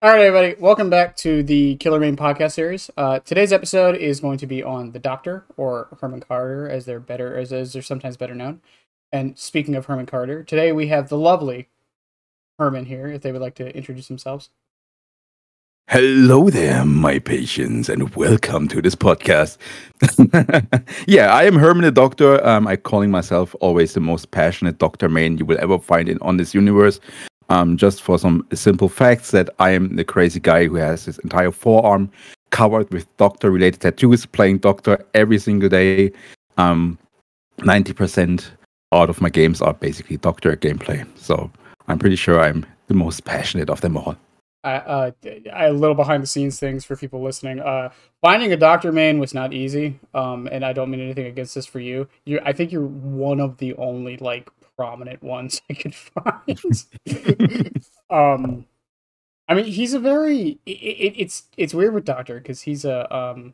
All right, everybody. Welcome back to the Killer Main podcast series. Today's episode is going to be on the Doctor, or Herman Carter, as they're sometimes better known. And speaking of Herman Carter, today we have the lovely Herman here. If they would like to introduce themselves. Hello there, my patients, and welcome to this podcast. Yeah, I am Herman the Doctor. I'm calling myself always the most passionate Doctor main you will ever find on this universe. Just for some simple facts that I am the crazy guy who has his entire forearm covered with Doctor-related tattoos, playing Doctor every single day. 90% out of my games are basically Doctor gameplay. So I'm pretty sure I'm the most passionate of them all. A little behind the scenes things for people listening. Finding a Doctor main was not easy. And I don't mean anything against this for you. I think you're one of the only prominent ones I could find. I mean, he's a very it's weird with Doctor because he's a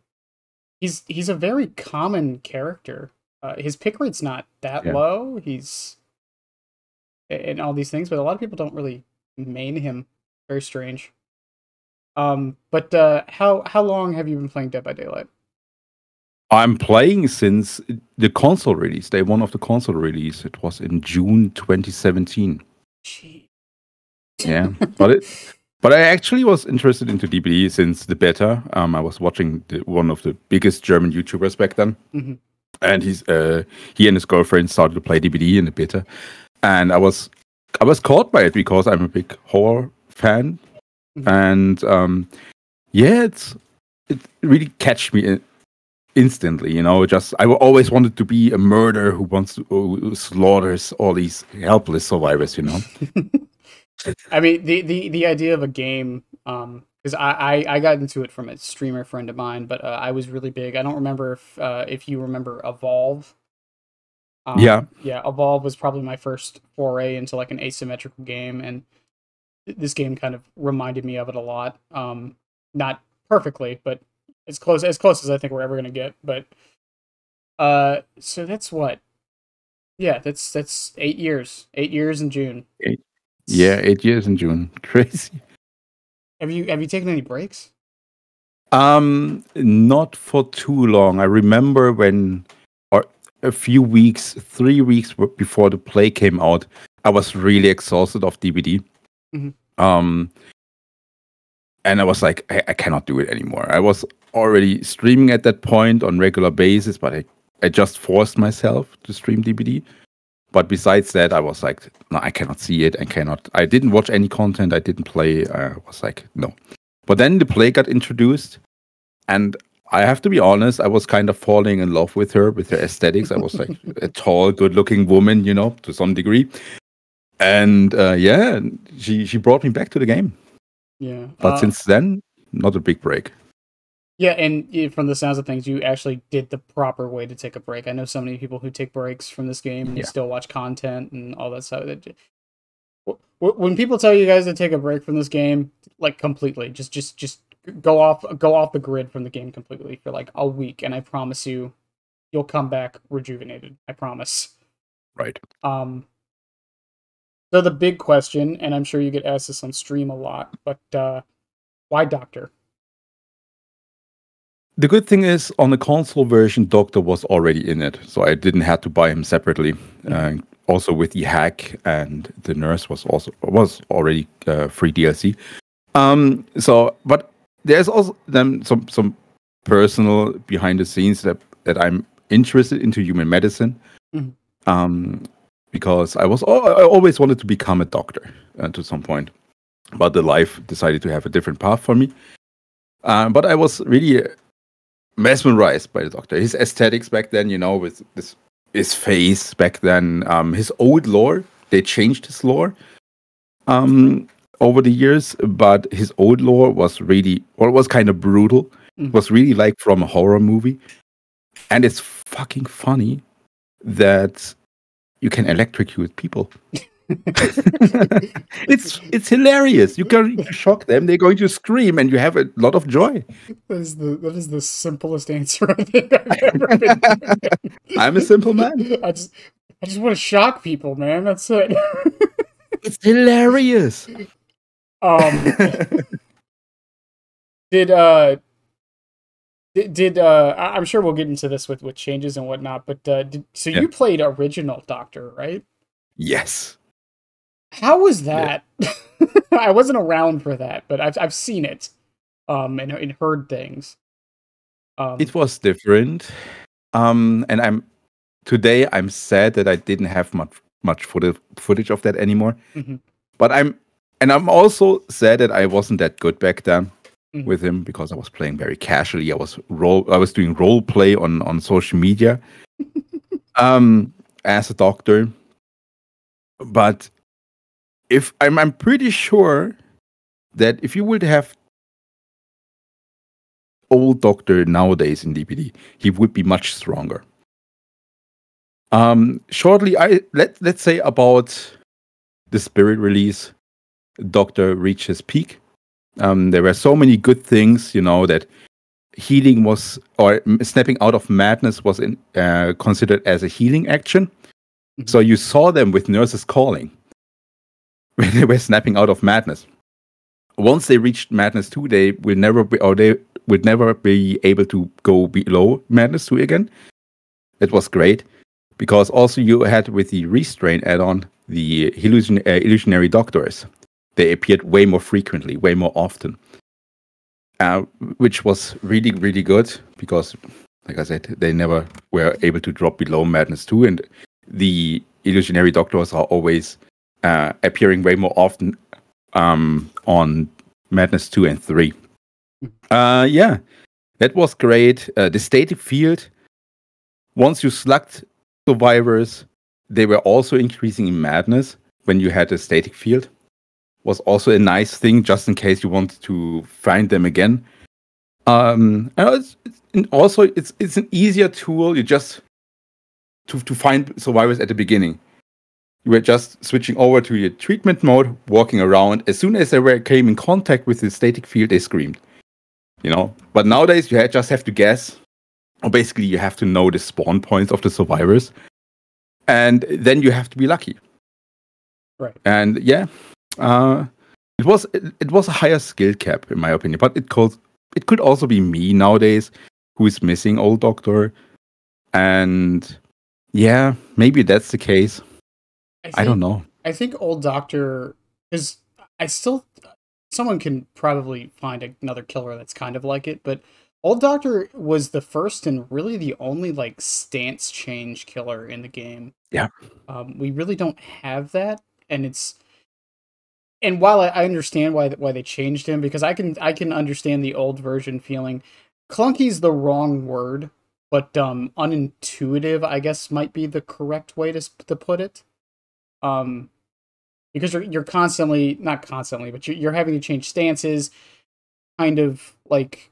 very common character. His pick rate's not that low. He's and all these things, but a lot of people don't really main him. Very strange. But how long have you been playing Dead by Daylight? I'm playing since the console release, day one of the console release. It was in June 2017. Jeez. Yeah, but I actually was interested into DBD since the beta. I was watching one of the biggest German YouTubers back then, and he and his girlfriend started to play DBD in the beta, and I was caught by it because I'm a big horror fan, and it really catched me instantly. Just I always wanted to be a murderer who slaughters all these helpless survivors. I mean, the idea of a game, because I got into it from a streamer friend of mine, but I was really big. I don't remember if you remember Evolve. Yeah, Evolve was probably my first foray into an asymmetrical game, and this game kind of reminded me of it a lot. Not perfectly, but as close as I think we're ever gonna get. But so that's what? Yeah, that's 8 years. 8 years in June. 8 years in June. Crazy. Have you taken any breaks? Not for too long. I remember when, or a few weeks, 3 weeks before the play came out, I was really exhausted of DBD. And I was like, I cannot do it anymore. I was already streaming at that point on regular basis, but I just forced myself to stream DBD. But besides that, I was like, no, I cannot see it. I didn't watch any content. I didn't play. I was like, no. But then the play got introduced, and I have to be honest, I was kind of falling in love with her aesthetics. I was like a tall, good-looking woman, to some degree. And she brought me back to the game. Yeah. But since then, not a big break. Yeah, and from the sounds of things, you actually did the proper way to take a break. I know so many people who take breaks from this game and still watch content and all that stuff. When people tell you guys to take a break from this game, completely, just go off the grid from the game completely for a week, and I promise you'll come back rejuvenated. I promise. Right. So the big question, and I'm sure you get asked this on stream a lot, but why Doctor? The good thing is, on the console version, Doctor was already in it, so I didn't have to buy him separately. Also with the hack, and the nurse was already free DLC. But there's also then some personal behind the scenes that I'm interested into human medicine. Because I always wanted to become a doctor to some point, but the life decided to have a different path for me. But I was really mesmerized by the Doctor. His aesthetics back then, with his face back then, his old lore. They changed his lore over the years, but his old lore was really, it was kind of brutal. It was really like from a horror movie, and it's fucking funny that you can electrocute people. It's hilarious. You're going to shock them. They're going to scream, and you have a lot of joy. That is the simplest answer I think I've ever been given. I'm a simple man. I just want to shock people, man. That's it. It's hilarious. Did I'm sure we'll get into this with changes and whatnot, but so Yeah. you played original Doctor, right? Yes. How was Yeah. that? I wasn't around for that, but I've seen it, and heard things. It was different. And I'm sad that I didn't have much footage of that anymore. Mm-hmm, But I'm also sad that I wasn't that good back then mm-hmm. with him because I was playing very casually. I was doing role play on social media as a doctor. But if I'm pretty sure that if you would have old doctor nowadays in DPD, he would be much stronger. Shortly, let's say about the spirit release, Doctor reached his peak. There were so many good things, that healing was, or snapping out of madness was considered as a healing action. Mm-hmm. So you saw them with nurses calling when they were snapping out of madness. Once they reached madness 2, they would never be able to go below madness 2 again. It was great because also you had with the restrain add-on the illusionary doctors. They appeared way more frequently, way more often, which was really, really good because, like I said, they never were able to drop below madness 2, and the illusionary doctors are always appearing way more often on madness 2 and 3. Yeah, that was great. The static field, once you slugged survivors, they were also increasing in madness when you had a static field. Was also a nice thing just in case you wanted to find them again. And also it's an easier tool. You just to find survivors at the beginning. You were just switching over to your treatment mode, walking around. As soon as they came in contact with the static field, they screamed. But nowadays you just have to guess, or basically you have to know the spawn points of the survivors, and then you have to be lucky. Right. And yeah, it was a higher skill cap in my opinion, but it could also be me nowadays who is missing old doctor, and yeah, maybe that's the case. I don't know. I think old Doctor is. Someone can probably find another killer that's kind of like it, but Old Doctor was the first and really the only like stance change killer in the game. Yeah. We really don't have that, and while I understand why they changed him, because I can understand the old version feeling clunky's the wrong word, but unintuitive I guess might be the correct way to put it. Because you're constantly, not constantly, but you're having to change stances, kind of like.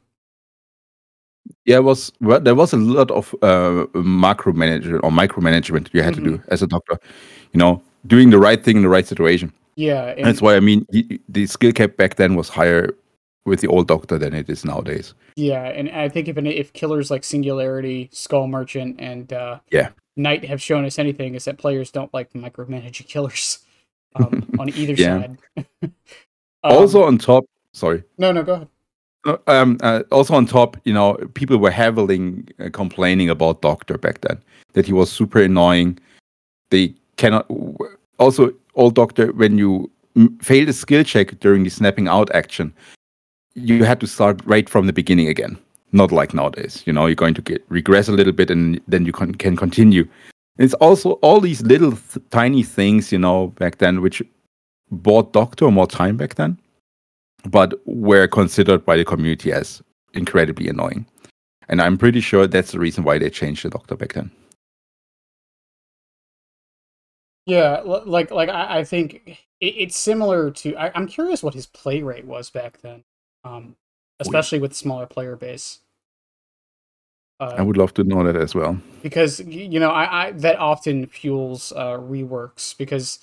Yeah, there was a lot of micromanagement you had to do as a doctor, doing the right thing in the right situation. Yeah, and that's why I mean the skill cap back then was higher with the old doctor than it is nowadays. Yeah, and I think if killers like Singularity, Skull Merchant, and Knight have shown us anything, is that players don't like micromanage killers on either side. Also on top, sorry. No, go ahead. Also on top, people were heavily complaining about Doctor back then, that he was super annoying. They cannot. Also, old Doctor, when you failed a skill check during the snapping out action, you had to start right from the beginning again. Not like nowadays. You're going to regress a little bit, and then you can continue. It's also all these little tiny things, back then, which bought Doctor more time back then, but were considered by the community as incredibly annoying. And I'm pretty sure that's the reason why they changed the Doctor back then. Yeah, like I think it's similar to. I'm curious what his play rate was back then, especially with smaller player base. I would love to know that as well, because I that often fuels reworks, because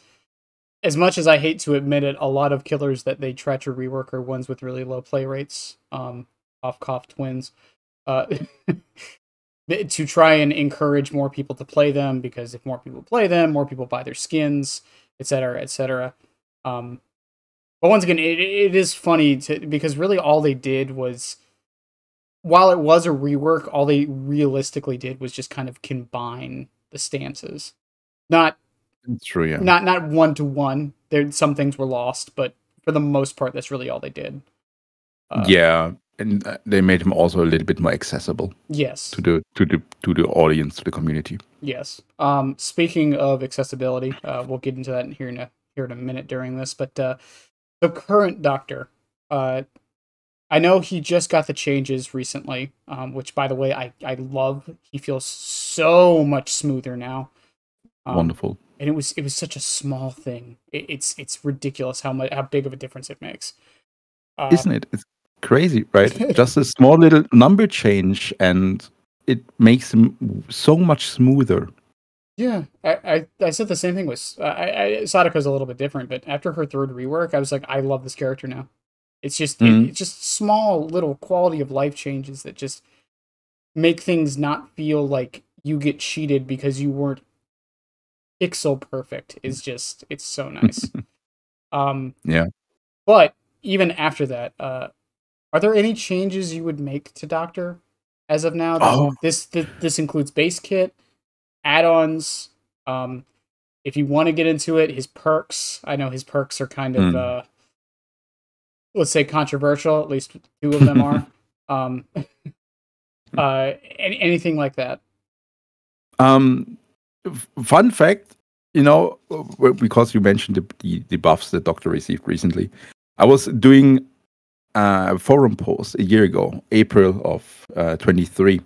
as much as I hate to admit it, a lot of killers that they try to rework are ones with really low play rates. Cough twins. To try and encourage more people to play them, because if more people play them, more people buy their skins, etc., etc. But once again, it is funny because really all they did was, while it was a rework, all they realistically did was just kind of combine the stances. Not True, yeah. Not one to one. There, some things were lost, but for the most part, that's really all they did. Yeah, and they made him also a little bit more accessible. Yes. To the audience, to the community. Yes. Speaking of accessibility, we'll get into that here in a minute during this. But the current Doctor, I know he just got the changes recently, which, by the way, I love. He feels so much smoother now. Wonderful. And it was such a small thing. It's ridiculous how big of a difference it makes. Isn't it? It's crazy, right? Just a small little number change, and it makes him so much smoother. Yeah, I said the same thing with Sadaka's a little bit different, but after her third rework, I was like, I love this character now. It's just it's just small little quality of life changes that just make things not feel like you get cheated because you weren't pixel perfect. It's so nice. Yeah. But even after that, are there any changes you would make to Doctor as of now? This includes base kit, add-ons. If you want to get into it, his perks. I know his perks are kind of let's say controversial. At least two of them are. Anything like that? Fun fact, because you mentioned the buffs the Doctor received recently, I was doing a forum post a year ago, April of 23,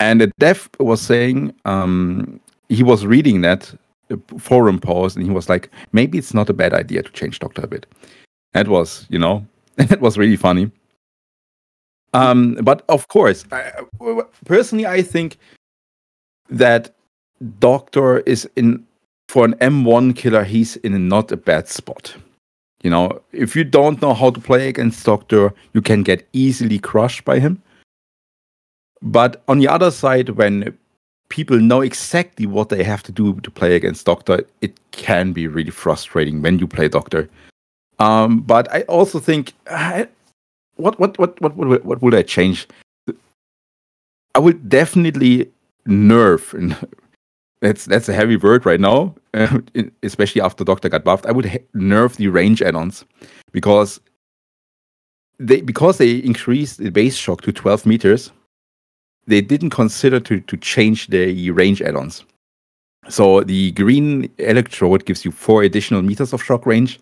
and the dev was saying he was reading that forum post and he was like, maybe it's not a bad idea to change Doctor a bit. That was, it was really funny. But of course, personally, I think that Doctor is for an M1 killer, he's in not a bad spot. If you don't know how to play against Doctor, you can get easily crushed by him. But on the other side, when people know exactly what they have to do to play against Doctor, it can be really frustrating when you play Doctor. But I also think, what would I change? I would definitely nerf, and that's a heavy word right now, especially after Doctor got buffed. I would nerf the range add-ons because they increased the base shock to 12 meters. They didn't consider to change the range add-ons. So the green electrode gives you 4 additional meters of shock range,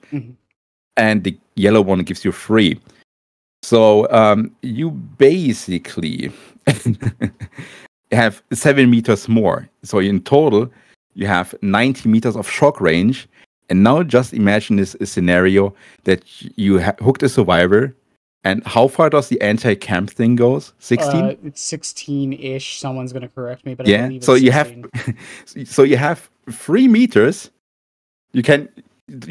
and the yellow one gives you 3. So you basically have 7 meters more. So in total, you have 90 meters of shock range. And now just imagine this scenario that you hooked a survivor. And how far does the anti-camp thing goes? 16? It's 16-ish. Someone's going to correct me, but yeah. I believe it's so 16. you have 3 meters. You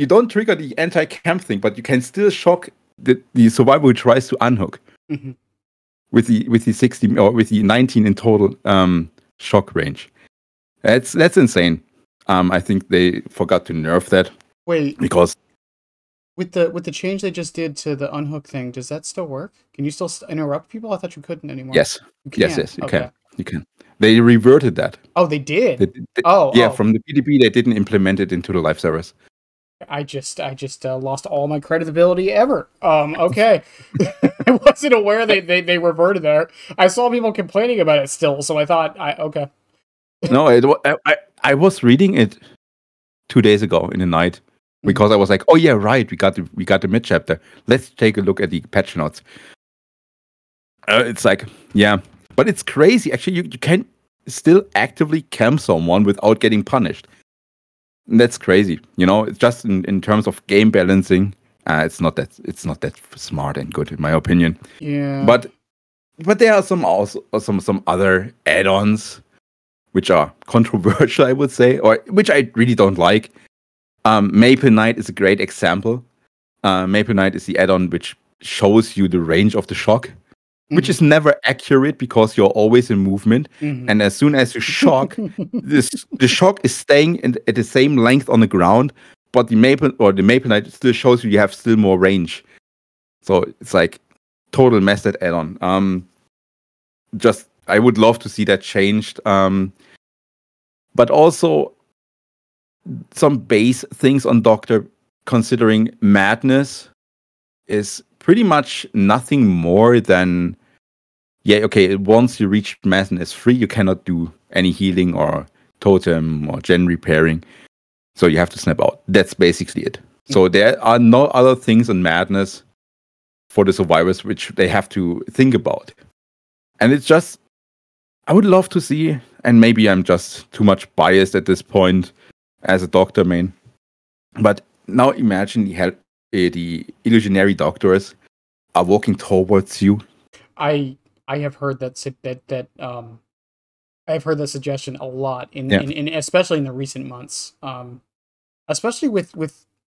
don't trigger the anti-camp thing, but you can still shock the survivor who tries to unhook. With the 16 or with the 19 in total shock range. That's insane. I think they forgot to nerf that. Wait, because with the change they just did to the unhook thing, does that still work? Can you still interrupt people? I thought you couldn't anymore. Yes. You can. Yes, you can. You can. They reverted that. Oh, they did. From the PDB they didn't implement it into the live servers. I just lost all my credibility ever. Okay. I wasn't aware they reverted there. I saw people complaining about it still, so I thought, okay. No, I was reading it 2 days ago in the night because I was like, oh yeah, right, we got the mid chapter. Let's take a look at the patch notes. It's like, yeah, but it's crazy. Actually, you can still actively camp someone without getting punished. That's crazy. It's just in terms of game balancing, it's not that smart and good in my opinion. Yeah. But there are some other add-ons which are controversial, I would say, or which I really don't like. Maple Knight is a great example. Maple Knight is the add-on which shows you the range of the shock, which is never accurate because you're always in movement. And as soon as you shock, the shock is staying at the same length on the ground, but the Maple Knight still shows you have still more range. So it's like total mess, that add-on. Just I would love to see that changed. But also some base things on Doctor, considering Madness is pretty much nothing more than, once you reach Madness 3, you cannot do any healing or totem or gen repairing. So you have to snap out. That's basically it. So there are no other things on Madness for the survivors which they have to think about. And it's just, I would love to see, and maybe I'm just too much biased at this point as a Doctor main, but now imagine the illusionary doctors are walking towards you. I have heard that I've heard that suggestion a lot in especially in the recent months. Especially with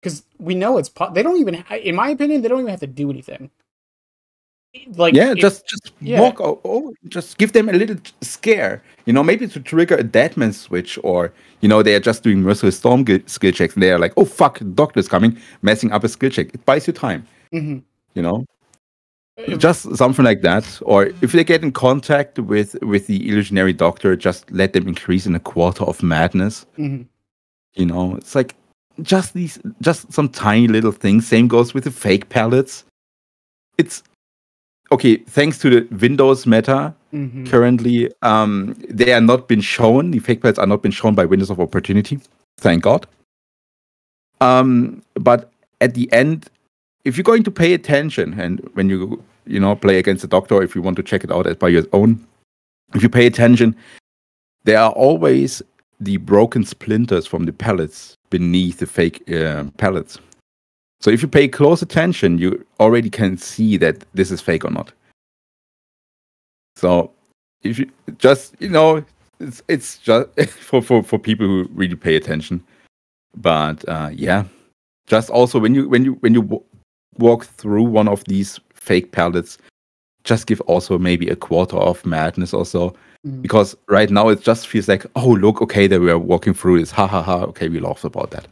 because we know they don't even, in my opinion, they don't even have to do anything. Like just walk over, just give them a little scare, maybe to trigger a deadman switch, or they are just doing merciless storm skill checks and they are like, oh fuck, doctor's coming, messing up a skill check. It buys you time. Just something like that. Or if they get in contact with the illusionary doctor, just let them increase in a quarter of madness. It's like just some tiny little things. Same goes with the fake pallets. It's okay, thanks to the Windows meta, currently, they are not been shown. The fake pallets are not been shown by windows of opportunity. Thank God. But at the end, if you're going to pay attention, and when you play against the Doctor, or if you want to check it out by your own, if you pay attention, there are always the broken splinters from the pallets beneath the fake pallets. So if you pay close attention, you already can see that this is fake or not. So if you just, it's just for people who really pay attention. But just also when you walk through one of these fake pallets, just give also maybe a quarter of madness or so. Because right now it just feels like, oh look, okay, they were walking through this, ha ha ha, okay, we laughed about that.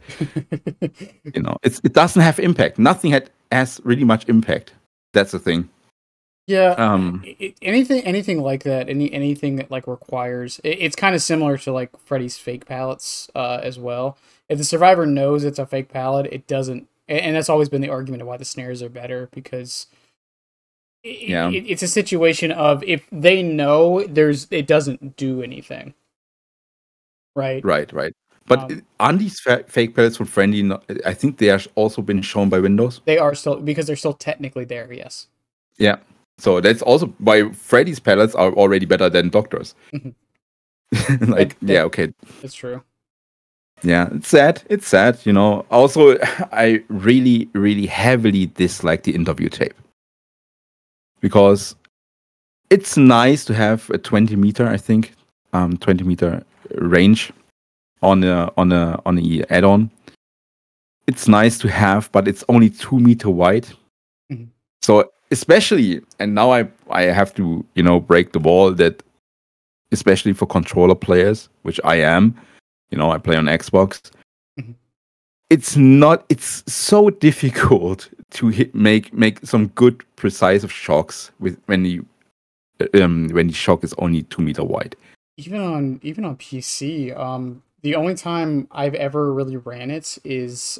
It doesn't have impact. Nothing has really much impact. That's the thing. Yeah. Anything like that, anything that like requires, it's kind of similar to like Freddy's fake pallets as well. If the survivor knows it's a fake pallet, it doesn't, and that's always been the argument of why the snares are better, because it's a situation of, if they know it doesn't do anything. Right. But aren't these fake pallets from Friendly, I think they have also been shown by Windows? They are still, because they're still technically there, yes. Yeah. So that's also why Freddy's pallets are already better than Doctor's. Okay. That's true. Yeah, it's sad. Also, I really, really heavily dislike the interview tape. Because it's nice to have a 20 meter, I think, 20 meter range on the add-on. It's nice to have, but it's only 2 meter wide. So especially, and now I have to break the wall, that especially for controller players, which I am, I play on Xbox. It's so difficult to make some good precise shocks when the shock is only 2 meter wide. Even on PC, the only time I've ever really ran it is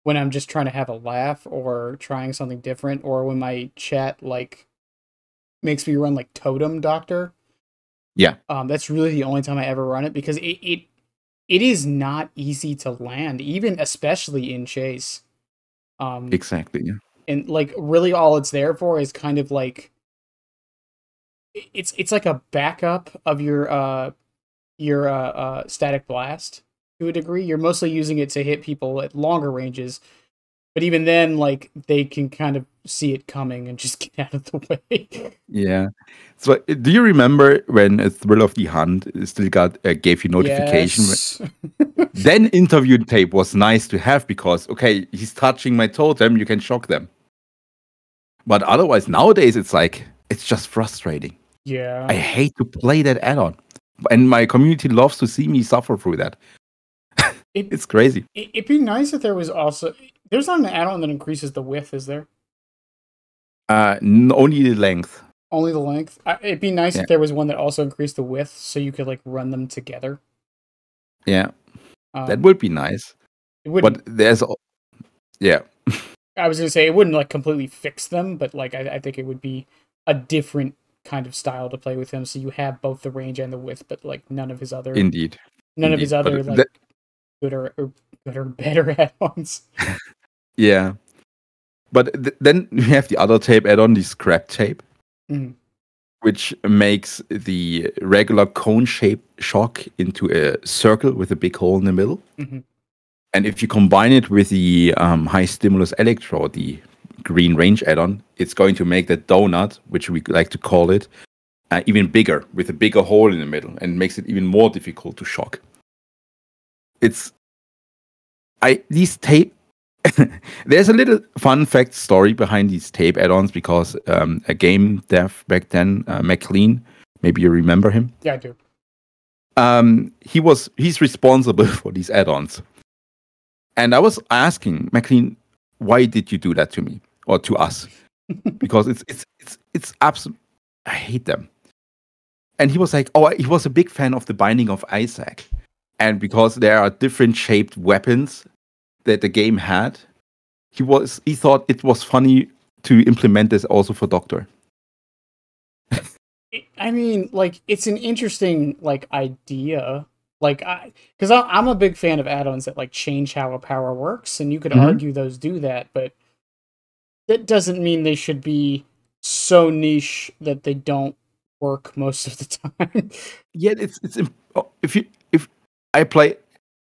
when I'm just trying to have a laugh or trying something different, or when my chat like makes me run like Totem Doctor. Yeah. That's really the only time I ever run it, because it is not easy to land, especially in chase. Exactly. Yeah. And like really all it's there for is kind of like, it's like a backup of your static blast to a degree. You're mostly using it to hit people at longer ranges, but even then, like, they can kind of see it coming and just get out of the way. Yeah. So, do you remember when a Thrill of the Hunt still gave you notification? Yes. Then interview tape was nice to have, because okay, he's touching my totem, you can shock them. But otherwise, nowadays it's just frustrating. Yeah. I hate to play that add-on, and my community loves to see me suffer through that. It's crazy. It'd be nice if there was also... There's not an add-on that increases the width, is there? Only the length. Only the length? It'd be nice if there was one that also increased the width, so you could, like, run them together. Yeah. That would be nice. It wouldn't... But there's... Yeah. I was going to say, it wouldn't, like, completely fix them, but, like, I think it would be a different kind of style to play with him, so you have both the range and the width, but, like, none of his other... Indeed. None of his other, like, good or better add-ons. Yeah. But then we have the other tape add-on, the scrap tape, which makes the regular cone-shaped shock into a circle with a big hole in the middle. And if you combine it with the high stimulus electrode, the green range add-on, it's going to make that donut, which we like to call it, even bigger, with a bigger hole in the middle, and makes it even more difficult to shock. These tape... There's a little fun fact story behind these tape add-ons, because a game dev back then, McLean, maybe you remember him? Yeah, I do. He's responsible for these add-ons. And I was asking McLean, why did you do that to me or to us? Because it's absolute... I hate them. And he was like, he was a big fan of the Binding of Isaac. And because there are different shaped weapons that the game had, he thought it was funny to implement this also for Doctor. I mean, like, it's an interesting, like, idea. Like, because I'm a big fan of add-ons that, like, change how a power works, and you could argue those do that, but that doesn't mean they should be so niche that they don't work most of the time. Yeah, if I play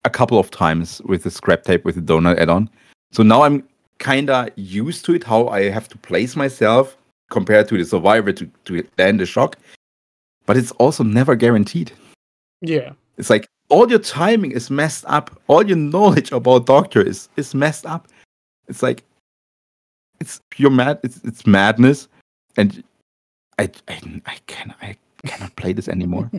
a couple of times with the scrap tape with the donut add-on, so now I'm kinda used to it, how I have to place myself compared to the survivor to land the shock, but it's also never guaranteed. Yeah. It's like all your timing is messed up. All your knowledge about Doctor is messed up. It's like it's pure it's madness, and I cannot play this anymore.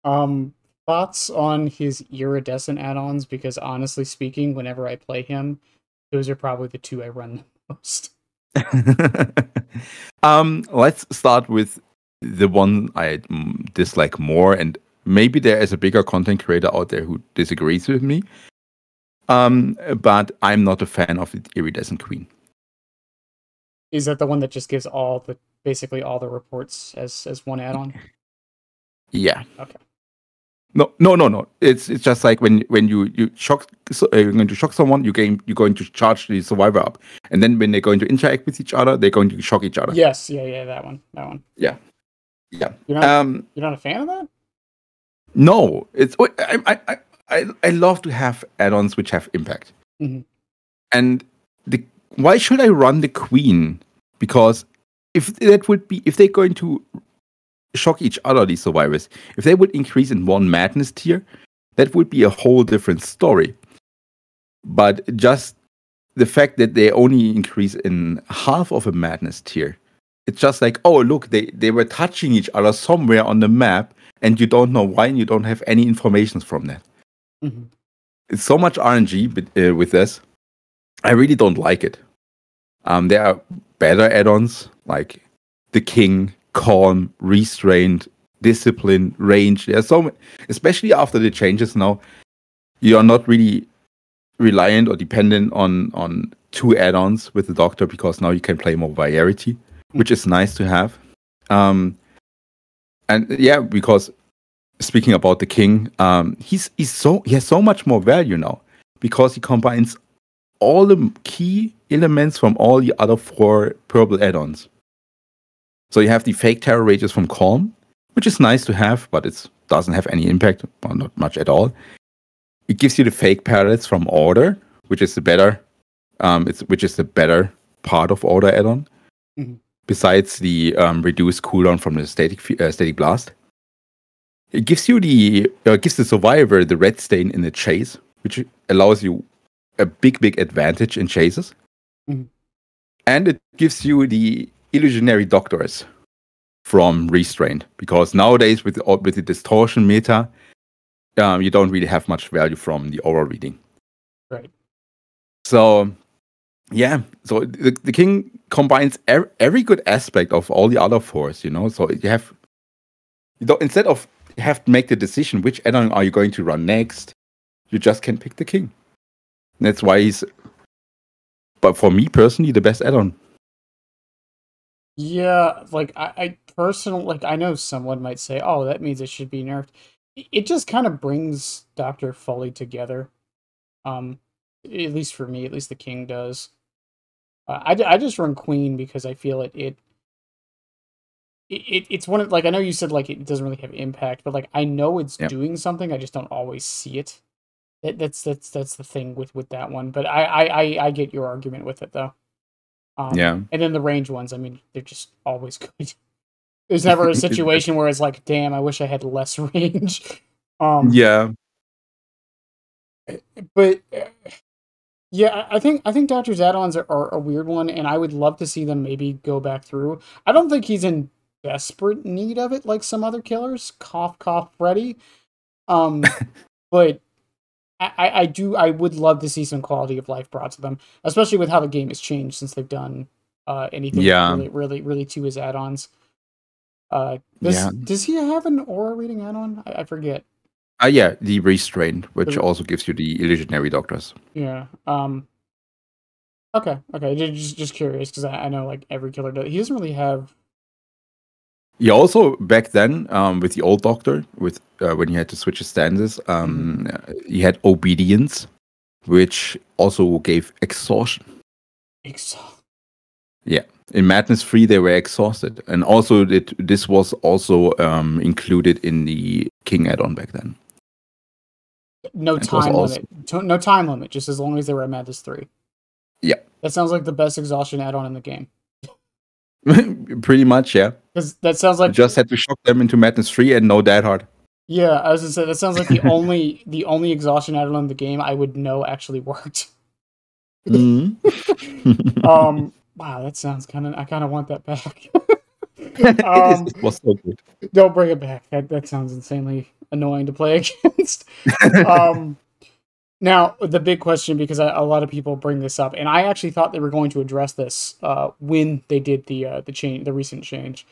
Thoughts on his iridescent add-ons? Because honestly speaking, whenever I play him, those are probably the two I run the most. Let's start with the one I dislike more, and maybe there is a bigger content creator out there who disagrees with me. But I'm not a fan of the Iridescent Queen. Is that the one that just gives basically all the reports as one add-on? Yeah. Okay. No. It's just like when you shock, you're going to shock someone, you're going to charge the survivor up, and then when they're going to interact with each other, they're going to shock each other. Yes, yeah, that one. Yeah. You're not a fan of that? No, I love to have add-ons which have impact. And why should I run the Queen? Because if they're going to shock each other, these survivors, if they would increase in one madness tier, that would be a whole different story. But just the fact that they only increase in half of a madness tier, it's just like, oh look, they were touching each other somewhere on the map, and you don't know why, and you don't have any information from that. It's so much RNG with this. I really don't like it. There are better add-ons like the King, Calm, Restrained, Discipline, Range. There's so many, especially after the changes now. You are not really reliant or dependent on two add-ons with the Doctor, because now you can play more variety, which is nice to have. And yeah, because speaking about the King, he has so much more value now, because he combines all the key elements from all the other 4 purple add-ons. So you have the fake terror rages from Calm, which is nice to have, but it doesn't have any impact, or not much at all. It gives you the fake parrots from Order, which is the better, part of Order add-on. Besides the reduced cooldown from the static blast. It gives the survivor the red stain in the chase, which allows you a big advantage in chases. And it gives you the illusionary doctors from Restrained, because nowadays with the distortion meta, you don't really have much value from the aura reading. Right. So yeah, so the king combines every good aspect of all the other fours, you know. So you have, instead of you have to make the decision which add-on are you going to run next, you just can pick the king. And that's why he's, but for me personally, the best add-on. Yeah, like I personally, like I know someone might say, "Oh, that means it should be nerfed." It just kind of brings Doctor fully together. At least for me, at least the king does. I just run Queen because I feel it's one of, like, I know you said like it doesn't really have impact, but like I know it's doing something. I just don't always see it. That's the thing with that one. But I get your argument with it though. Yeah. And then the range ones, I mean, they're just always good. There's never a situation where it's like, damn, I wish I had less range. Yeah. But yeah, I think Doctor's add-ons are a weird one, and I would love to see them maybe go back through. I don't think he's in desperate need of it like some other killers. Cough, cough, Freddy. But I would love to see some quality of life brought to them, especially with how the game has changed since they've done anything really to his add-ons. Does he have an aura reading add-on? I forget. Yeah, the restraint, which also gives you the illusionary doctors. Yeah. Okay. Just curious because I know like every killer does. He doesn't really have. He also back then, with the old doctor, with when he had to switch his stances, he had obedience, which also gave exhaustion. Yeah, in Madness 3 they were exhausted, and also this was also included in the King add-on back then. No time limit. No time limit. Just as long as they were at Madness 3. Yeah, that sounds like the best exhaustion add-on in the game. Pretty much, yeah. Because that sounds like you just had to shock them into Madness 3 and no Dead Hard. Yeah, I was gonna say that sounds like the only exhaustion add-on in the game I would know actually worked. Wow, that sounds I kind of want that back. It was so good. Don't bring it back. That sounds insanely annoying to play against. Now, the big question, because a lot of people bring this up, and I actually thought they were going to address this when they did the recent change,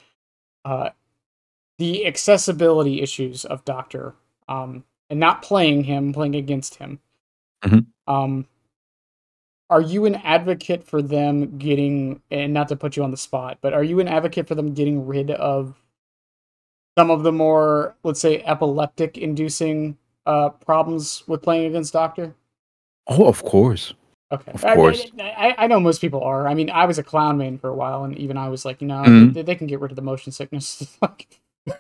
the accessibility issues of Doctor, and not playing against him. Mm-hmm. Are you an advocate for them getting, and not to put you on the spot, but are you an advocate for them getting rid of some of the more, let's say, epileptic-inducing problems with playing against Doctor? Oh, of course. Okay. Of course. I know most people are. I mean, I was a clown main for a while, and even I was like, they can get rid of the motion sickness.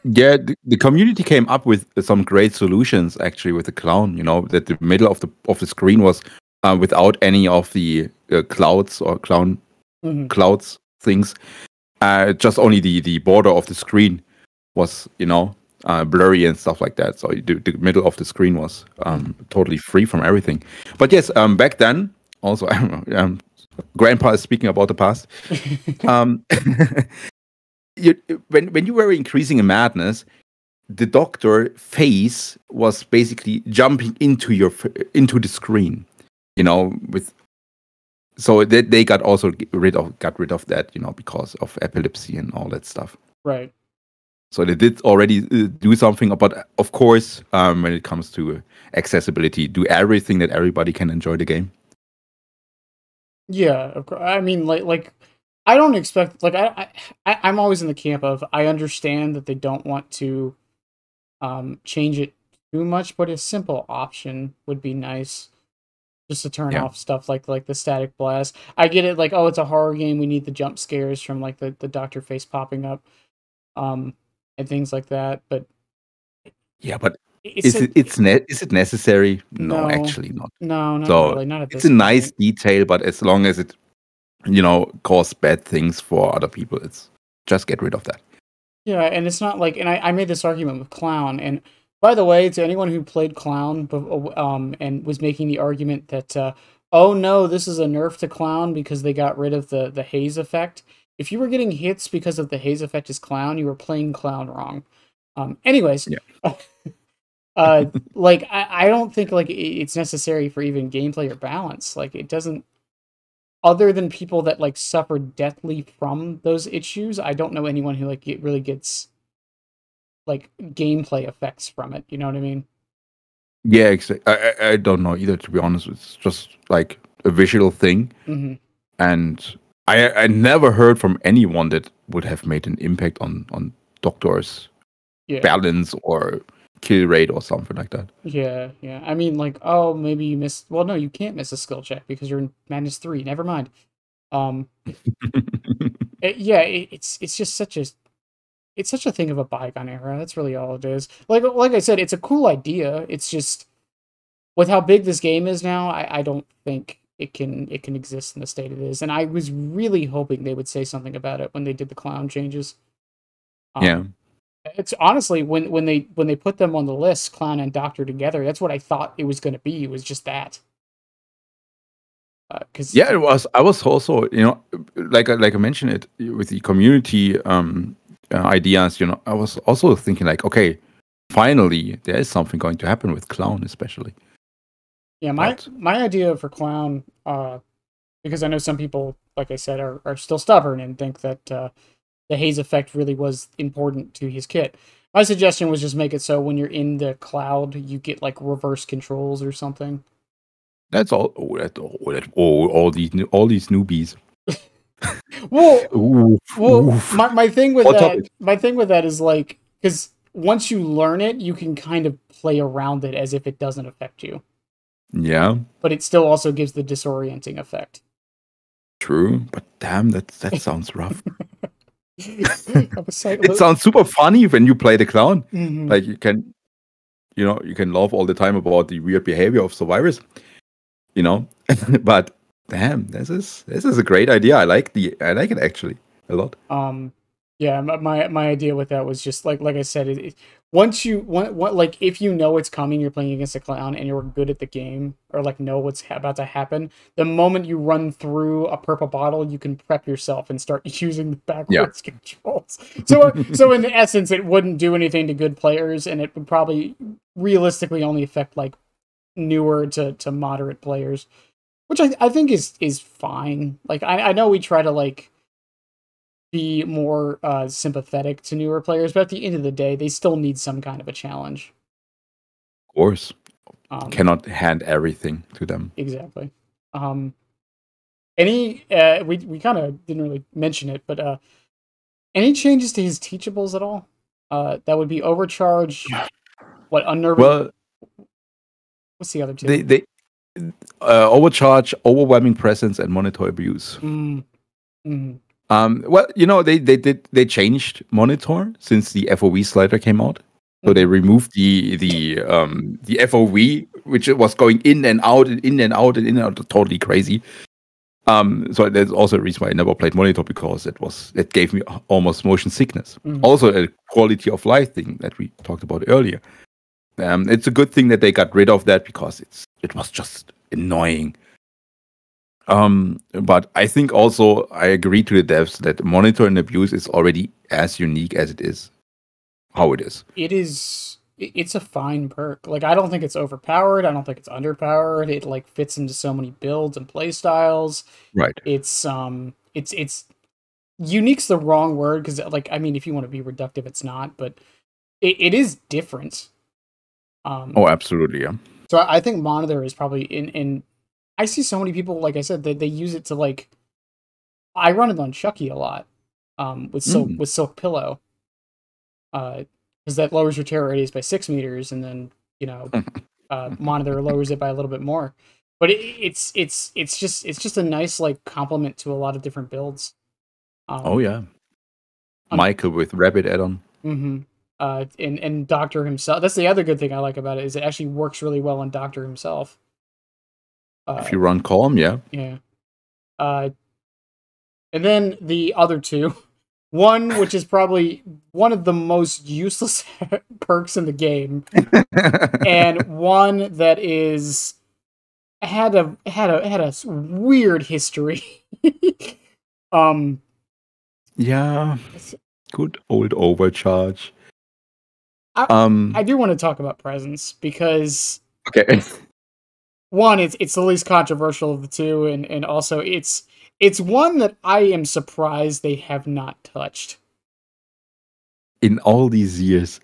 Yeah, the community came up with some great solutions, actually, with the clown. You know, that the middle of the screen was without any of the clouds or clouds things. Just only the border of the screen was, blurry and stuff like that. So the middle of the screen was totally free from everything. But yes, back then, also, Grandpa is speaking about the past. When you were increasing in Madness, the Doctor face was basically jumping into the screen. So they got rid of that, because of epilepsy and all that stuff. Right. So they did already do something, but of course, when it comes to accessibility, do everything that everybody can enjoy the game. Yeah, of course. I mean, like I don't expect, like, I'm always in the camp of, I understand that they don't want to change it too much, but a simple option would be nice. Just to turn off stuff like the static blast. I get it, like, oh, it's a horror game, we need the jump scares from like the Doctor face popping up, and things like that. But yeah, but is it necessary? No, actually not. No, not so really. Not at this. It's a nice detail, but as long as it, cause bad things for other people, it's just get rid of that. Yeah, and it's not like, and I made this argument with Clown, and by the way, to anyone who played Clown, and was making the argument that, oh no, this is a nerf to Clown because they got rid of the haze effect. If you were getting hits because of the haze effect as Clown, you were playing Clown wrong. Anyways, Like I don't think like it's necessary for even gameplay or balance. Like it doesn't. Other than people that like suffer deathly from those issues, I don't know anyone who like really gets like gameplay effects from it. You know what I mean? Yeah, exactly. I don't know either, to be honest. It's just like a visual thing. Mm-hmm. And I never heard from anyone that would have made an impact on doctors' Yeah. balance or kill rate or something like that. Yeah, yeah. I mean, like, oh, maybe you missed. Well, no, you can't miss a skill check because you're in -3. Never mind. Um, yeah, it's just it's such a thing of a bygone era. That's really all it is. Like I said, it's a cool idea. It's just with how big this game is now, I don't think it can exist in the state it is. And I was really hoping they would say something about it when they did the clown changes. Yeah. Um, it's honestly when they put them on the list, clown and doctor together, that's what I thought it was going to be. It was just that. Because Yeah, it was. I was also, like I mentioned it with the community ideas. I was also thinking like, okay, finally there is something going to happen with clown, especially. yeah, But my idea for clown, because I know some people, like I said, are still stubborn and think that the haze effect really was important to his kit. My suggestion was just make it so when you're in the cloud, you get like reverse controls or something. that's all. All these newbies. Well, Oof, oof. my thing with Hot that, topic. is like because once you learn it, you can kind of play around it as if it doesn't affect you, Yeah, but it still also gives the disorienting effect. true. But damn, that sounds rough. I was like, It sounds super funny when you play the clown. mhm. Like you can laugh all the time about the weird behavior of survivors. But damn, this is a great idea. I like it actually a lot. Yeah, my idea with that was just like I said, once you like if you know it's coming, you're playing against a clown and you're good at the game or like know what's about to happen. The moment you run through a purple bottle, you can prep yourself and start using the Yeah. backwards controls. So in essence, it wouldn't do anything to good players, and it would probably realistically only affect like newer to moderate players, which I think is fine. Like I know we try to like be more sympathetic to newer players, but at the end of the day, they still need some kind of a challenge. Of course. Um, Cannot hand everything to them. exactly. Um, we kind of didn't really mention it, but any changes to his teachables at all? That would be overcharge. What unnerving? Well, What's the other two? they overcharge, overwhelming presence, and monitor abuse. Mm, mm, Well, they changed monitor since the FOV slider came out. So they mm, removed the FOV, which was going in and out and in and out and in and out, totally crazy. So there's also a reason why I never played monitor, because it gave me almost motion sickness. mm. Also a quality of life thing that we talked about earlier. It's a good thing that they got rid of that, because it was just annoying. But I think also I agree to the devs that monitor and abuse is already as unique as it is how it is. It's a fine perk. Like I don't think it's overpowered. I don't think it's underpowered. It like fits into so many builds and play styles. Right. It's unique's the wrong word because like I mean if you want to be reductive, it's not, but it is different. Oh, absolutely, yeah. So I think monitor is probably in. I see so many people, like I said, they use it to like. I run it on Chucky a lot, with Silk Pillow, because that lowers your terror radius by 6 meters, and then monitor lowers it by a little bit more. But it's just a nice like complement to a lot of different builds. Oh yeah, Michael with Rabbit add-on. Mm-hmm. And Doctor himself. That's the other good thing I like about it is it actually works really well on Doctor himself. If you run Calm, yeah. Yeah. And then the other two, one which is probably one of the most useless perks in the game, and one that is had a weird history. Yeah, good old overcharge. I do want to talk about presence because Okay. one, it's the least controversial of the two, and also it's one that I am surprised they have not touched. In all these years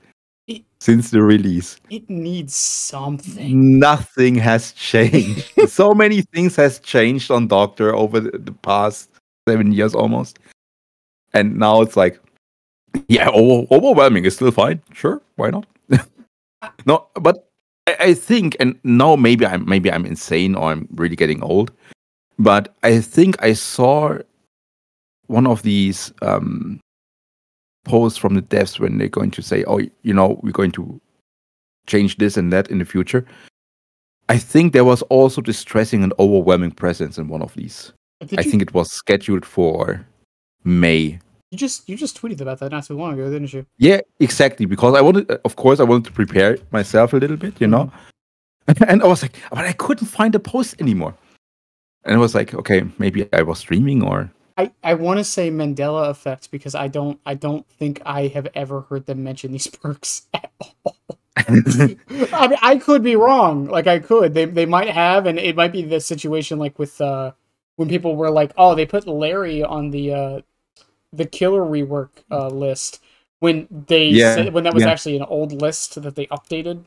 It, since the release, it needs something. nothing has changed. So many things has changed on Doctor over the past 7 years almost. And now it's like, yeah, overwhelming is still fine. Sure, why not? No, but I think, and now maybe I'm insane or I'm really getting old, but I think I saw one of these posts from the devs when they're going to say, oh, we're going to change this and that in the future. I think there was also distressing and overwhelming presence in one of these. I think it was scheduled for May. You just tweeted about that not too long ago, didn't you? Yeah, exactly. Because I wanted to prepare myself a little bit, know. And I was like, but I couldn't find the post anymore. And I was like, okay, maybe I was streaming or. I want to say Mandela effect because I don't think I have ever heard them mention these perks at all. I mean, I could be wrong. Like I could. They might have, and it might be the situation like with when people were like, oh, they put Larry on the killer rework list when they said, when that was actually an old list that they updated.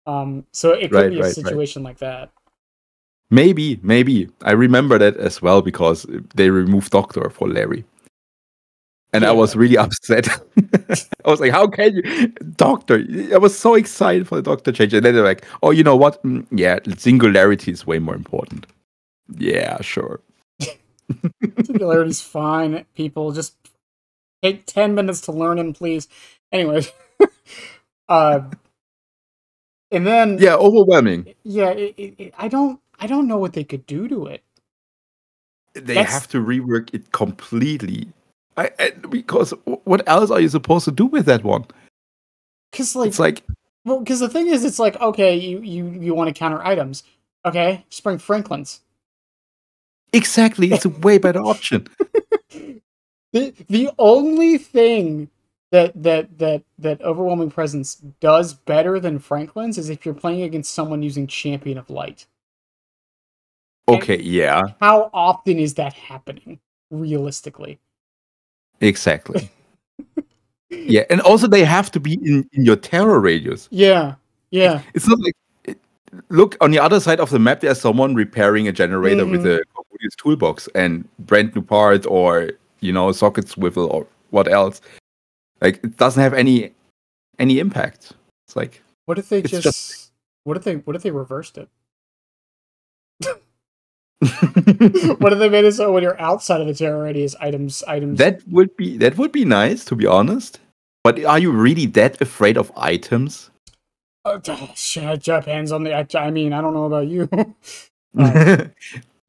So it could be a situation like that. Maybe. I remember that as well because they removed Doctor for Larry. And I was really upset. I was like, how can you? Doctor. I was so excited for the Doctor change. And then they're like, oh, you know what? Yeah, singularity is way more important. Yeah, sure. Singularity's fine, people. Just take 10 minutes to learn him, please. Anyways. And then... Yeah, overwhelming. Yeah, I don't know what they could do to it. They have to rework it completely. Because what else are you supposed to do with that one? Because because the thing is, it's like, okay, you want to counter items, okay, just bring Franklin's. Exactly, it's a way better option. The only thing that overwhelming presence does better than Franklin's is if you're playing against someone using Champion of Light. Okay, and yeah. How often is that happening, realistically? Exactly. Yeah, and also they have to be in your terror radius. Yeah. It's not like, look, on the other side of the map, there's someone repairing a generator with a Cornelius toolbox and brand new part or, socket swivel or what else. Like, it doesn't have any impact. It's like... What if they what if they reversed it? What if they made it so when you're outside of the terror radius, items? That would be nice, to be honest. But are you really that afraid of items? Depends on the. I mean, I don't know about you. That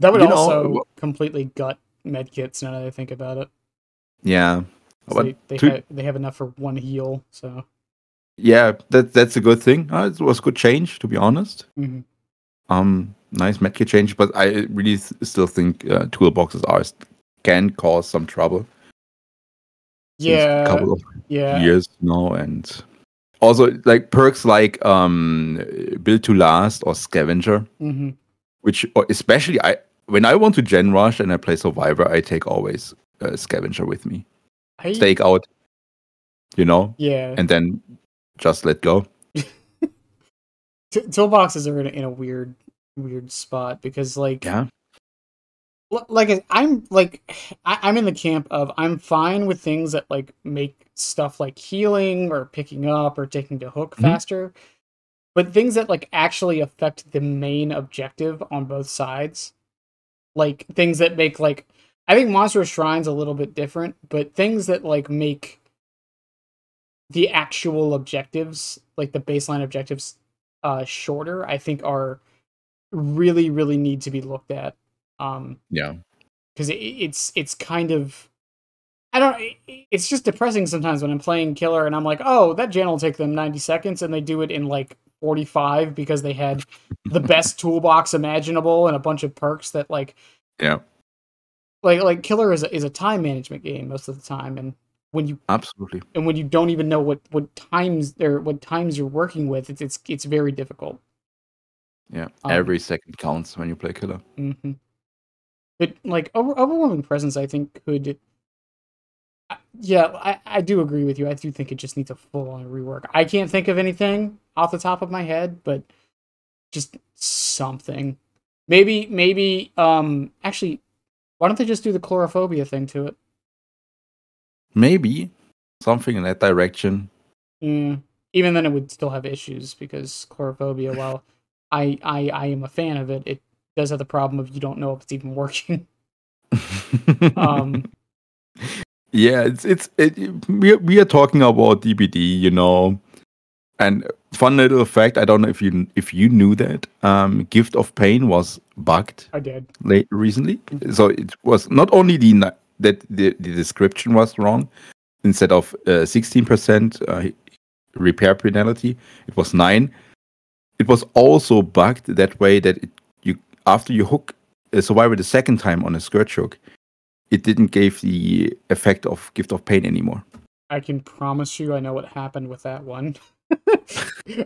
would also completely gut medkits. Now that I think about it. Yeah, but they have enough for one heal. So. Yeah, that's a good thing. It was a good change, to be honest. Nice medkit change, but I really still think toolboxes can cause some trouble. Yeah, a couple of years now, and also like perks like build to last or scavenger, which especially when I want to gen rush and I play survivor, I take always scavenger with me, stake out, and then just let go. Toolboxes are in a weird spot because I'm in the camp of I'm fine with things that like make stuff like healing or picking up or taking to hook faster, but things that like actually affect the main objective on both sides, like things that make like I think Monster Shrine's a little bit different, but things that like make the actual objectives, like the baseline objectives, shorter, I think are really, really need to be looked at. Because it's kind of it's just depressing sometimes when I'm playing killer and I'm like, oh, that gen will take them 90 seconds and they do it in like 45 because they had the best toolbox imaginable and a bunch of perks that like killer is a time management game most of the time, and when you Absolutely. and when you don't even know what times you're working with, it's very difficult. Yeah, every second counts when you play killer. Mm-hmm. But like overwhelming presence, I think could. Yeah, I do agree with you. I do think it just needs a full on rework. I can't think of anything off the top of my head, but just something. Maybe actually, why don't they just do the chlorophobia thing to it? Maybe something in that direction. Yeah. Even then, it would still have issues because chlorophobia, while I am a fan of it, it does have the problem of you don't know if it's even working. Yeah, we are talking about DBD, you know. And fun little fact, I don't know if you knew that Gift of Pain was bugged. I did recently. Mm-hmm. So it was not only that the description was wrong. Instead of 16% repair penalty, it was 9. It was also bugged that way that after you hook a survivor the second time on a scourge hook, it didn't give the effect of Gift of Pain anymore. I can promise you I know what happened with that one.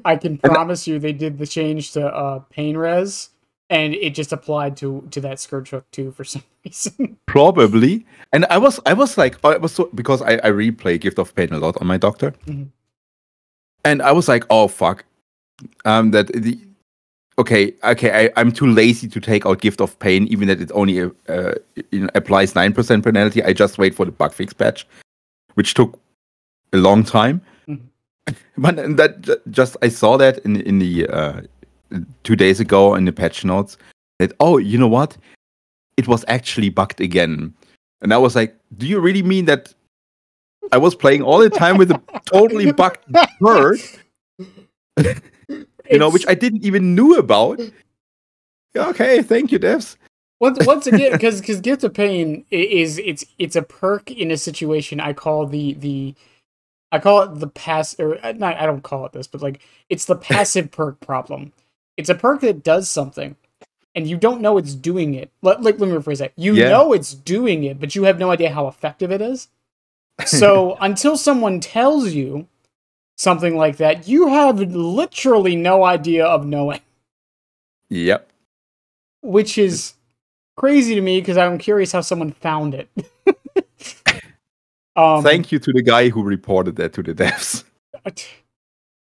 I can promise you they did the change to pain res, and it just applied to that scourge hook too for some reason. Probably. And I was like, because I replay Gift of Pain a lot on my doctor. Mm-hmm. And I was like, oh fuck. I'm too lazy to take out Gift of Pain, even that it only applies 9% penalty. I just wait for the bug fix patch, which took a long time. Mm-hmm. But that I saw that in the 2 days ago in the patch notes that, oh, you know what? It was actually bugged again. And I was like, do you really mean that I was playing all the time with a totally bugged bird? Which I didn't even knew about. Okay, thank you, devs. Once again, because Gift of Pain it's a perk in a situation I call the pass, or not, I don't call it this, but like it's the passive perk problem. It's a perk that does something, and you don't know it's doing it. Let me rephrase that. You know it's doing it, but you have no idea how effective it is. So until someone tells you something like that, you have literally no idea of knowing. Yep. Which is crazy to me because I'm curious how someone found it. Thank you to the guy who reported that to the devs.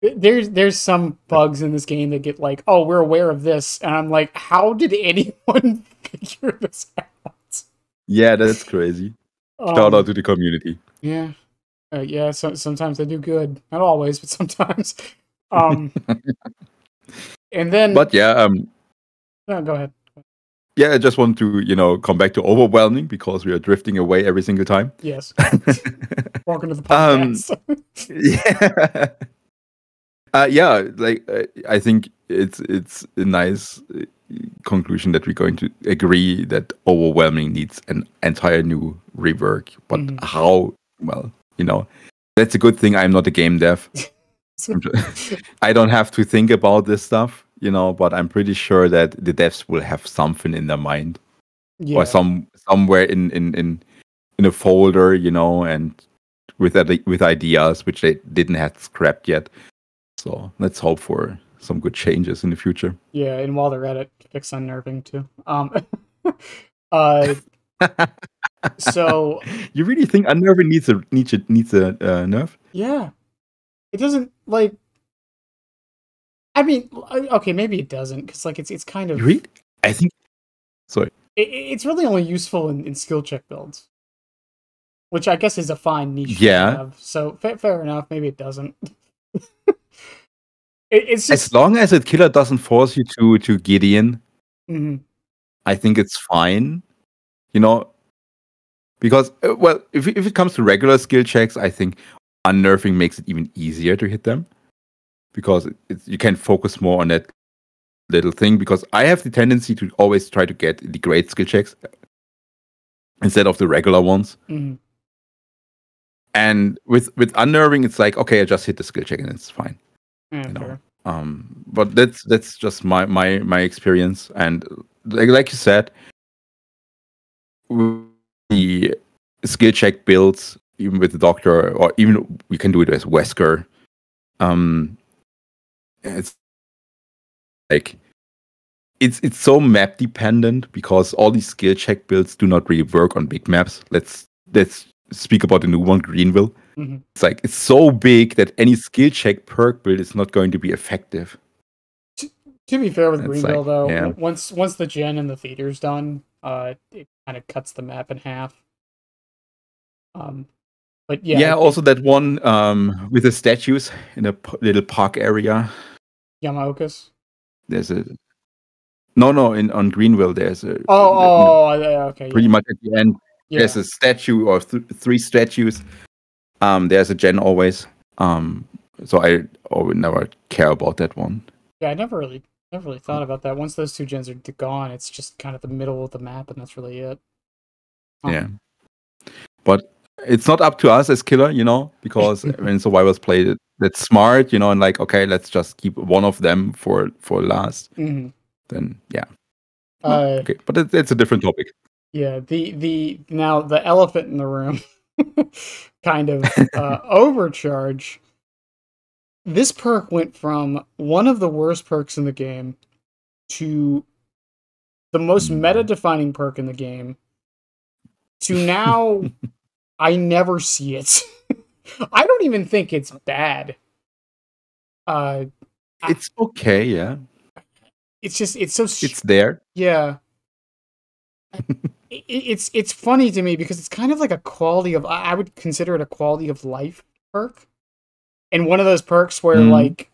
There's some bugs in this game that get like, oh, we're aware of this, and I'm like, how did anyone figure this out? Yeah, that's crazy. Shout out to the community. Yeah, yeah. So sometimes they do good, not always, but sometimes. And then, but yeah, no, go ahead. Yeah, I just want to, come back to overwhelming because we are drifting away every single time. Yes. Welcome to the podcast. Yeah. I think it's a nice conclusion that we're going to agree that overwhelming needs an entire new rework. But how? Well, that's a good thing. I'm not a game dev. I don't have to think about this stuff. But I'm pretty sure that the devs will have something in their mind, or somewhere in a folder, and with ideas which they didn't have scrapped yet. So let's hope for some good changes in the future. Yeah, and while they're at it, fix unnerving too. So you really think unnerving needs a nerf? Yeah, it doesn't like. I mean, okay, maybe it doesn't because like it's kind of. Really? I think. Sorry. It's really only useful in skill check builds, which I guess is a fine niche. Yeah. To have. So fair enough. Maybe it doesn't. It's just, as long as a killer doesn't force you to Gideon, I think it's fine. Because if it comes to regular skill checks, I think unnerving makes it even easier to hit them. Because you can focus more on that little thing. Because I have the tendency to always try to get the great skill checks instead of the regular ones. Mm-hmm. And with unnerving, it's like, okay, I just hit the skill check and it's fine. But that's just my experience. And like you said, the skill check builds even with the doctor, or even we can do it as Wesker. It's like it's so map dependent because all these skill check builds do not really work on big maps. Let's speak about the new one, Greenville. Mm-hmm. It's like it's so big that any skill check perk build is not going to be effective. To be fair with It's Greenville, like, though, yeah. once the gen and the theater's done, it kind of cuts the map in half. But yeah, Yeah, also that one with the statues in a little park area. Yamaokas. There's a no on Greenville. There's a Okay, pretty yeah, much at the end. yeah. There's a statue or three statues. There's a gen always. So I would never care about that one. Yeah, I never really thought about that. Once those two gens are gone, it's just kind of the middle of the map, and that's really it. Yeah, but it's not up to us as killer, because when survivors play it, that's smart, and like, okay, let's just keep one of them for last. Mm-hmm. Then yeah. Oh, okay, but it's a different topic. Yeah, the now the elephant in the room kind of overcharge. This perk went from one of the worst perks in the game to the most meta-defining perk in the game to now I never see it. I don't even think it's bad. It's okay, yeah. It's just it's there. Yeah. It's funny to me because it's kind of like a quality of I would consider it a quality of life perk. And one of those perks where like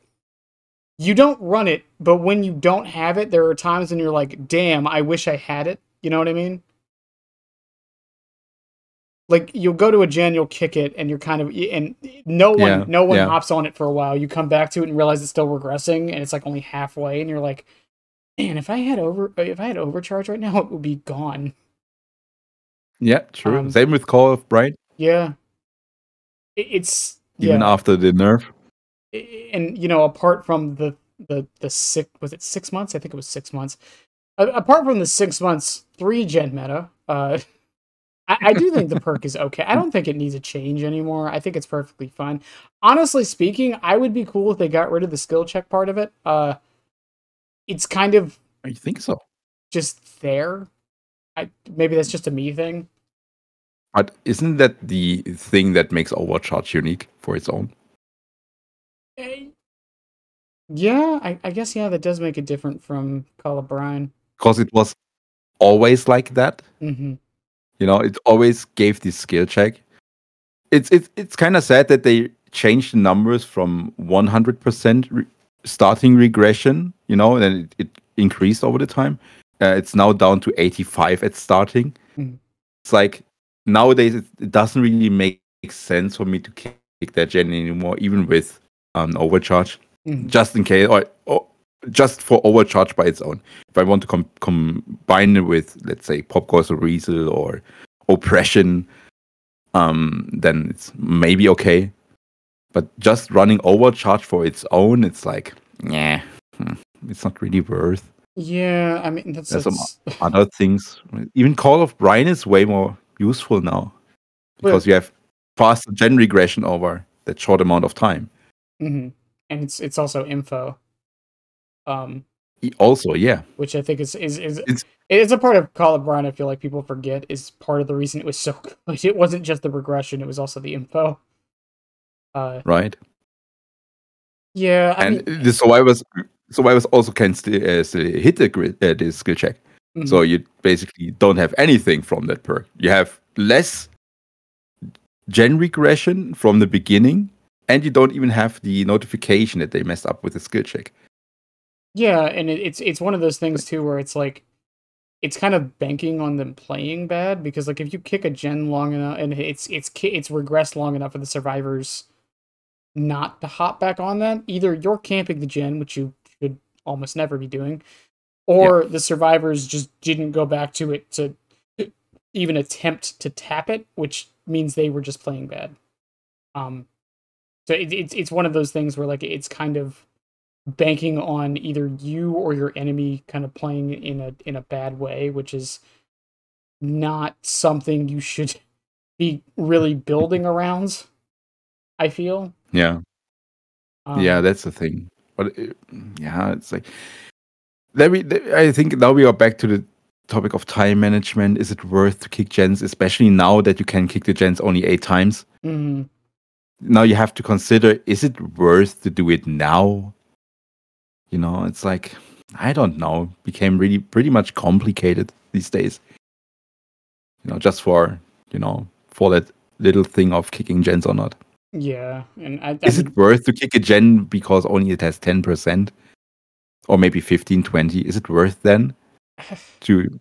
you don't run it, but when you don't have it, there are times when you're like, damn, I wish I had it. You know what I mean? Like you'll go to a gen, you'll kick it, and you're kind of and no one hops on it for a while. You come back to it and realize it's still regressing, and it's like only halfway, and you're like, man, if I had overcharge right now, it would be gone. Yeah, true. Same with Call of Bright. Yeah, it's even after the nerf. And apart from the 6 months? I think it was 6 months. Apart from the 6 months 3-gen meta, I do think the perk is okay. I don't think it needs a change anymore. I think it's perfectly fine. Honestly speaking, I would be cool if they got rid of the skill check part of it. It's kind of. I think so. Just there. Maybe that's just a me thing. But isn't that the thing that makes Overcharge unique for its own? Yeah, I guess that does make it different from Call of Brian. Because it was always like that. Mm-hmm. It always gave this skill check. It's kind of sad that they changed the numbers from 100% starting regression, and it increased over the time. It's now down to 85 at starting. Mm-hmm. It's like nowadays it doesn't really make sense for me to kick that gen anymore, even with Overcharge, just in case, or just for Overcharge by its own. If I want to combine it with, let's say, Pop Goes a Weasel or Oppression, then it's maybe okay. But just running Overcharge for its own, it's like, yeah, it's not really worth. Yeah, I mean, there's some other things. Even Call of Brian is way more useful now because you have faster gen regression over that short amount of time. Mm-hmm. And it's also info. Also, yeah, which I think is it's a part of Call of Brian. I feel like people forget is part of the reason it was so good. It wasn't just the regression; it was also the info. Right. Yeah, and the survivors also can still hit the skill check. Mm-hmm. So you basically don't have anything from that perk. You have less gen regression from the beginning, and you don't even have the notification that they messed up with the skill check. Yeah, and it's one of those things too where it's like it's kind of banking on them playing bad because like if you kick a gen long enough and it's regressed long enough for the survivors not to hop back on that, either you're camping the gen, which you should almost never be doing, or the survivors just didn't go back to it to even attempt to tap it, which means they were just playing bad. So it's one of those things where like it's kind of banking on either you or your enemy kind of playing in a bad way, which is not something you should be really building around. I feel. Yeah. Yeah, that's the thing. But yeah, it's like I think now we are back to the topic of time management. Is it worth to kick gens, especially now that you can kick the gens only 8 times? Mm-hmm. Now you have to consider: is it worth to do it now? You know, it's like I don't know. Became really pretty much complicated these days. You know, just for for that little thing of kicking gens or not. Yeah, and Is it worth to kick a gen because only it has 10%? Or maybe 15, 20? Is it worth then to...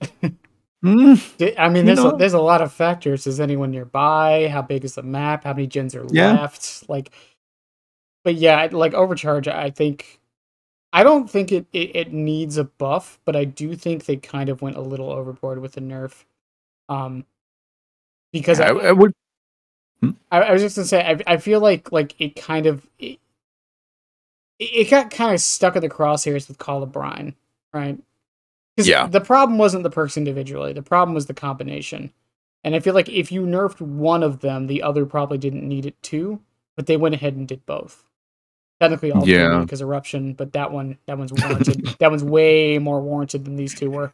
I mean, there's a lot of factors. Is anyone nearby? How big is the map? How many gens are left? Like, but yeah, like Overcharge, I don't think it needs a buff, but I do think they kind of went a little overboard with the nerf. Because I would... I was just gonna say I feel like it kind of it got kind of stuck in the crosshairs with Call of Brine, right? Because the problem wasn't the perks individually, the problem was the combination. And I feel like if you nerfed one of them, the other probably didn't need it too, but they went ahead and did both. Technically all three because Eruption, but that one's warranted. That one's way more warranted than these two were.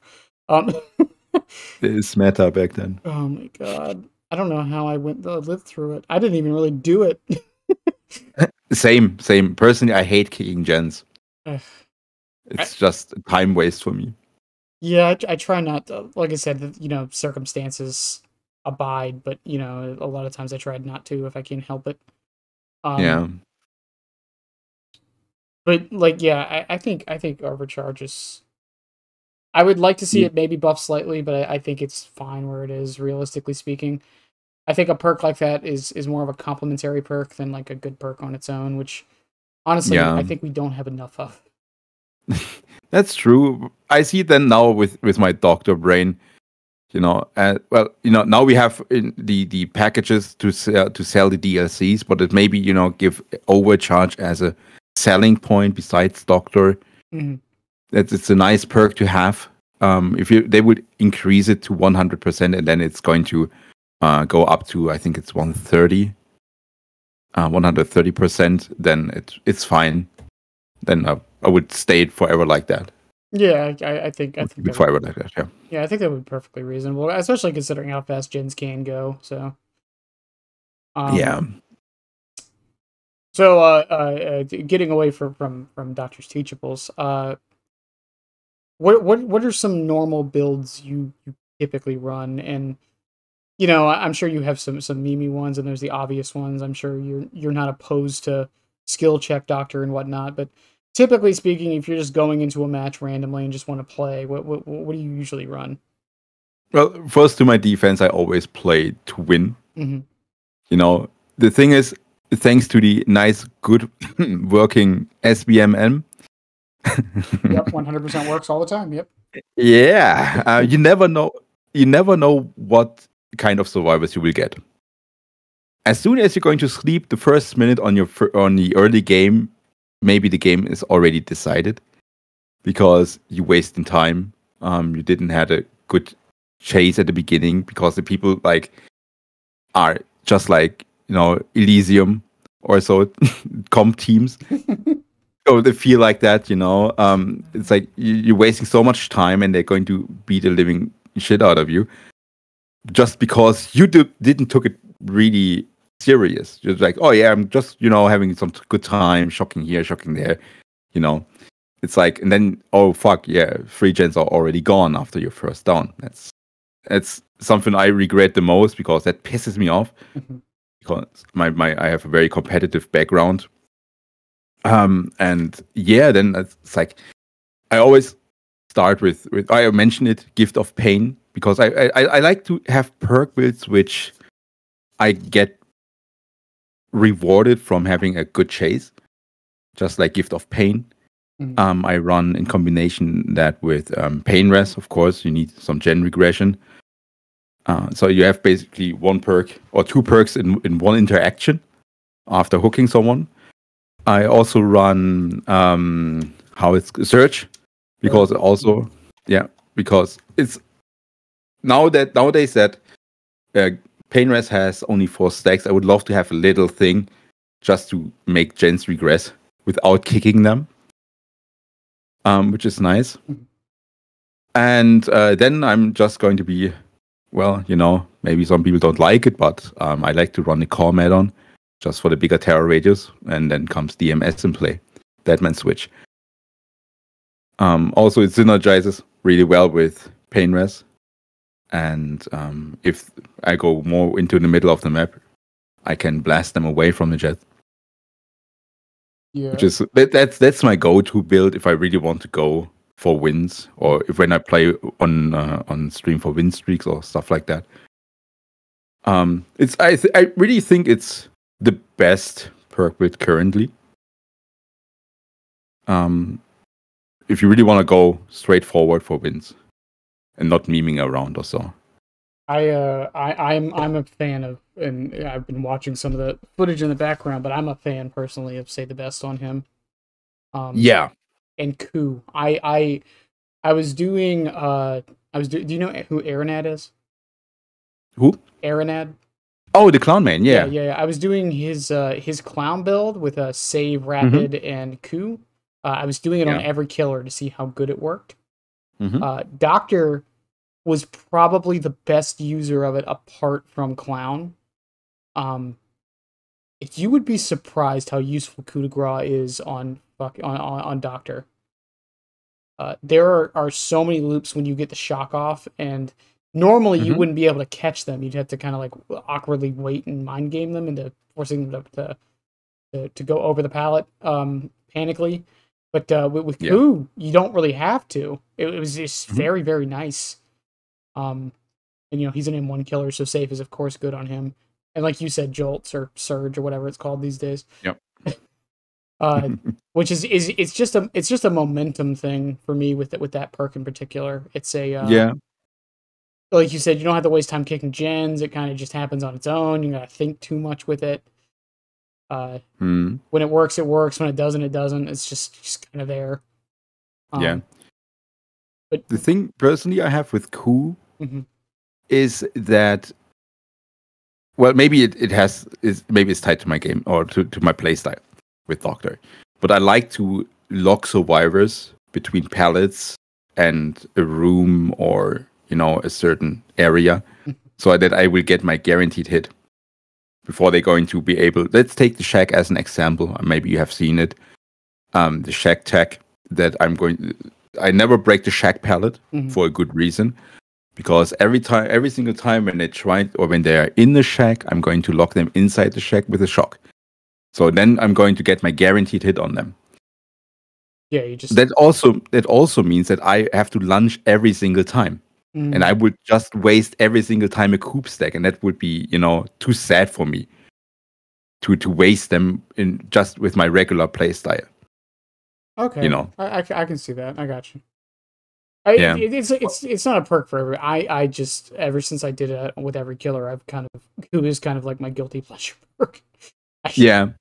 It's meta back then. Oh my god. I don't know how I lived through it. I didn't even really do it. Same. Personally, I hate kicking gens. It's just a time waste for me. Yeah, I try not to. Like I said, circumstances abide, but a lot of times I try not to if I can help it. Yeah. But I think Overcharge is. I would like to see it maybe buff slightly, but I think it's fine where it is. Realistically speaking, I think a perk like that is more of a complementary perk than like a good perk on its own, which honestly I think we don't have enough of. That's true. I see it then now with my doctor brain. Now we have the packages to sell the DLCs, but it maybe give Overcharge as a selling point besides Doctor. Mm-hmm. It's a nice perk to have. If they would increase it to 100%, and then it's going to go up to, I think it's 130%, then it's fine. Then I would stay it forever like that. Yeah, I think forever like that. Yeah. Yeah, I think that would be perfectly reasonable, especially considering how fast gens can go. So. Yeah. So, getting away from Doctor's Teachables, what are some normal builds you typically run? And I'm sure you have some meme ones, and there's the obvious ones. I'm sure you're not opposed to skill check Doctor and whatnot, but typically speaking, if you're just going into a match randomly and just want to play, what do you usually run? Well, first, to my defense, I always play to win. Mm-hmm. The thing is, thanks to the nice, good working SBMM. Yep, 100% works all the time. Yep. Yeah, you never know. You never know what kind of survivors you will get. As soon as you're going to sleep, the first minute on the early game, maybe the game is already decided because you wasting time. You didn't have a good chase at the beginning because the people are just Elysium or so comp teams. So they feel like that, it's like you're wasting so much time and they're going to beat the living shit out of you just because you didn't took it really serious. You're like, oh yeah, I'm just, having some good time, shocking here, shocking there, It's like, and then, oh fuck, yeah, 3 gens are already gone after your first down. That's something I regret the most because that pisses me off. Because I have a very competitive background. And yeah, then it's like I always start with I mentioned it, Gift of Pain, because I like to have perk builds which I get rewarded from having a good chase, just like Gift of Pain. I run in combination that with Pain Res. Of course, you need some gen regression. So you have basically one perk or 2 perks in one interaction after hooking someone. I also run Search because because it's nowadays that Painrest has only 4 stacks. I would love to have a little thing just to make gens regress without kicking them, which is nice. And then I'm just going to be, well, maybe some people don't like it, but I like to run the core add-on just for the bigger terror radius, and then comes DMS in play. Deadman switch. Also, it synergizes really well with Painrest. And if I go more into the middle of the map, I can blast them away from the jet. Yeah. Which is that's my go-to build if I really want to go for wins, or if when I play on stream for win streaks or stuff like that. I really think it's the best perk build currently. If you really want to go straight forward for wins and not memeing around or so. I'm a fan of, and I've been watching some of the footage in the background, but I'm a fan personally of Say the Best on him. Yeah. And Coup. I was doing do you know who Aranad is? Who? Aranad. Oh, the clown man, yeah. Yeah. I was doing his clown build with a save, rapid, and Coup. I was doing it on every killer to see how good it worked. Doctor was probably the best user of it apart from Clown. You would be surprised how useful coup de grace is on Doctor. There are so many loops when you get the shock off, and normally you wouldn't be able to catch them. You'd have to kind of like awkwardly wait and mind game them into forcing them to go over the pallet panically. But with coup, you don't really have to. It was just very, very nice. And he's an M1 killer, so safe is of course good on him. And like you said, jolts or surge or whatever it's called these days. Yep. Which is it's just a momentum thing for me with that perk in particular. It's a like you said, you don't have to waste time kicking gens. It kind of just happens on its own. You gotta think too much with it. When it works, it works. When it doesn't, it doesn't. It's just kind of there. But the thing personally I have with coup is that, well, maybe maybe it's tied to my game or to my playstyle with Doctor, but I like to lock survivors between pallets and a room or a certain area, so that I will get my guaranteed hit before they're going to be able. Let's take the shack as an example. Maybe you have seen it. The shack tech that I never break the shack pallet for a good reason, because every single time when they try or when they are in the shack, I'm going to lock them inside the shack with a shock. So then I'm going to get my guaranteed hit on them. Yeah, you just that also means that I have to lunge every single time. And I would just waste every single time a coup stack, and that would be, too sad for me to waste them in just with my regular play style. Okay, I can see that. I got you. It's not a perk for every. I just ever since I did it with every killer, I've coup is kind of like my guilty pleasure perk. It's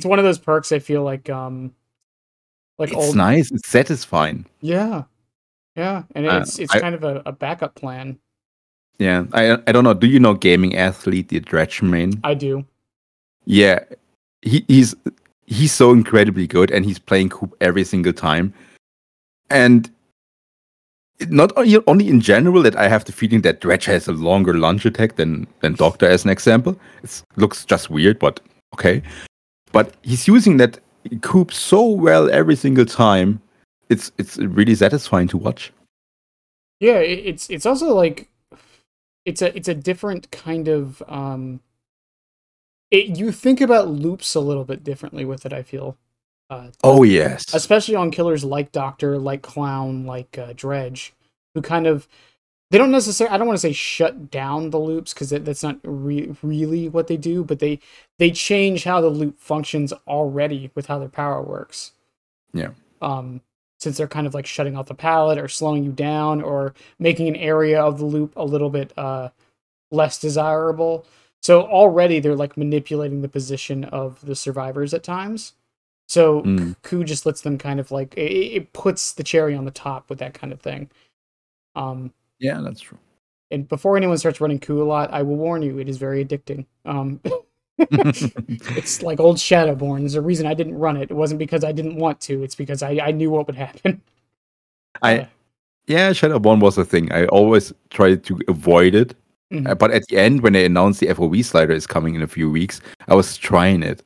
one of those perks I feel like it's nice. It's satisfying. Yeah, and it's kind of a backup plan. Yeah, I don't know. Do you know Gaming Athlete, the Dredge main? I do. Yeah, he's so incredibly good, and he's playing Coop every single time. And not only in general that I have the feeling that Dredge has a longer lunge attack than Doctor, as an example. It looks just weird, but okay. But he's using that Coop so well every single time. It's really satisfying to watch. Yeah, it's also like it's a different kind of you think about loops a little bit differently with it, I feel. Oh yes, especially on killers like Doctor, like Clown, like Dredge, who kind of they don't necessarily. I don't want to say shut down the loops because that's not really what they do, but they change how the loop functions already with how their power works. Yeah. Since they're kind of like shutting off the pallet or slowing you down or making an area of the loop a little bit less desirable. So already they're like manipulating the position of the survivors at times. So Coup just lets them kind of like, it puts the cherry on the top with that kind of thing. Yeah, that's true. And before anyone starts running Coup a lot, I will warn you, it is very addicting. It's like old Shadowborn. There's a reason I didn't run it. It wasn't because I didn't want to. It's because I knew what would happen. Yeah, Shadowborn was a thing. I always tried to avoid it. Mhm. But at the end, when they announced the FOV slider is coming in a few weeks, I was trying it.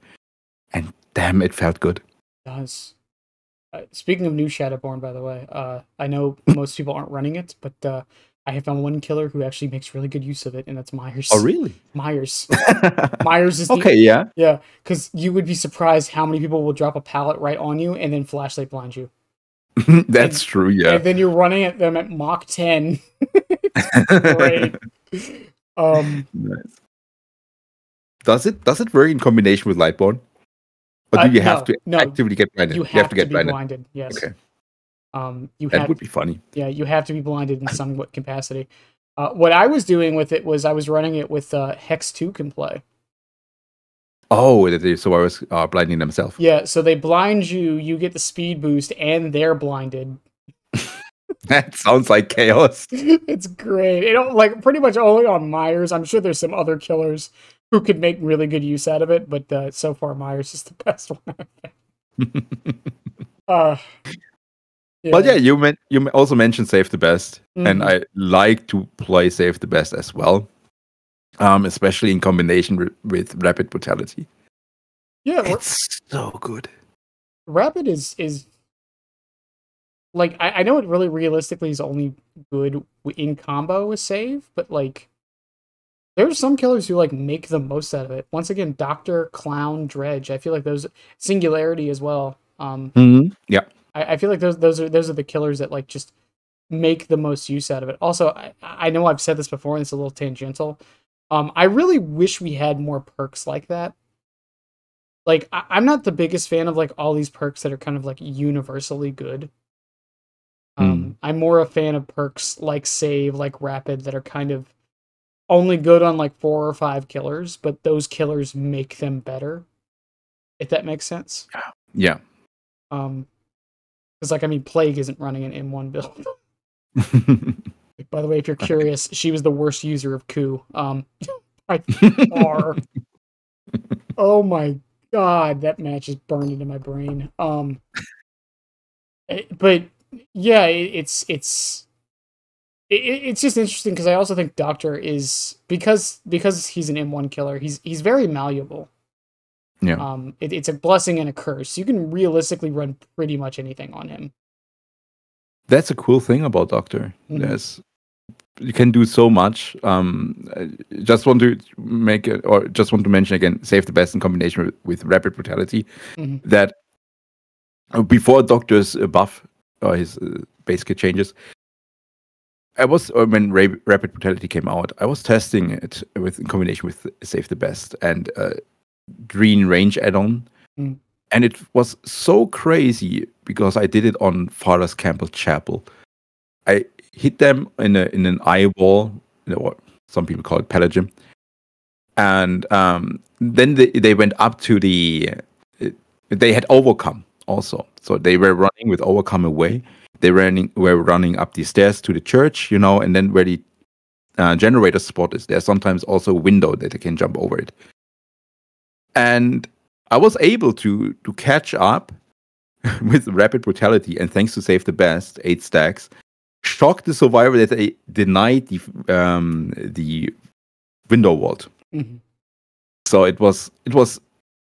And damn, it felt good. It does. Speaking of new Shadowborn, by the way, I know most people aren't running it, but I have found one killer who actually makes really good use of it, and that's Myers. Oh, really? Myers. Myers is okay, yeah. Yeah, because you would be surprised how many people will drop a pallet right on you and then flashlight blind you. That's true, yeah. And then you're running at them at Mach 10. Great. Nice. Does it work in combination with Lightborn? Or do you have to actively get blinded? You have to get blinded. Yes. Okay. That would be funny. Yeah, you have to be blinded in some capacity. What I was doing with it was I was running it with Hex 2 can play. Oh, so I was blinding themselves. Yeah, so they blind you, you get the speed boost, and they're blinded. That sounds like chaos. It's great. It don't like pretty much only on Myers. I'm sure there's some other killers who could make really good use out of it, but so far Myers is the best one. Yeah. But yeah, you also mentioned Save the Best, and I like to play Save the Best as well, especially in combination with Rapid Brutality. Yeah, it's so good. Rapid is like I know it really realistically is only good in combo with Save, but like there's some killers who like make the most out of it. Once again, Doctor, Clown, Dredge. I feel like those Singularity as well. Yeah. I feel like those are the killers that like just make the most use out of it. Also, I know I've said this before and it's a little tangential. I really wish we had more perks like that. Like I'm not the biggest fan of like all these perks that are kind of like universally good. I'm more a fan of perks like Save, like Rapid that are kind of only good on like 4 or 5 killers, but those killers make them better. If that makes sense. Yeah. Because, like, I mean, Plague isn't running an M1 build. By the way, if you're curious, she was the worst user of Coup. By far. Oh my god, that match is burned into my brain. But yeah, it's just interesting because I also think Doctor is because he's an M1 killer. He's very malleable. Yeah. It's a blessing and a curse. You can realistically run pretty much anything on him. That's a cool thing about Doctor. You can do so much. Just want to mention again, Save the Best in combination with Rapid Brutality. That before Doctor's buff or his base kit changes, when Rapid Brutality came out, I was testing it in combination with Save the Best and Green Range add-on, and it was so crazy because I did it on Father's Campbell Chapel. I hit them in an eyeball, what some people call it Pelagim, and then they went up to they had Overcome also, so they were running with Overcome away. They were running up the stairs to the church, and then where the generator spot is, there's sometimes also a window that they can jump over it. And I was able to catch up with Rapid Brutality, and thanks to Save the Best, 8 stacks, shocked the survivor that they denied the window vault. So it was.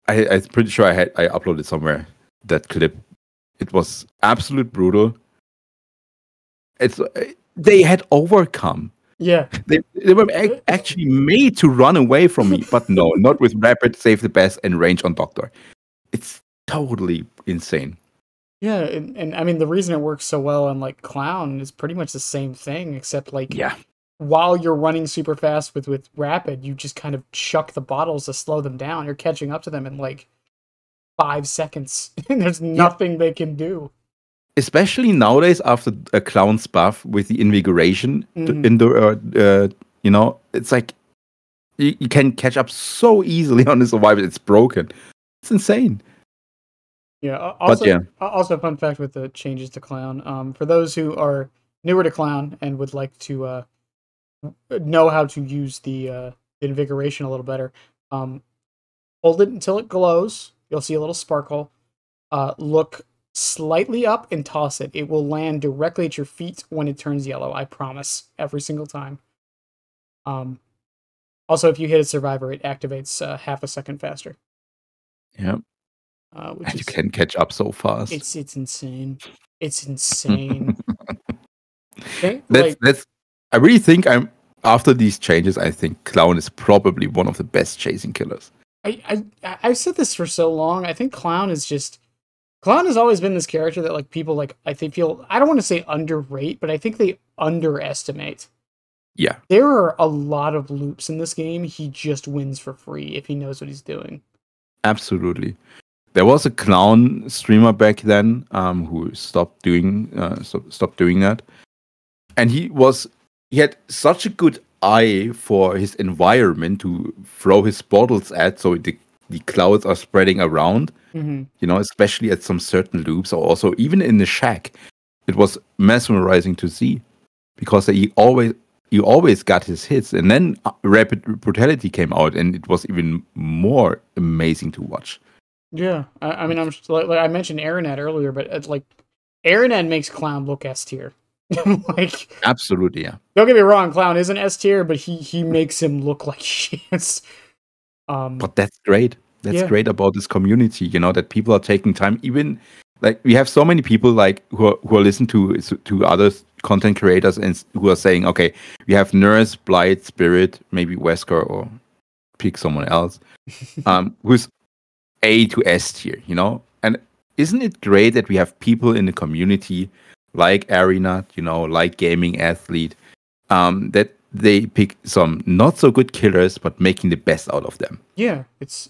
I'm pretty sure I uploaded somewhere that clip. It was absolute brutal. They had Overcome. Yeah, they were actually made to run away from me, but no, not with Rapid, Save the Best, and Range on Doctor. It's totally insane. Yeah, and I mean the reason it works so well on like Clown is pretty much the same thing, except like while you're running super fast with Rapid, you just kind of chuck the bottles to slow them down. You're catching up to them in like 5 seconds, and there's nothing they can do. Especially nowadays after a Clown's buff with the invigoration it's like you can catch up so easily on the survivor. It's broken. It's insane. Yeah. Also, fun fact with the changes to Clown. For those who are newer to Clown and would like to know how to use the invigoration a little better. Hold it until it glows. You'll see a little sparkle. Look slightly up and toss it. It will land directly at your feet when it turns yellow. I promise. Every single time. Also, if you hit a survivor, it activates half a second faster. Yeah. And you can catch up so fast. It's insane. It's insane. That's. I really think after these changes. I think Clown is probably one of the best chasing killers. I've said this for so long. I think Clown has always been this character that like people like I think feel I don't want to say underrate, but I think they underestimate. Yeah. There are a lot of loops in this game. He just wins for free if he knows what he's doing. Absolutely. There was a Clown streamer back then who stopped doing that. And he had such a good eye for his environment to throw his bottles at so the clouds are spreading around. Mm-hmm. Especially at some certain loops or also even in the shack. It was mesmerizing to see because he always got his hits, and then Rapid Brutality came out, and it was even more amazing to watch. Yeah, I mean, I'm like I mentioned Aeronet earlier, but it's like Aeronet makes Clown look S tier. Like absolutely, yeah. Don't get me wrong, Clown isn't S tier, but he makes him look like shit. But that's great. That's great about this community. That people are taking time. Even like we have so many people like who are listening to other content creators and who are saying, okay, we have Nurse, Blight, Spirit, maybe Wesker, or pick someone else, who's A to S tier. And isn't it great that we have people in the community like Arena, like Gaming Athlete, that they pick some not so good killers, but making the best out of them. Yeah, it's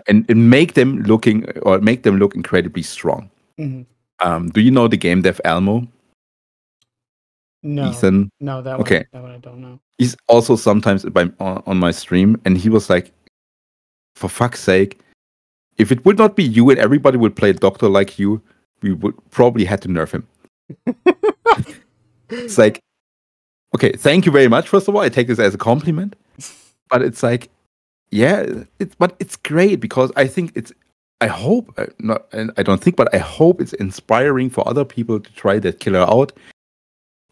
and make them look incredibly strong. Mm-hmm. Do you know the game dev Elmo? No, Ethan. No, that okay. One I don't know. He's also sometimes on my stream, and he was like, "For fuck's sake, if it would not be you and everybody would play a doctor like you, we would probably had to nerf him." It's like, okay, thank you very much. First of all, I take this as a compliment, but it's like, yeah, but it's great because I think I hope not, and I don't think, but I hope it's inspiring for other people to try that killer out.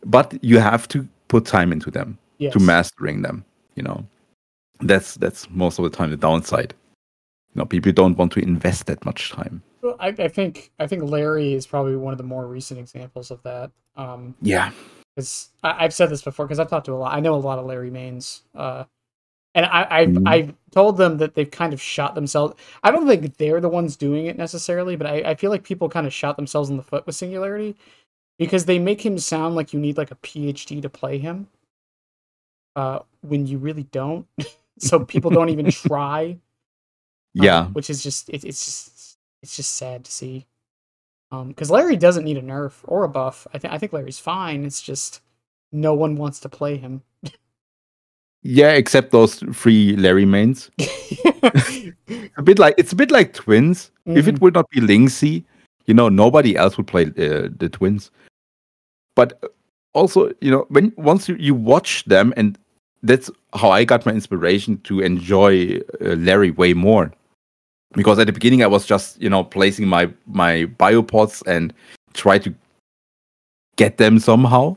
But you have to put time into them to mastering them. That's most of the time the downside. People don't want to invest that much time. Well, I think Larry is probably one of the more recent examples of that. Yeah, because I've said this before because I've talked to I know a lot of Larry mains, and I've told them that they've kind of shot themselves. I don't think they're the ones doing it necessarily, but I feel like people kind of shot themselves in the foot with Singularity because they make him sound like you need like a PhD to play him, when you really don't. So people don't even try. Yeah, which is just it's just sad to see. Because Larry doesn't need a nerf or a buff. I think Larry's fine. It's just no one wants to play him. Yeah, except those 3 Larry mains. It's a bit like twins. Mm-hmm. If it would not be Linksy, nobody else would play the twins. But also, once you watch them, and that's how I got my inspiration to enjoy Larry way more. Because at the beginning I was just, placing my biopods and try to get them somehow.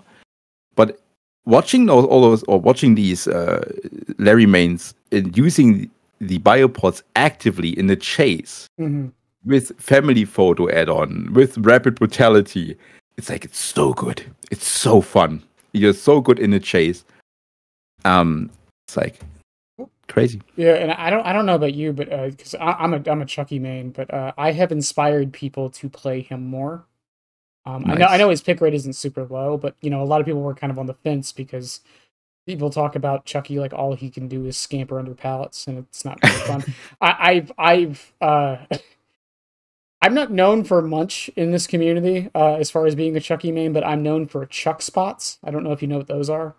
But watching watching these Larry mains and using the biopods actively in the chase, mm-hmm. with family photo add-on, with rapid brutality, it's like it's so good. It's so fun. You're so good in the chase. It's like crazy. Yeah, and I don't know about you, but because I'm a Chucky main, but I have inspired people to play him more. Nice. I know his pick rate isn't super low, but a lot of people were kind of on the fence because people talk about Chucky like all he can do is scamper under pallets, and it's not really fun. I'm not known for much in this community as far as being a Chucky main, but I'm known for Chuck spots. I don't know if you know what those are.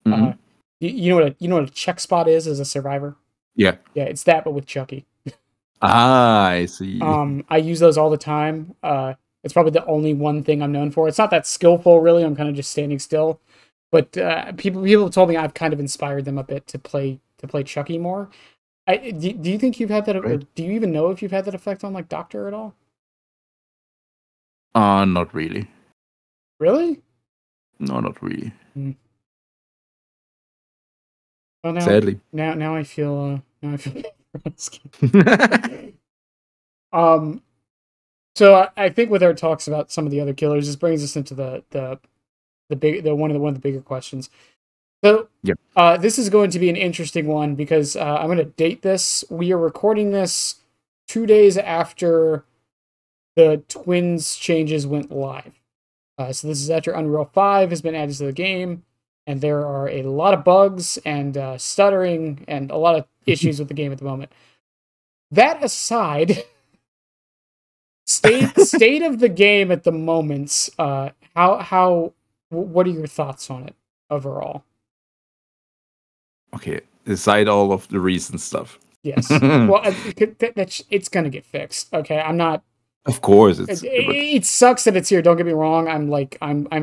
Mm-hmm. You know what a check spot is as a survivor? Yeah. Yeah, it's that but with Chucky. I see. I use those all the time. It's probably the only one thing I'm known for. It's not that skillful really. I'm kind of just standing still. But people told me I've kind of inspired them a bit to play Chucky more. Do you think you've had that, or Right. do you even know if you've had that effect on like Doctor at all? Not really. Really? No, not really. Hmm. Well, Sadly. now I feel So I think with our talks about some of the other killers, this brings us into the one of the bigger questions. So Yep. this is going to be an interesting one because I'm going to date this. We are recording this 2 days after the Twins changes went live. So this is after Unreal 5 has been added to the game, and there are a lot of bugs and stuttering and a lot of issues with the game at the moment. That aside, state of the game at the moment. What are your thoughts on it overall? Okay, aside all of the recent stuff. Yes. Well, it's gonna get fixed. Okay, I'm not. Of course, It sucks that it's here. Don't get me wrong. I'm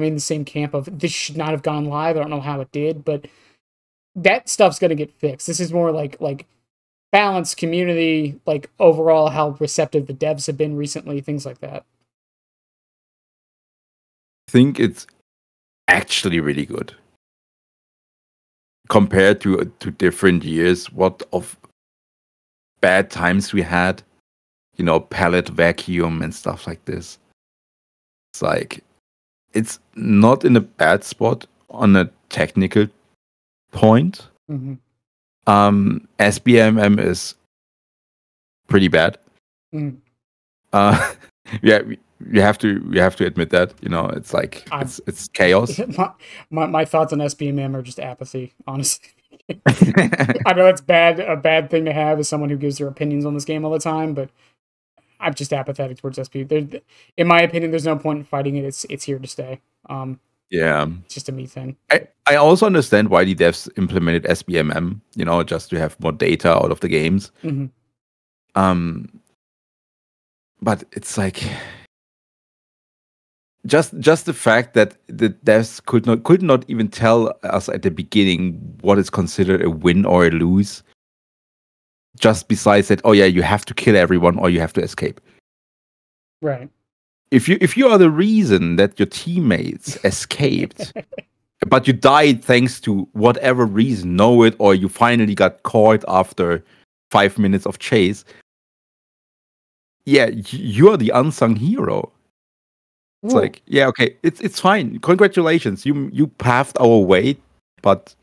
in the same camp of this should not have gone live. I don't know how it did, but that stuff's gonna get fixed. This is more like balanced community, like overall how receptive the devs have been recently, things like that. I think it's actually really good compared to different years. What of bad times we had, palette vacuum and stuff like this. It's like it's not in a bad spot on a technical point. Mm-hmm. SBMM is pretty bad. Mm. Yeah, we have to admit that. It's like it's chaos. My thoughts on SBMM are just apathy, honestly. I know that's a bad thing to have as someone who gives their opinions on this game all the time, but I'm just apathetic towards SP. In my opinion, there's no point in fighting it. It's here to stay. Yeah, it's just a me thing. I also understand why the devs implemented SBMM, just to have more data out of the games. Mm-hmm. But it's like just the fact that the devs could not even tell us at the beginning what is considered a win or a lose. Just besides that, oh yeah, you have to kill everyone or you have to escape. Right. If you are the reason that your teammates escaped, but you died thanks to whatever reason, know it, or you finally got caught after 5 minutes of chase, yeah, you are the unsung hero. It's like, yeah, okay, it's fine. Congratulations, you paved our way, but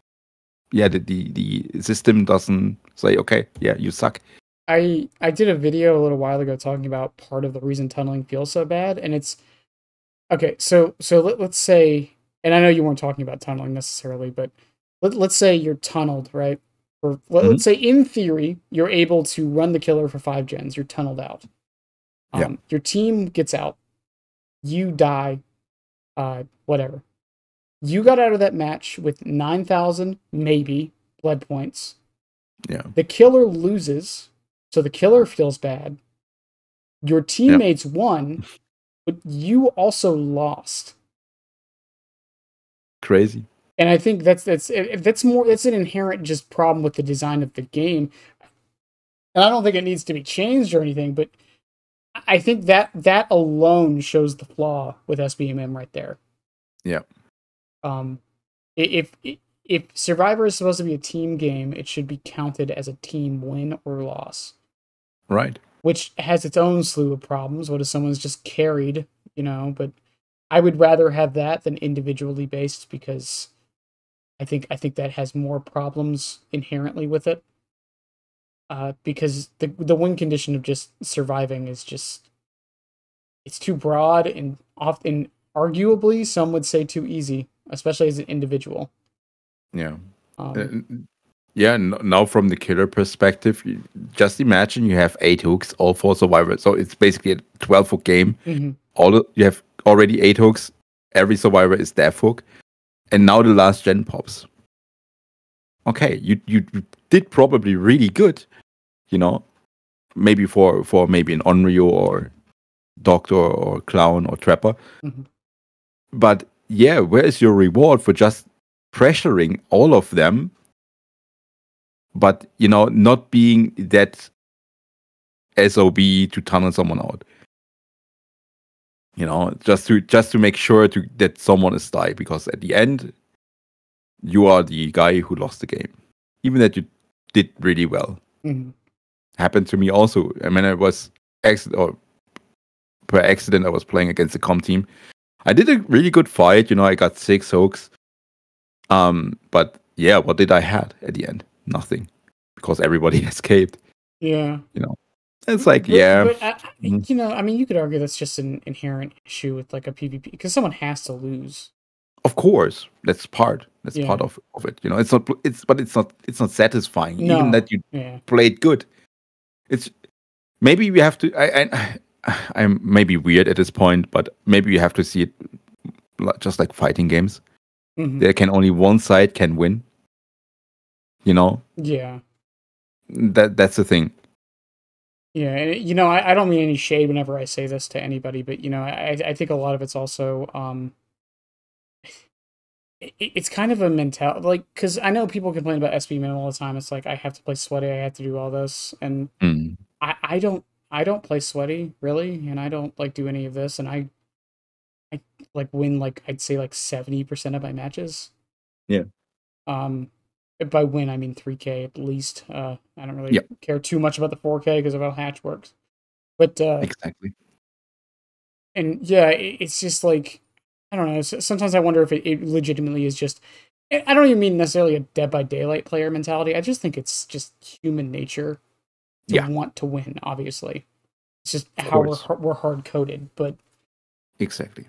yeah, the system doesn't say, okay, yeah, you suck. I did a video a little while ago talking about part of the reason tunneling feels so bad, and it's okay. So let's say, and I know you weren't talking about tunneling necessarily, but let's say you're tunneled, right? Or let's say in theory you're able to run the killer for 5 gens. You're tunneled out. Your team gets out. You die. Whatever. You got out of that match with 9,000 maybe blood points. Yeah. The killer loses, so the killer feels bad. Your teammates won, but you also lost. Crazy. And I think that's an inherent just problem with the design of the game. And I don't think it needs to be changed or anything, but I think that alone shows the flaw with SBMM right there. Yeah. If Survivor is supposed to be a team game, it should be counted as a team win or loss. Right. Which has its own slew of problems. What if someone's just carried, but I would rather have that than individually based because I think that has more problems inherently with it. Because the win condition of just surviving is just it's too broad and often arguably some would say too easy, especially as an individual. Yeah. Now from the killer perspective, just imagine you have 8 hooks, all 4 survivors. So it's basically a 12-hook game. Mm-hmm. You have already 8 hooks. Every survivor is death hook. And now the last gen pops. Okay, you did probably really good, maybe for maybe an Onryo or Doctor or Clown or Trapper. Mm-hmm. But yeah, where is your reward for just pressuring all of them, but not being that SOB to tunnel someone out. Just to make sure that someone is die, because at the end you are the guy who lost the game, even that you did really well. Mm-hmm. Happened to me also. I mean, I was per accident I was playing against the com team. I did a really good fight. I got 6 hooks. But yeah, what did I had at the end? Nothing, because everybody escaped. Yeah. It's like, but I mean, you could argue that's just an inherent issue with like a PvP, because someone has to lose. Of course, that's part part of it. It's not satisfying. No. Even that you played good. It's maybe we have to. I'm maybe weird at this point, but maybe you have to see it just like fighting games. Mm-hmm. There can only one side can win. Yeah. That's the thing. Yeah, and I don't mean any shade whenever I say this to anybody, but I think a lot of it's also it's kind of a mentality, like, because I know people complain about SB all the time. It's like, I have to play sweaty, I have to do all this, and I don't play sweaty really, and I don't like do any of this, and I like win like I'd say like 70% of my matches. Yeah. By win I mean 3K at least. I don't really care too much about the 4K because of how hatch works, but exactly. And yeah, it's just like, I don't know. Sometimes I wonder if it legitimately is just. I don't even mean necessarily a Dead by Daylight player mentality. I just think it's just human nature to want to win. Obviously, it's just how we're hard coded. But exactly,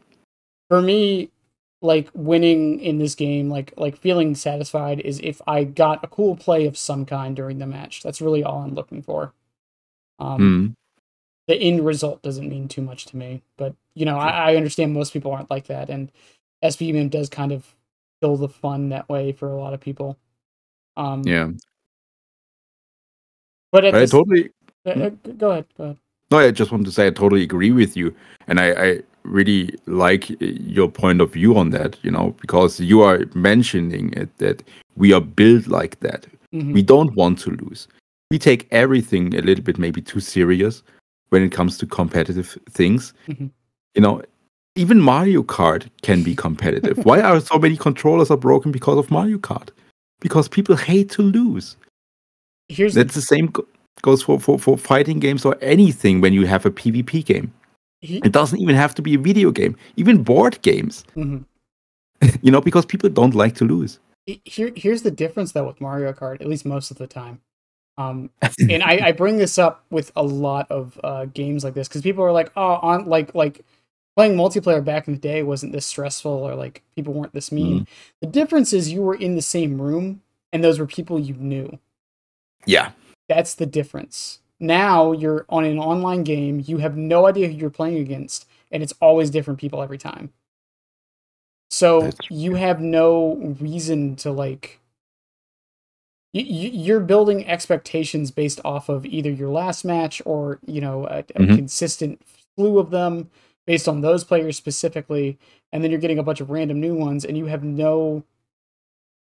for me, like winning in this game, like feeling satisfied is if I got a cool play of some kind during the match. That's really all I'm looking for. The end result doesn't mean too much to me, but I understand most people aren't like that, and SBM does kind of kill the fun that way for a lot of people. But I totally go ahead. No, I just want to say I totally agree with you, and I really like your point of view on that. Because you are mentioning it, that we are built like that. Mm-hmm. We don't want to lose. We take everything a little bit maybe too serious when it comes to competitive things. Mm-hmm. Even Mario Kart can be competitive. Why are so many controllers are broken because of Mario Kart? Because people hate to lose. That's the same goes for fighting games or anything when you have a PvP game. It doesn't even have to be a video game. Even board games. Mm-hmm. Because people don't like to lose. Here's the difference though with Mario Kart, at least most of the time. And I bring this up with a lot of games like this because people are like, oh, on like playing multiplayer back in the day wasn't this stressful, or like people weren't this mean. The difference is you were in the same room and those were people you knew. Yeah. That's the difference. Now you're on an online game, you have no idea who you're playing against, and it's always different people every time. So you have no reason to like. You're building expectations based off of either your last match or a consistent slew of them based on those players specifically, and then you're getting a bunch of random new ones, and you have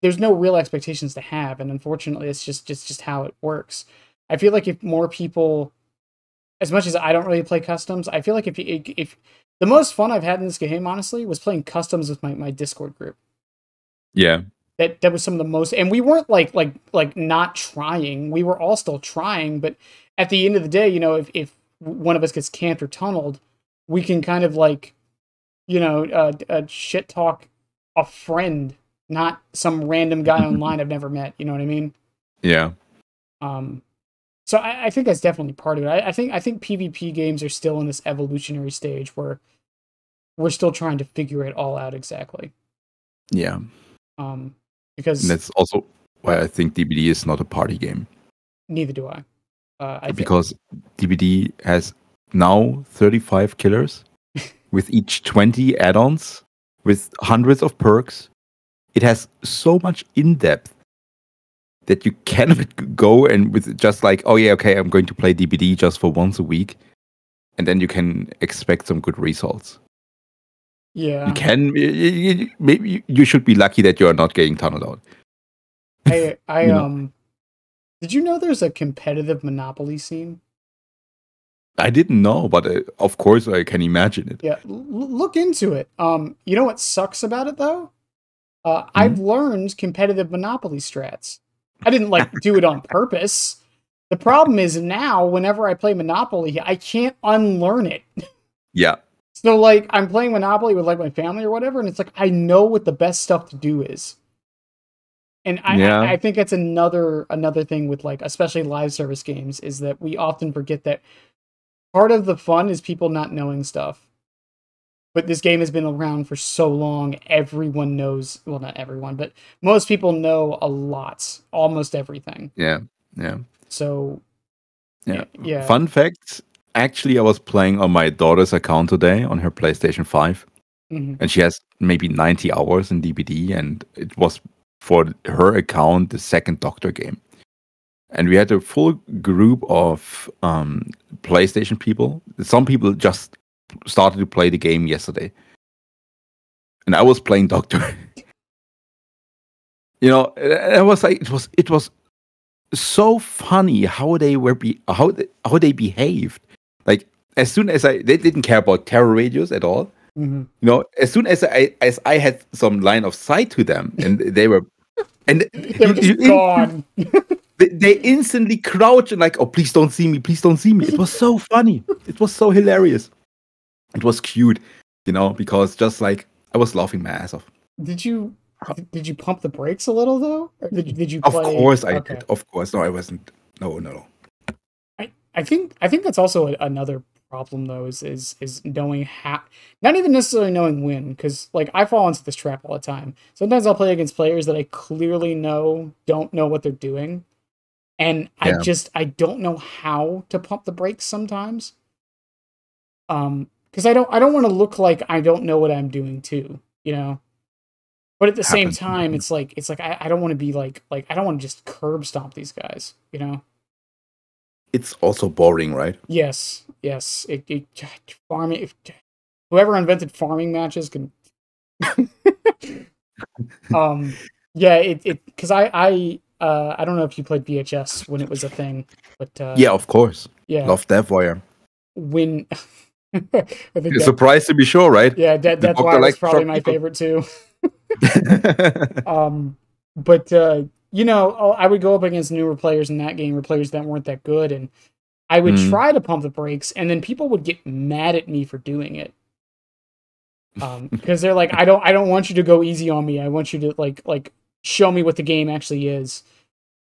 there's no real expectations to have, and unfortunately, it's just how it works. I feel like if more people, as much as I don't really play customs, I feel like if the most fun I've had in this game, honestly, was playing customs with my Discord group. Yeah. That was some of the most, and we weren't like not trying. We were all still trying, but at the end of the day, if one of us gets camped or tunneled, we can kind of like, shit talk a friend, not some random guy online I've never met. You know what I mean? Yeah. So I think that's definitely part of it. I think PvP games are still in this evolutionary stage where we're still trying to figure it all out exactly. Yeah. Because and that's also why I think DBD is not a party game. Neither do I. Because DBD has now 35 killers with each 20 add-ons with hundreds of perks. It has so much in-depth that you cannot go and with just like, oh yeah, okay, I'm going to play DBD just for once a week, and then you can expect some good results. Yeah. You can maybe you should be lucky that you are not getting tunneled out. I You know, did you know there's a competitive Monopoly scene? I didn't know, but of course I can imagine it. Yeah, look into it. You know what sucks about it though? Hmm? I've learned competitive Monopoly strats. I didn't like do it on purpose. The problem is now, whenever I play Monopoly, I can't unlearn it. Yeah, So like, I'm playing Monopoly with like my family or whatever, and it's like I know what the best stuff to do is. And yeah, I think it's another thing with like especially live service games is that we often forget that part of the fun is people not knowing stuff. But this game has been around for so long, everyone knows, well, not everyone, but most people know a lot, almost everything. yeah, yeah, So, yeah. yeah. Fun fact: actually, I was playing on my daughter's account today on her PlayStation 5, Mm-hmm. and she has maybe 90 hours in DBD, and it was for her account the second Doctor game. And we had a full group of PlayStation people. Some people just started to play the game yesterday, and I was playing Doctor. You know, it was like it was so funny how they were how they behaved. Like as soon as they didn't care about terror radios at all. Mm-hmm. You know, as soon as I had some line of sight to them, and they were, and They were just gone. they instantly crouch and like, oh, please don't see me, please don't see me. It was so funny. It was so hilarious. It was cute, you know, because just like I was laughing my ass off. Did you did you pump the brakes a little though, or did you Of play? course I Okay, did. Of course, no, I wasn't. No, no. I think that's also another problem though is knowing how, not even necessarily knowing when, because like I fall into this trap all the time. Sometimes I'll play against players that I clearly know don't know what they're doing, and Yeah, I don't know how to pump the brakes sometimes. Because I don't want to look like I don't know what I'm doing too, you know. But at the same happened. time, it's like I don't want to be like I don't want to just curb stomp these guys, you know. It's also boring, right? Yes, yes. It farming. Whoever invented farming matches can. um. Yeah. It because I don't know if you played VHS when it was a thing, but Yeah, of course. yeah. Love Death Wire. When I think You're that surprised to be sure, right? yeah, The Death doctor Wire was likes to probably shock my people. favorite too. But you know, I would go up against newer players in that game or players that weren't that good, and I would Mm, try to pump the brakes, and then people would get mad at me for doing it. Because they're like, I don't want you to go easy on me. I want you to like show me what the game actually is.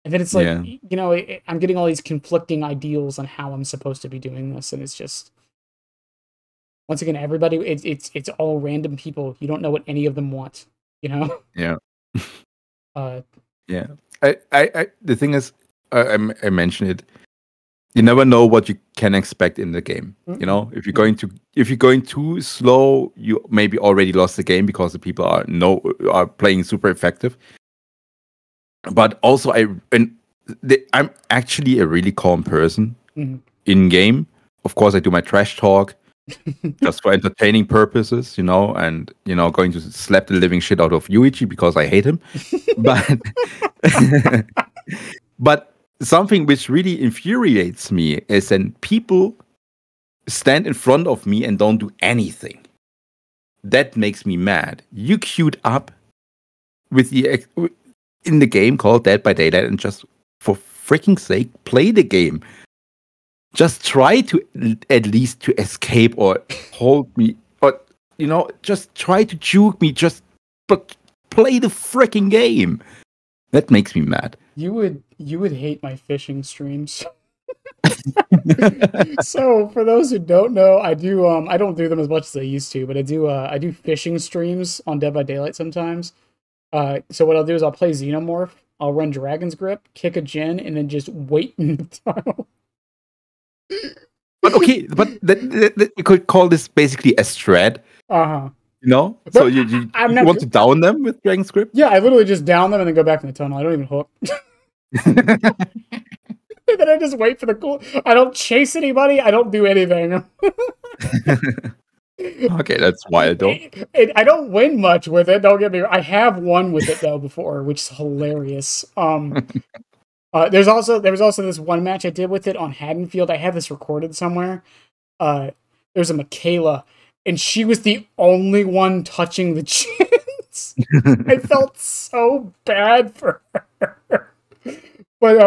And then it's like, yeah. you know, I'm getting all these conflicting ideals on how I'm supposed to be doing this, and it's just once again, everybody, it's all random people. You don't know what any of them want, you know. Yeah. Uh, Yeah. The thing is, I mentioned it. You never know what you can expect in the game. You know, if you're going too slow, you maybe already lost the game because the people are playing super effective. But also, I'm actually a really calm person mhm. in game. Of course, I do my trash talk just for entertaining purposes, you know, and going to slap the living shit out of Yuichi because I hate him. But but something which really infuriates me is when people stand in front of me and don't do anything. That makes me mad. You queued up with in the game called Dead by Daylight, and just for freaking sake, play the game. Just try to at least to escape or hold me, or just try to juke me. But play the freaking game. That makes me mad. You would hate my fishing streams. So for those who don't know, I don't do them as much as I used to, but I do fishing streams on Dead by Daylight sometimes. So what I'll do is I'll play Xenomorph, I'll run Dragon's Grip, kick a gen, and then just wait in the tunnel. But okay, but you could call this basically a strat, Uh-huh. So But you I'm you not want to down them with Dragon Script? yeah, I literally just down them and then go back in the tunnel. I don't even hook. And then I just wait for the cool. I don't chase anybody. I don't do anything. Okay, that's wild though. I don't win much with it. Don't get me wrong. I have won with it though before, which is hilarious. There was also this one match I did with it on Haddonfield. I have this recorded somewhere. There's a Michaela, and she was the only one touching the chins. I felt so bad for her. But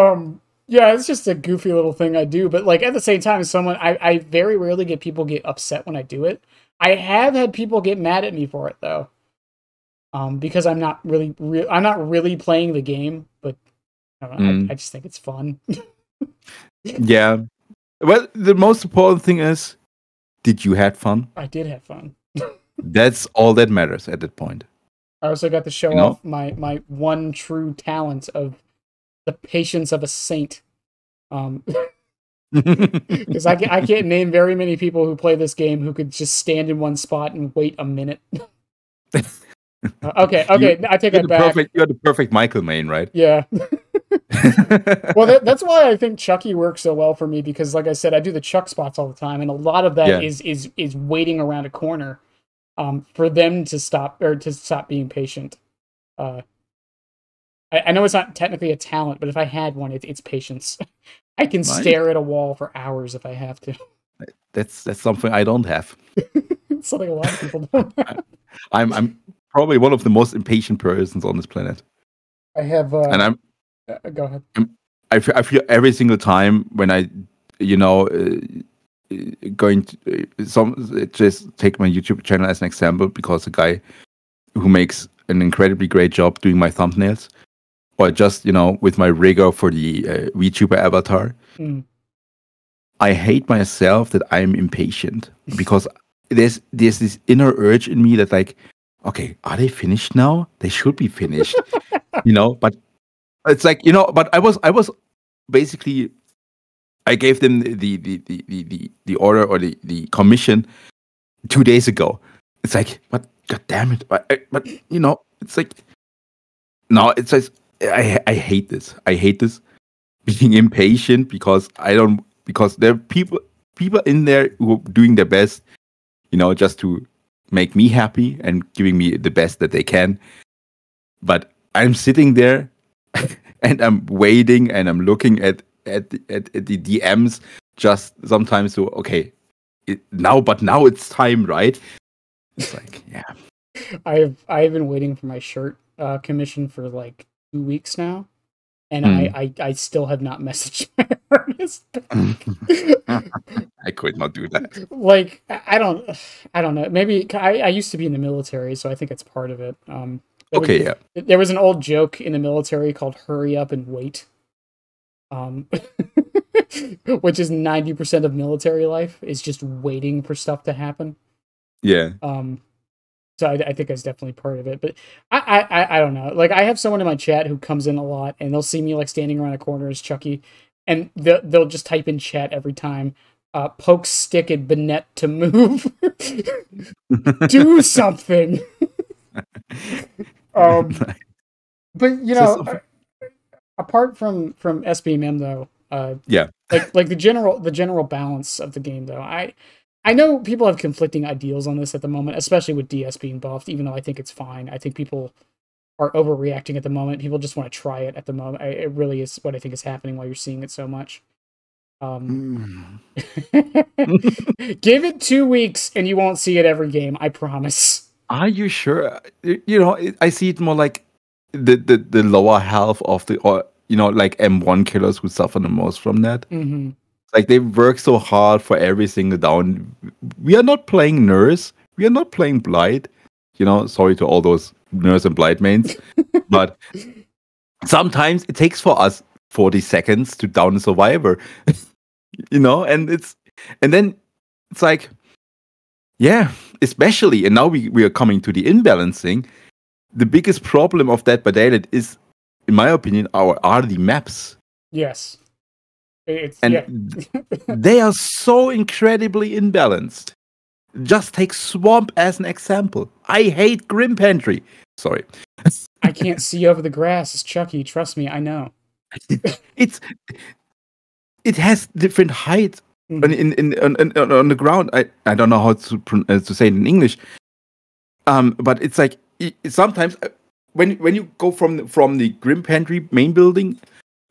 yeah, it's just a goofy little thing I do. But like at the same time, I very rarely get people get upset when I do it. I have had people get mad at me for it though. Because I'm not really playing the game, but I don't know, I just think it's fun. Yeah. Well, the most important thing is, did you have fun? I did have fun. That's all that matters at that point. I also got to show off my one true talent of the patience of a saint. Because I can't name very many people who play this game who could just stand in one spot and wait a minute. Okay, I take that back. You're the perfect Michael main, right? Yeah. Well, that's why I think Chucky works so well for me, because like I said, I do the Chuck spots all the time, and a lot of that is waiting around a corner for them to stop being patient. I know it's not technically a talent, but if I had one, it's patience. I can stare at a wall for hours if I have to. That's something I don't have. It's something a lot of people don't have. I'm probably one of the most impatient persons on this planet. I have, and I'm. Go ahead. I feel every single time when I, going to just take my YouTube channel as an example, because the guy who makes an incredibly great job doing my thumbnails, or just with my rigor for the VTuber avatar. I hate myself that I'm impatient, because there's this inner urge in me that like, okay, are they finished now? They should be finished, But it's like but I was basically, I gave them the order or the commission 2 days ago. It's like, what? God damn it! But it's like, no, it's like I hate this. I hate this being impatient, because there are people in there who are doing their best, just to make me happy and giving me the best that they can. But I'm sitting there and I'm waiting and I'm looking at the DMs just sometimes. So okay, now it's time, right? It's like, yeah. I've been waiting for my shirt commission for like 2 weeks now, and I still have not messaged my artist. I could not do that. Like I don't know. Maybe I used to be in the military, so I think it's part of it. Okay, There was an old joke in the military called "Hurry up and wait," which is 90% of military life is just waiting for stuff to happen. Yeah. So I think that's definitely part of it. But I don't know. Like I have someone in my chat who comes in a lot, and they'll see me like standing around a corner as Chucky, and they'll just type in chat every time. Poke stick at Bennett to move. Do something. But apart from SBMM though, like the general balance of the game though, I know people have conflicting ideals on this at the moment, especially with DS being buffed, even though I think it's fine. I think people are overreacting at the moment. People just want to try it at the moment. It really is what I think is happening while you're seeing it so much. Give it 2 weeks and you won't see it every game, I promise. Are you sure? I see it more like the lower half of like M1 killers who suffer the most from that. Mm-hmm. Like they work so hard for every single down. We are not playing Nurse. We are not playing Blight. Sorry to all those Nurse and Blight mains, but sometimes it takes for us 40 seconds to down a survivor. And then it's like, yeah, especially, and now we are coming to the imbalancing. The biggest problem of that Badalid is, in my opinion, are the maps. Yes. They are so incredibly imbalanced. Just take Swamp as an example. I hate Grim Pantry. Sorry. I can't see over the grass. It's Chucky. Trust me, I know. It has different height On the ground. I don't know how to say it in English. But it's like sometimes when you go from the Grim Pantry main building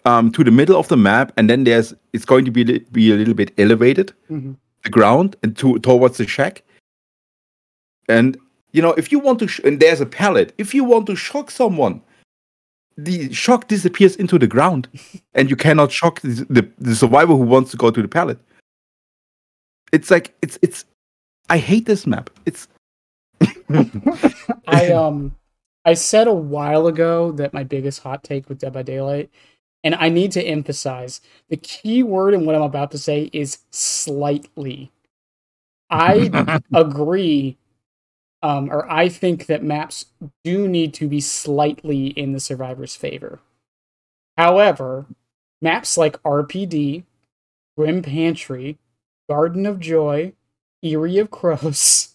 to the middle of the map, and then it's going to be a little bit elevated, the ground, and towards the shack. And if you want to, and there's a pallet. If you want to shock someone, the shock disappears into the ground, and you cannot shock the survivor who wants to go to the pallet. It's like it's. I hate this map. It's. I said a while ago that my biggest hot take with Dead by Daylight, and I need to emphasize the key word in what I'm about to say is slightly. I agree, or I think that maps do need to be slightly in the survivor's favor. However, maps like RPD, Grim Pantry, Garden of Joy, Eyrie of Crows,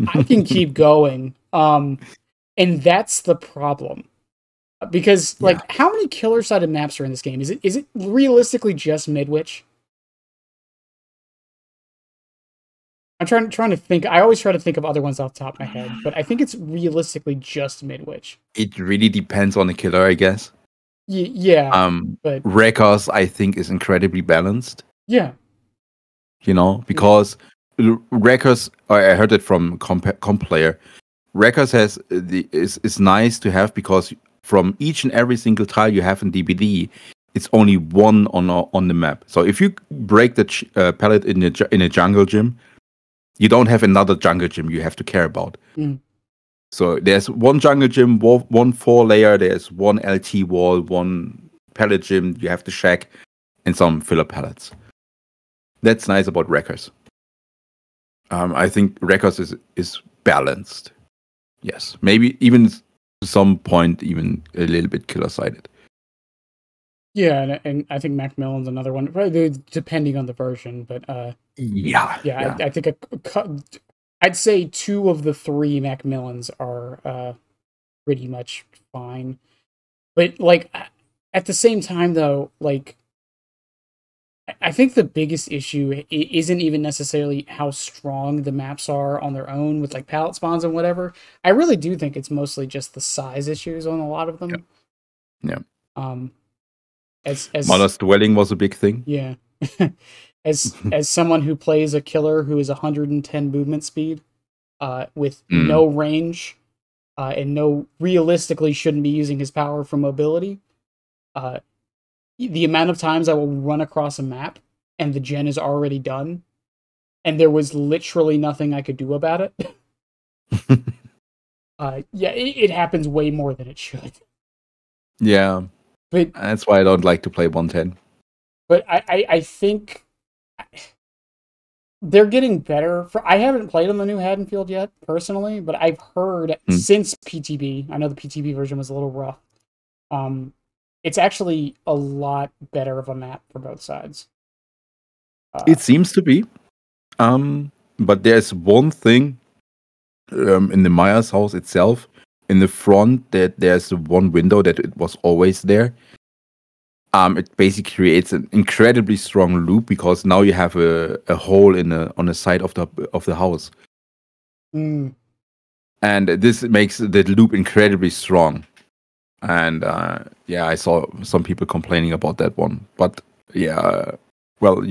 I can keep going. And that's the problem. Because, how many killer-sided maps are in this game? Is it realistically just Midwich? I'm trying to think. I always try to think of other ones off the top of my head, but I think it's realistically just Midwich. It really depends on the killer, I guess. Yeah. But Wreckers, I think, is incredibly balanced. Yeah. Because Wreckers, I heard it from comp player. Wreckers is nice to have because from each and every single tile you have in DBD, it's only one on the map. So if you break the pallet in a jungle gym, you don't have another jungle gym you have to care about. So there's one jungle gym, one 4-layer, there's one LT wall, one pallet gym, you have the shack, and some filler pallets. That's nice about Wreckers. I think Wreckers is balanced. Yes, maybe even to some point, even a little bit killer-sided. Yeah, and I think Macmillan's another one, probably depending on the version, but yeah. I think I'd say 2 of the 3 Macmillans are pretty much fine. But at the same time, though, I think the biggest issue isn't even necessarily how strong the maps are on their own with pallet spawns and whatever. I really do think it's mostly just the size issues on a lot of them. Yeah. As Mother's Dwelling was a big thing. Yeah. as someone who plays a killer who is 110 movement speed, with no range, and realistically shouldn't be using his power for mobility, the amount of times I will run across a map and the gen is already done, and there was literally nothing I could do about it. It happens way more than it should. Yeah. But that's why I don't like to play 110. But I think they're getting better. I haven't played on the new Haddonfield yet, personally, but I've heard since PTB, I know the PTB version was a little rough, it's actually a lot better of a map for both sides. It seems to be. But there's one thing in the Myers house itself, in the front, that there's one window that it was always there. It basically creates an incredibly strong loop because now you have a hole on the side of the house. And this makes the loop incredibly strong. And I saw some people complaining about that one. But well,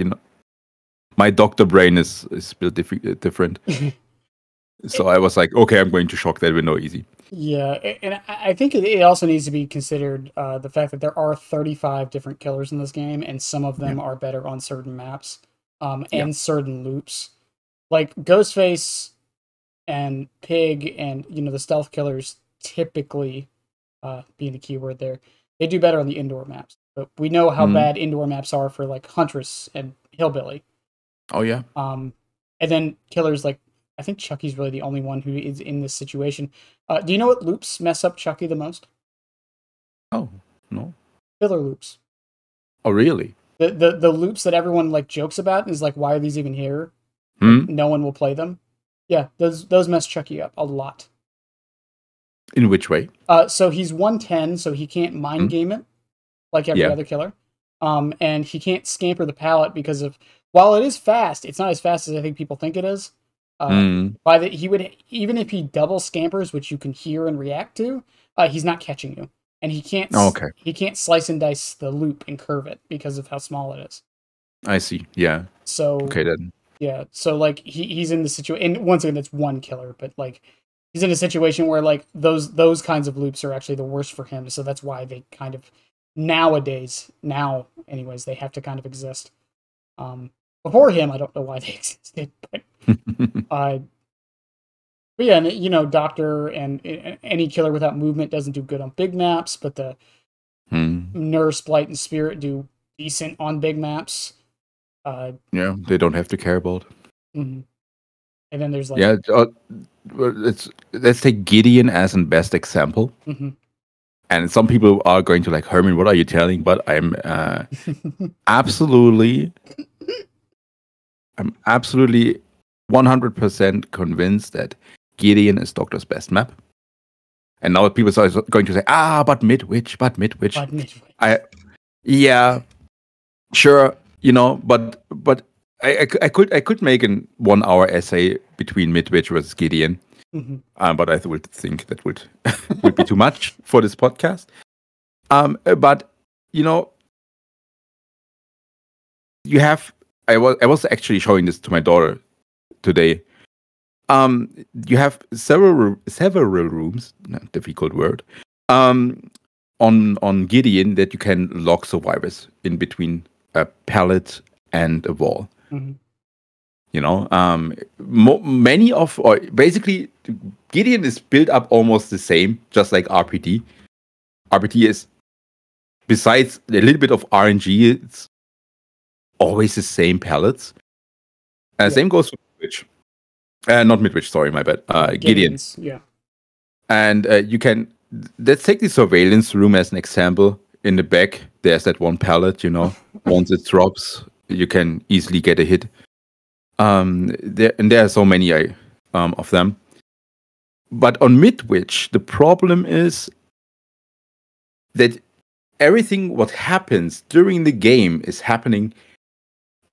my doctor brain is built different. So I was like, okay, I'm going to shock that window easy. Yeah, and I think it also needs to be considered the fact that there are 35 different killers in this game, and some of them are better on certain maps and certain loops. Like Ghostface and Pig and, the stealth killers typically, being the keyword there, they do better on the indoor maps. But we know how bad indoor maps are for, Huntress and Hillbilly. Oh, yeah. And then killers I think Chucky's really the only one who is in this situation. Do you know what loops mess up Chucky the most? Oh, no. Filler loops. Oh, really? The loops that everyone jokes about is why are these even here? No one will play them. Yeah, those mess Chucky up a lot. In which way? So he's 110, so he can't mind game it like every other killer. And he can't scamper the pallet because of while it is fast, it's not as fast as I think people think it is. Mm. He would, even if he double scampers, which you can hear and react to, he's not catching you, and he Okay. can't slice and dice the loop and curve it because of how small it is. I see. Yeah. So Okay then. yeah, so like he's in the situation, and once again, that's one killer, but like he's in a situation where like those kinds of loops are actually the worst for him. So that's why they kind of now anyways, they have to kind of exist. Before him, I don't know why they existed, but but yeah, and, you know, Doctor and any killer without movement doesn't do good on big maps, but the Nurse, Blight, and Spirit do decent on big maps. Yeah, they don't have to care about. Mm-hmm. And then there's like let's take Gideon as an best example. Mm-hmm. And some people are going to like, Herman, what are you telling? But I'm absolutely 100% convinced that Gideon is Doctor's best map. And now people are going to say, but Midwich. Yeah, sure, you know, but I could make a 1 hour essay between Midwich versus Gideon. Mm-hmm. But I would think that would be too much for this podcast. But you know, you have. I was actually showing this to my daughter today. You have several rooms, difficult word, on Gideon that you can lock survivors in between a pallet and a wall. Mm-hmm. You know, many of, or basically, Gideon is built up almost the same, just like RPT. RPT is, besides a little bit of RNG, it's always the same pallets. Same goes for Midwich. Not Midwich, sorry, my bad. Gideon. Yeah. And you can, let's take the surveillance room as an example. In the back, there's that one pallet, you know. Once it drops, you can easily get a hit. There are so many of them. But on Midwich, the problem is that everything what happens during the game is happening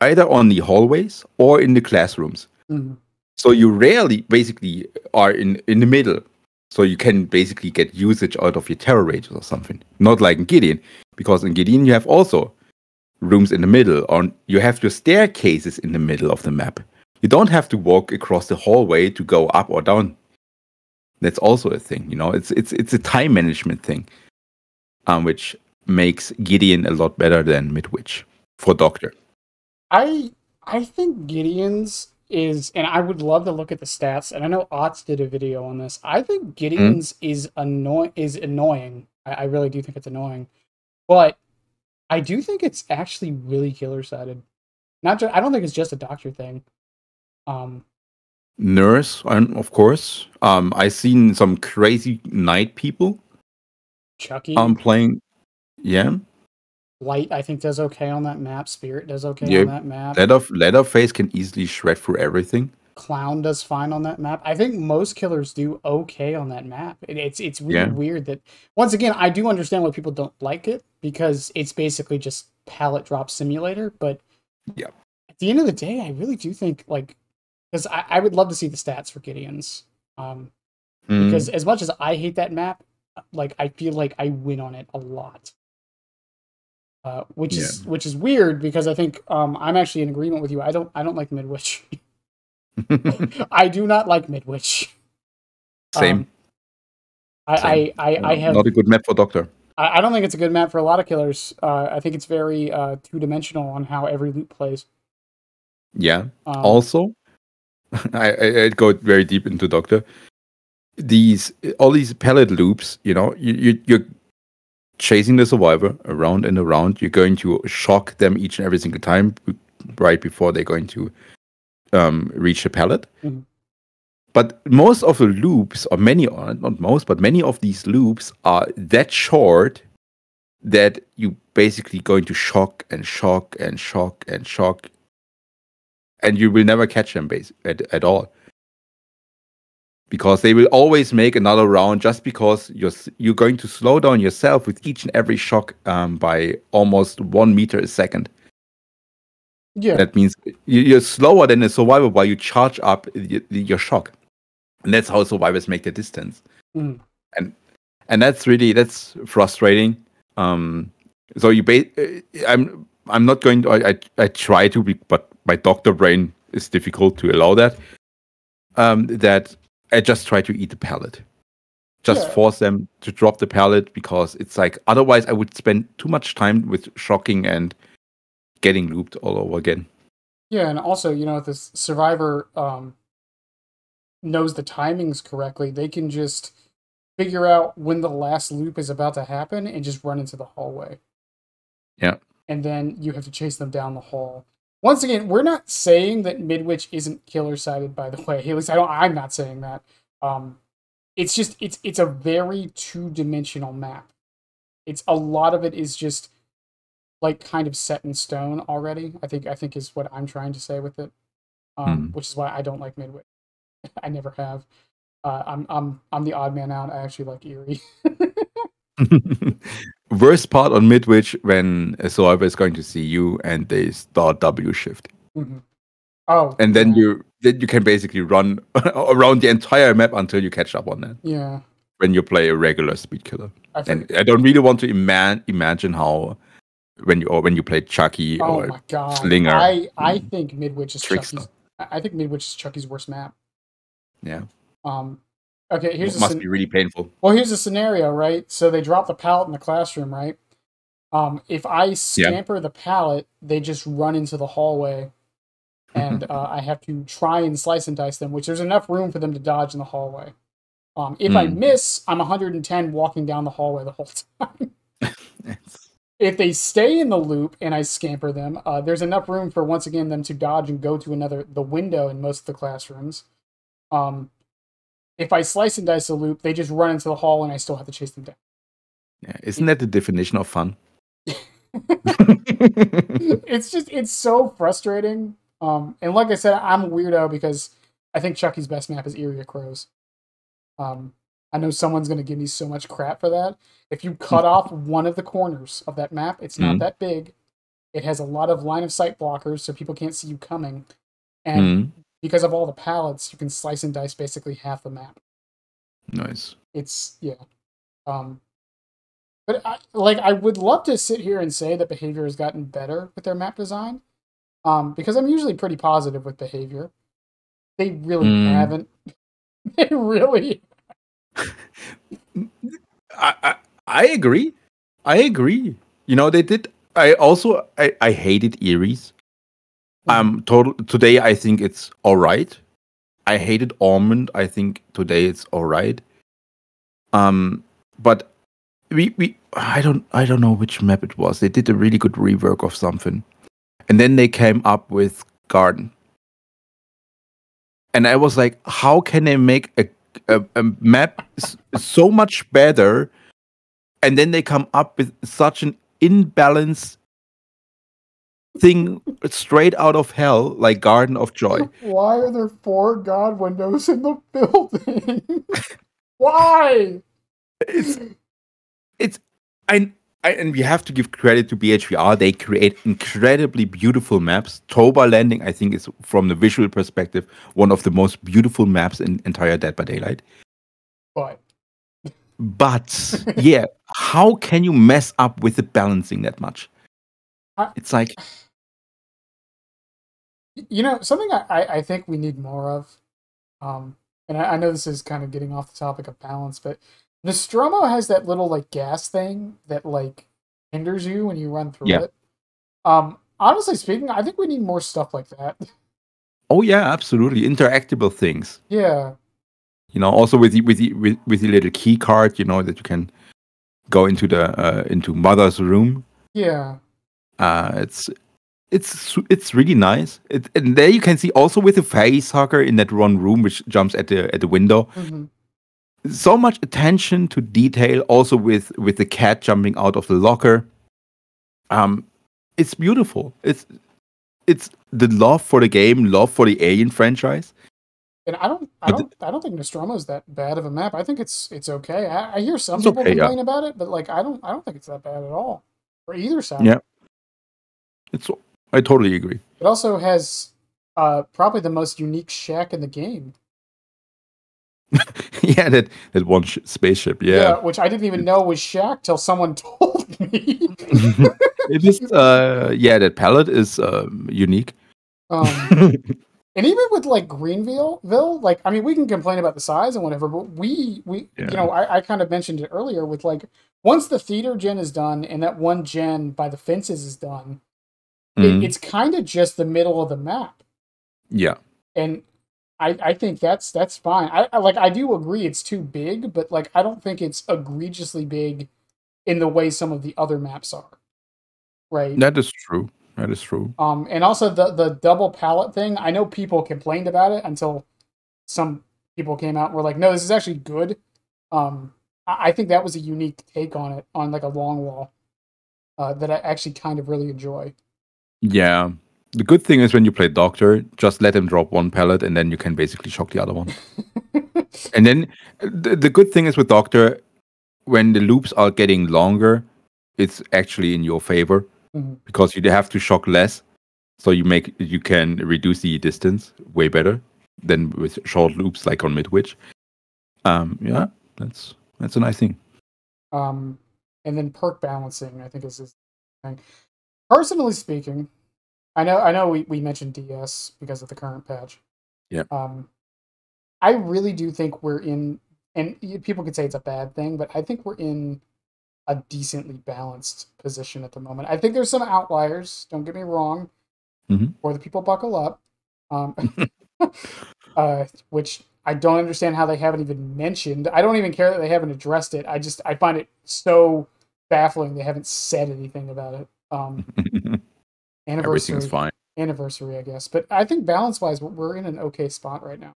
either on the hallways or in the classrooms. Mm-hmm. So you rarely basically are in the middle. So you can basically get usage out of your terror rages or something. Not like in Gideon, because in Gideon you have also rooms in the middle, or you have your staircases in the middle of the map. You don't have to walk across the hallway to go up or down. That's also a thing, you know. It's a time management thing, which makes Gideon a lot better than Midwich for Doctor. I think Gideon's is, and I would love to look at the stats, and I know Otts did a video on this. I think Gideon's is annoying. I really do think it's annoying, but I do think it's actually really killer-sided. I don't think it's just a Doctor thing. Nurse, of course. I seen some crazy night people. Chucky. Playing, yeah. Light, I think, does okay on that map. Spirit does okay on that map. Leatherface can easily shred through everything. Clown does fine on that map. I think most killers do okay on that map. It's really weird that, once again, I do understand why people don't like it, because it's basically just pallet drop simulator. But yeah, at the end of the day, I really do think, like, because I would love to see the stats for Gideon's. Because as much as I hate that map, like, I feel like I win on it a lot. Which is weird, because I think I'm actually in agreement with you. I don't like Midwich. I do not like Midwich. Same. I have not a good map for Doctor. I don't think it's a good map for a lot of killers. I think it's very two-dimensional on how every loop plays. Yeah. Also, I go very deep into Doctor. All these pallet loops, you know, you're chasing the survivor around and around. You're going to shock them each and every single time right before they're going to reach the pallet. Mm-hmm. But most of the loops, or not most, but many of these loops are that short that you basically going to shock and shock and shock and shock, and you will never catch them at all. Because they will always make another round, just because you're going to slow down yourself with each and every shock by almost 1 meter a second. Yeah. That means you're slower than a survivor while you charge up your shock, and that's how survivors make their distance. Mm. And that's frustrating. So I'm not going to. I try to be, but my doctor brain is difficult to allow that. That I just try to eat the pallet. Just force them to drop the pallet, because it's like otherwise I would spend too much time with shocking and getting looped all over again. Yeah, and also, if the survivor knows the timings correctly, they can just figure out when the last loop is about to happen and just run into the hallway. Yeah. And then you have to chase them down the hall. Once again, we're not saying that Midwich isn't killer sided, by the way. At least I'm not saying that. It's just it's a very two-dimensional map. It's a lot of it is just like kind of set in stone already. I think is what I'm trying to say with it. Which is why I don't like Midwich. I never have. I'm the odd man out. I actually like Erie. Worst part on Midwich, when a survivor is going to see you and they start W shift. Mm-hmm. Oh, and then you can basically run around the entire map until you catch up on that. Yeah. When you play a regular speed killer, and I don't really want to imagine how when you play Chucky or my God. Slinger. I think Midwich is Chucky's. I think Midwich is Chucky's worst map. Yeah. Okay, it must be really painful. Well, here's the scenario, right? So they drop the pallet in the classroom, right? If I scamper the pallet, they just run into the hallway, and I have to try and slice and dice them, which there's enough room for them to dodge in the hallway. If I miss, I'm 110 walking down the hallway the whole time. If they stay in the loop and I scamper them, there's enough room for, once again, them to dodge and go to the window in most of the classrooms. If I slice and dice a loop, they just run into the hall and I still have to chase them down. Yeah, isn't that the definition of fun? It's so frustrating. And like I said, I'm a weirdo because I think Chucky's best map is Area Crows. I know someone's going to give me so much crap for that. If you cut off one of the corners of that map, it's not that big. It has a lot of line of sight blockers, so people can't see you coming. And because of all the pallets, you can slice and dice basically half the map. Nice. It's, yeah. But I would love to sit here and say that behavior has gotten better with their map design. Because I'm usually pretty positive with behavior. They really haven't. They really. I agree. They did. I hated Erie's. Today I think it's all right. I hated Ormond. I think today it's all right. But I don't know which map it was. They did a really good rework of something, and then they came up with Garden. And I was like, how can they make a map so much better, and then they come up with such an imbalanced thing straight out of hell, like Garden of Joy? Why are there 4 God windows in the building? Why? And we have to give credit to BHVR. They create incredibly beautiful maps. Toba Landing, I think, is, from the visual perspective, one of the most beautiful maps in entire Dead by Daylight. But yeah, how can you mess up with the balancing that much? It's like, something I think we need more of. And I know this is kind of getting off the topic of balance, but Nostromo has that little gas thing that hinders you when you run through it. Honestly speaking, I think we need more stuff like that. Oh yeah, absolutely, interactable things. Yeah. Also with the little key card, that you can go into the into Mother's room. Yeah. It's really nice. And there you can see also with the face hugger in that one room which jumps at the window. Mm-hmm. So much attention to detail, also with the cat jumping out of the locker. It's beautiful. It's the love for the game, love for the Alien franchise. And I don't think Nostromo's that bad of a map. I think it's okay. I hear some people complain about it, but I don't think it's that bad at all for either side. Yeah. I totally agree. It also has probably the most unique shack in the game. Yeah, that one spaceship. Yeah, Yeah, which I didn't even know was shack till someone told me. it is. Yeah, that palette is unique. And even with like Greenville, like I mean, we can complain about the size and whatever, but we Yeah. you know, I kind of mentioned it earlier with like once the theater gen is done and that one gen by the fences is done, it's kind of just the middle of the map. Yeah. And I think that's fine. I do agree it's too big, but like I don't think it's egregiously big in the way some of the other maps are. Right. That is true. That is true. And also the double palette thing. I know people complained about it until some people came out and were like, "No, this is actually good." I think that was a unique take on it on like a long wall that I actually kind of really enjoy. Yeah. The good thing is when you play Doctor, just let him drop one palette and then you can basically shock the other one. And then the good thing is with Doctor, when the loops are getting longer, it's actually in your favor because you have to shock less. So you can reduce the distance way better than with short loops like on Midwich. Yeah, that's a nice thing. And then perk balancing, I think is his thing. Personally speaking, I know we mentioned DS because of the current patch. Yeah. I really do think we're in, and people could say it's a bad thing, but I think we're in a decently balanced position at the moment. I think there's some outliers. Don't get me wrong. Or the people buckle up, which I don't understand how they haven't even mentioned. I don't even care that they haven't addressed it. I find it so baffling they haven't said anything about it. Everything's fine. Anniversary, I guess. But I think balance-wise, we're in an okay spot right now.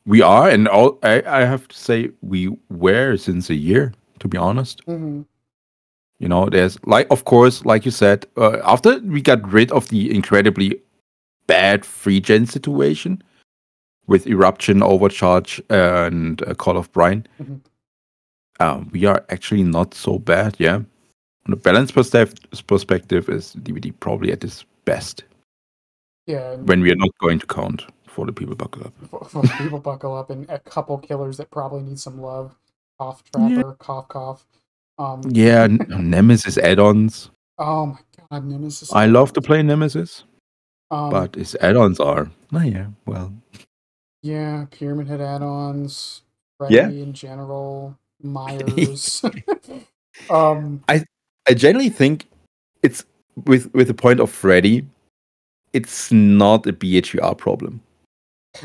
We are, and I have to say we were since a year, to be honest. You know, there's of course, like you said, after we got rid of the incredibly bad free gen situation with Eruption, Overcharge, and Call of Brine, we are actually not so bad. Yeah, on a balance perspective, is DVD probably at its best. Yeah, when we are not going to count for the people buckle up. For the people buckle up, and a couple killers that probably need some love. Cough Trapper, cough cough. Yeah, Nemesis add-ons. Oh my god, Nemesis! I love to play Nemesis, but his add-ons are, well. Yeah, Pyramid Head add-ons. Freddy in general. Myers. I generally think it's with the point of Freddy, it's not a BHVR problem.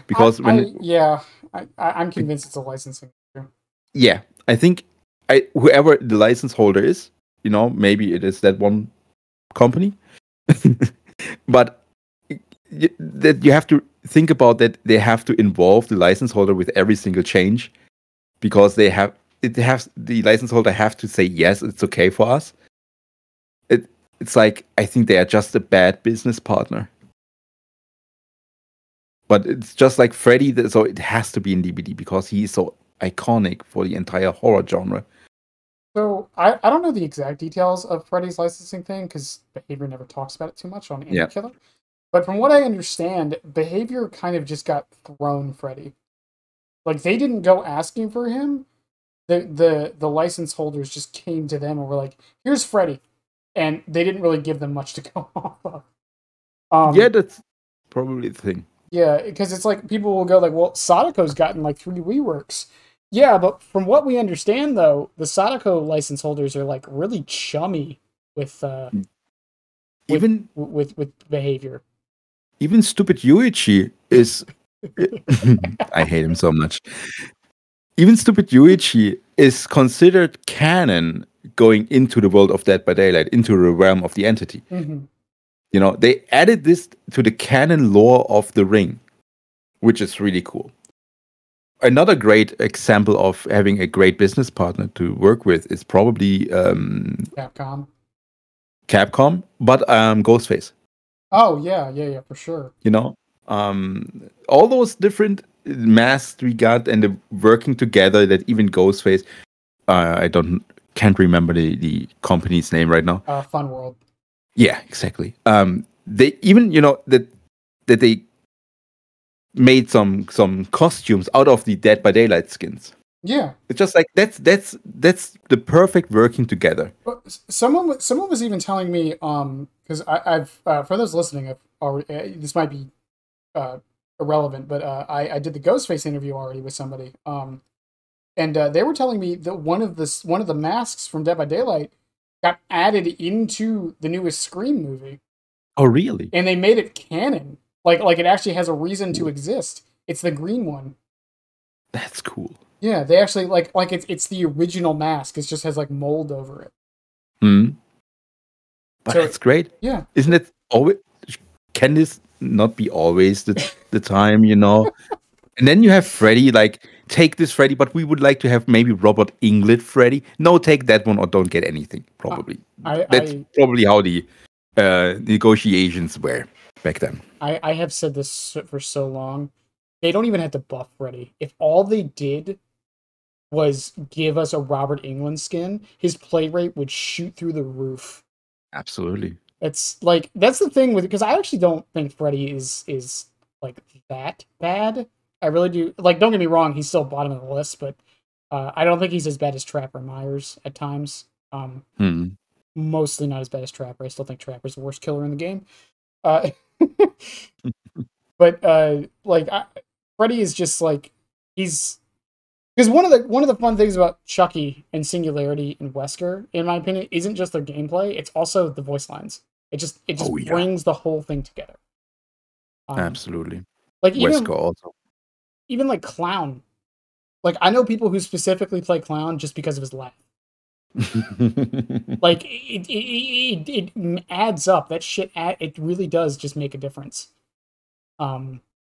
Because I'm convinced it's a licensing issue. Yeah, I think whoever the license holder is, maybe it is that one company, but that you have to think about that they have to involve the license holder with every single change, because the license holder have to say yes, it's okay for us. It's like, I think they are just a bad business partner. But it's just like Freddy, so it has to be in DVD because he's so iconic for the entire horror genre. So I don't know the exact details of Freddy's licensing thing because Behavior never talks about it too much on Indie Killer. But from what I understand, Behavior kind of just got thrown Freddy. Like, they didn't go asking for him. The license holders just came to them and were like, "Here's Freddy," and they didn't really give them much to go off of. Yeah, that's probably the thing. Yeah, because it's like people will go like, "Well, Sadako's gotten like 3 reworks." Yeah, but from what we understand, though, the Sadako license holders are like really chummy with Behavior. Even Stupid Yuichi is. I hate him so much. Even Stupid Yuichi is considered canon going into the world of Dead by Daylight, into the realm of the entity. They added this to the canon lore of The Ring, which is really cool. Another great example of having a great business partner to work with is probably Capcom, but Ghostface. Oh yeah, for sure. All those different masks we got and the working together, that even Ghostface, can't remember the company's name right now. Fun World. Yeah, exactly. They even that they made some costumes out of the Dead by Daylight skins. Yeah, It's just like that's the perfect working together. someone was even telling me because I've for those listening, I've already this might be uh irrelevant, but I did the Ghostface interview already with somebody and they were telling me that one of the masks from Dead by Daylight got added into the newest Scream movie, Oh, really? and they made it canon. Like it actually has a reason to exist. It's the green one. That's cool. Yeah, they actually like it's the original mask. It just has like mold over it. Hmm. But So that's great. yeah, Isn't it always? Can this not be always the time? And then you have Freddy. Like, take this Freddy, but we would like to have maybe Robert Englund Freddy. No, take that one or don't get anything. Probably. That's I probably how the negotiations were back then. I have said this for so long. They don't even have to buff Freddy. If all they did was give us a Robert Englund skin, his play rate would shoot through the roof. Absolutely. It's like that's the thing with because I actually don't think Freddy is like that bad. I really do. Like, don't get me wrong, he's still bottom of the list, but I don't think he's as bad as Trapper Myers at times. Hmm. Mostly not as bad as Trapper. I still think Trapper's the worst killer in the game. Uh, but Freddy is just like he's because one of the fun things about Chucky and Singularity and Wesker, in my opinion, isn't just their gameplay; it's also the voice lines. It just Oh yeah. brings the whole thing together. Absolutely. Like Wesker also. even like Clown. Like I know people who specifically play Clown just because of his laugh. Like it adds up. That shit it really does just make a difference.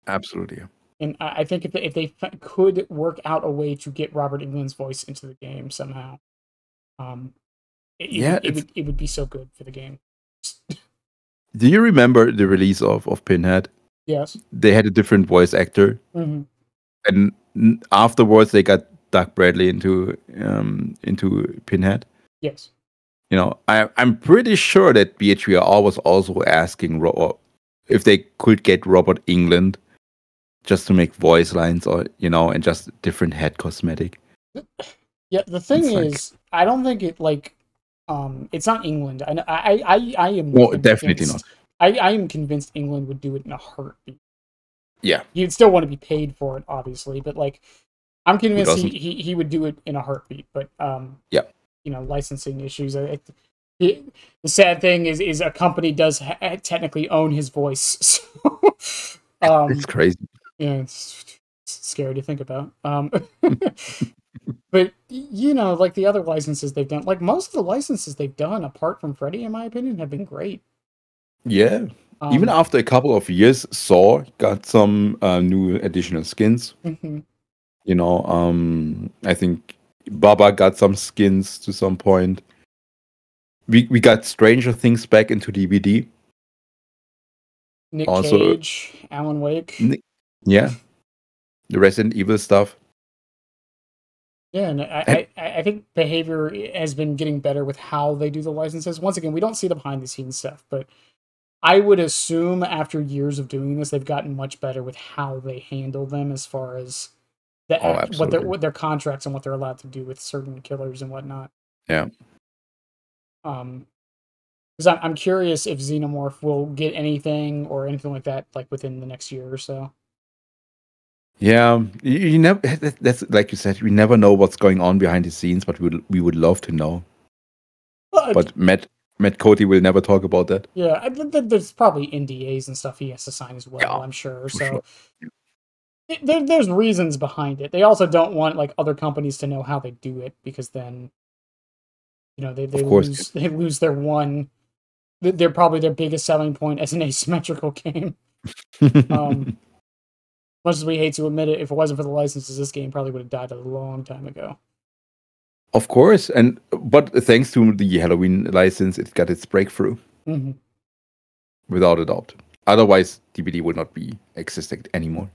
Absolutely. And I think if they could work out a way to get Robert Englund's voice into the game somehow, it would be so good for the game. Do you remember the release of Pinhead? Yes. They had a different voice actor, and afterwards they got Doug Bradley into Pinhead. Yes. I'm pretty sure that BHVR was also asking if they could get Robert Englund just to make voice lines or and just different head cosmetic. Yeah, the thing is, I don't think it it's not England. I am definitely not. I am convinced England would do it in a heartbeat. Yeah, you'd still want to be paid for it, obviously, but like I'm convinced he would do it in a heartbeat. But yeah, licensing issues. The sad thing is a company does technically own his voice. So, it's crazy. Yeah, it's scary to think about. But like the other licenses they've done, like most of the licenses they've done, apart from Freddy, in my opinion, have been great. Yeah. Even after a couple of years, Saw got some new additional skins. Mm-hmm. I think Baba got some skins to some point. We got Stranger Things back into DVD. Nick Cage, Alan Wake. Yeah. The Resident Evil stuff. Yeah, and I think behavior has been getting better with how they do the licenses. Once again, we don't see the behind the scenes stuff, but I would assume after years of doing this, they've gotten much better with how they handle them as far as what their contracts and what they're allowed to do with certain killers and whatnot. Yeah. Because I'm curious if Xenomorph will get anything or anything like that, like within the next year or so. Yeah, you never. That's like you said. We never know what's going on behind the scenes, but we would love to know. But Matt Cody will never talk about that. Yeah, there's probably NDAs and stuff he has to sign as well. Yeah, I'm sure. So sure. There's reasons behind it. They also don't want like other companies to know how they do it because then, they lose their one. They're probably their biggest selling point as an asymmetrical game. Much as we hate to admit it, if it wasn't for the licenses, this game probably would have died a long time ago. Of course, but thanks to the Halloween license, it got its breakthrough. Mm-hmm. Without a doubt. Otherwise, DBD would not be existing anymore.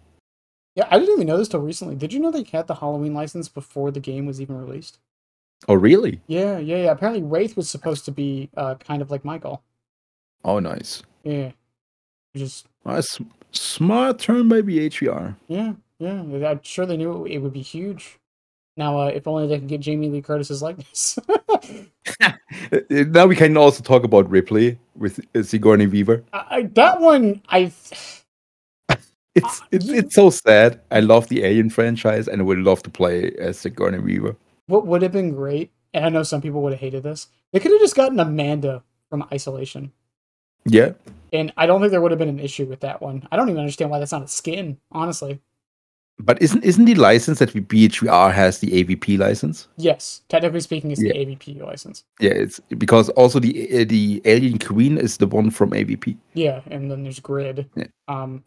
Yeah, I didn't even know this till recently. Did you know they had the Halloween license before the game was even released? Oh, really? Yeah. Apparently, Wraith was supposed to be kind of like Michael. Oh, nice. Yeah, just Smart turn by BHVR. yeah. I'm sure they knew it would be huge. Now, if only they could get Jamie Lee Curtis's likeness. Now we can also talk about Ripley with Sigourney Weaver. That one, It's so sad. I love the Alien franchise and I would love to play as Sigourney Weaver. what would have been great, and I know some people would have hated this, they could have just gotten Amanda from Isolation. Yeah. And I don't think there would have been an issue with that one. I don't even understand why that's not a skin, honestly. But isn't the license that BHVR has the AVP license? Yes, technically speaking, it's Yeah. the AVP license. Yeah, it's because also the Alien Queen is the one from AVP. Yeah, and then there's Grid. Yeah,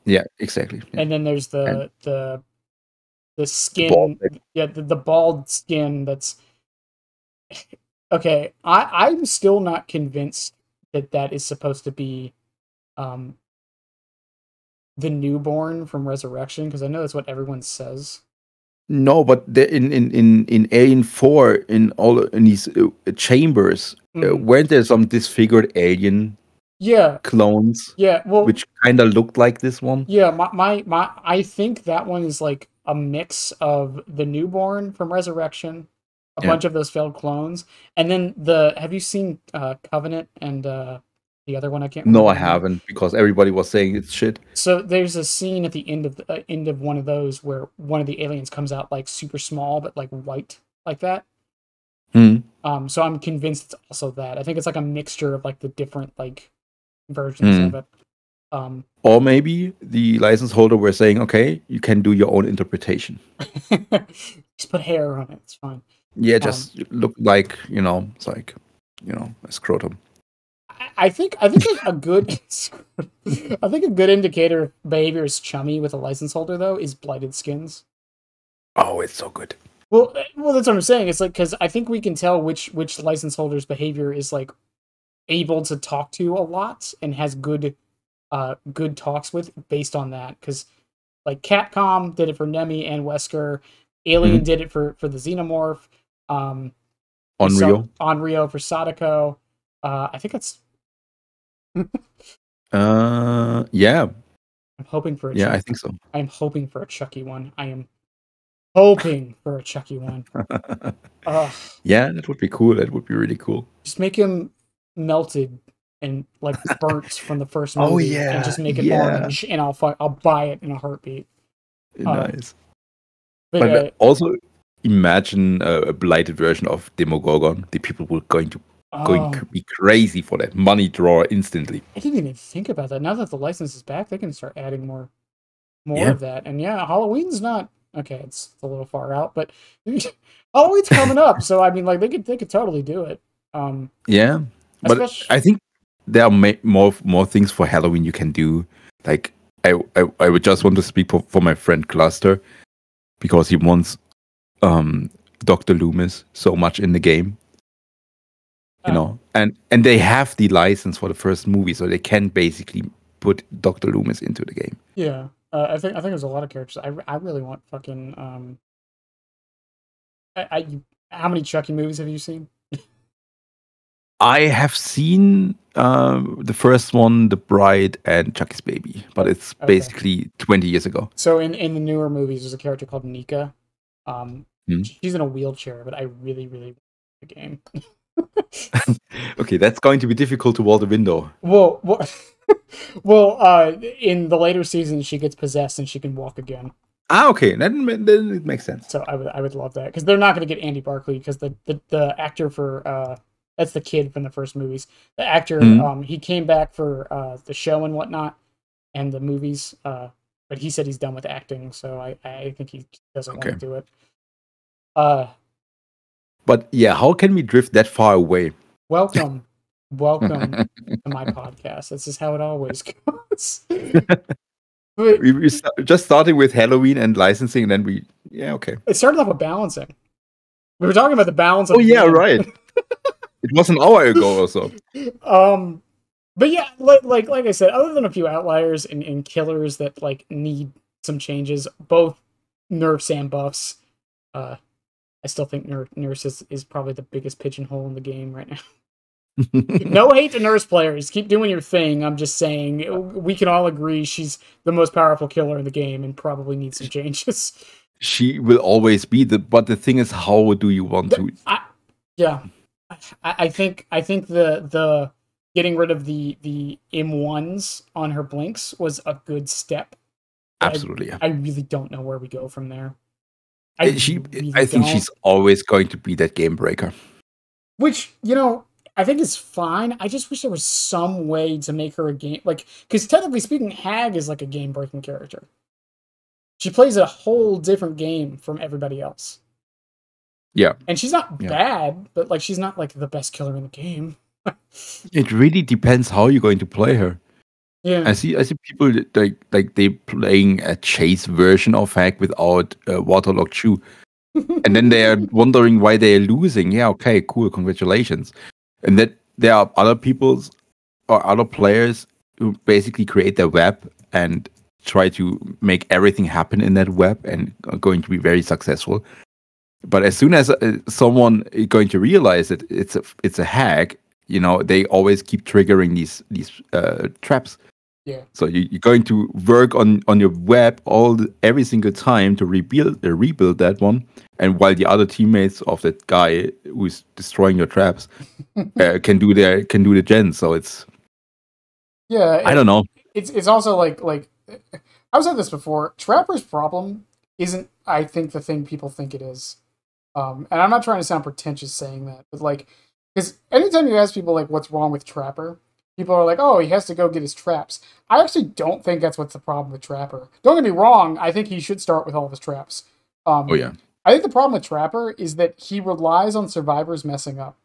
yeah, exactly. Yeah. And then there's the skin. The bald skin. That's okay. I'm still not convinced that is supposed to be the newborn from Resurrection, because I know that's what everyone says. No, but in Alien 4, in these chambers, weren't there some disfigured alien clones? Yeah, well, which kind of looked like this one. Yeah, my I think that one is like a mix of the newborn from Resurrection, a bunch of those failed clones, and then have you seen Covenant and the other one I can't remember? No, I haven't, because everybody was saying it's shit. So there's a scene at the end of one of those where one of the aliens comes out like super small but like white like that. So I'm convinced it's also that. I think it's like a mixture of like the different like versions of it. Or maybe the license holder were saying, okay, you can do your own interpretation. Just put hair on it. It's fine. Yeah, just look like, it's like, a scrotum. I think a good I think a good indicator of behavior is chummy with a license holder though is blighted skins. Oh, it's so good. Well, that's what I'm saying. It's like, because I think we can tell which license holder's behavior is like able to talk to a lot and has good talks with based on that. Because like Capcom did it for Nemi and Wesker, Alien did it for the Xenomorph, Onryo for Sadako. I think that's yeah. I'm hoping for a I think so. I'm hoping for a Chucky one. I am hoping for a Chucky one. Yeah, that would be cool. That would be really cool. Just make him melted and like burnt from the first movie. Oh yeah, and just make it orange, and I'll buy it in a heartbeat. Nice. But also imagine a blighted version of Demogorgon. The people were going to be crazy for that money drawer instantly. I didn't even think about that. Now that the license is back, they can start adding more of that. And yeah, Halloween's not okay. It's a little far out, but Halloween's coming up, so I mean, like they could totally do it. Yeah, but I think there are more things for Halloween you can do. Like I would just want to speak for my friend Cluster, because he wants Dr. Loomis so much in the game. And they have the license for the first movie, so they can basically put Dr. Loomis into the game. Yeah, I think there's a lot of characters. I really want fucking how many Chucky movies have you seen? I have seen the first one, The Bride, and Chucky's Baby, but it's basically 20 years ago. So in the newer movies, there's a character called Nika. She's in a wheelchair, but I really, really want the game. Okay, that's going to be difficult to wall the window. Well, in the later seasons, she gets possessed and she can walk again. Okay, then it makes sense. So I would love that, because they're not going to get Andy Barclay, because the actor for that's the kid from the first movies. The actor he came back for the show and whatnot and the movies, but he said he's done with acting, so I think he doesn't want to do it. But yeah, how can we drift that far away? Welcome to my podcast. This is how it always goes. we just started with Halloween and licensing, and then it started off with balancing. We were talking about the balance of right. It was an hour ago or so. But yeah, like I said, other than a few outliers and killers that like need some changes, both nerfs and buffs, I still think Nurse is probably the biggest pigeonhole in the game right now. No hate to nurse players. Keep doing your thing. I'm just saying we can all agree she's the most powerful killer in the game and probably needs some changes. She will always be but the thing is, how do you want to? Yeah, I think the getting rid of the M1s on her blinks was a good step. Absolutely, yeah. I really don't know where we go from there. I think she's always going to be that game breaker. Which, I think is fine. I just wish there was some way to make her a game, because technically speaking, Hag is like a game breaking character. She plays a whole different game from everybody else. Yeah. And she's not bad, but she's not the best killer in the game. It really depends how you're going to play her. Yeah. I see people like they playing a chase version of Hag without Waterlogged Shoe. And then they are wondering why they are losing. Yeah, okay, cool, congratulations. And that there are other people's or other players who basically create their web and try to make everything happen in that web and are going to be very successful. But as soon as someone is going to realize that it's a hack, they always keep triggering these traps. Yeah. So you're going to work on your web every single time to rebuild that one, and while the other teammates of that guy who's destroying your traps can do the gen. So it's I don't know. It's also like I've said this before. Trapper's problem isn't, I think, the thing people think it is. And I'm not trying to sound pretentious saying that, but because anytime you ask people what's wrong with Trapper, people are like, oh, he has to go get his traps. I actually don't think that's what's the problem with Trapper. Don't get me wrong. I think he should start with all of his traps. Oh yeah. I think the problem with Trapper is that he relies on survivors messing up.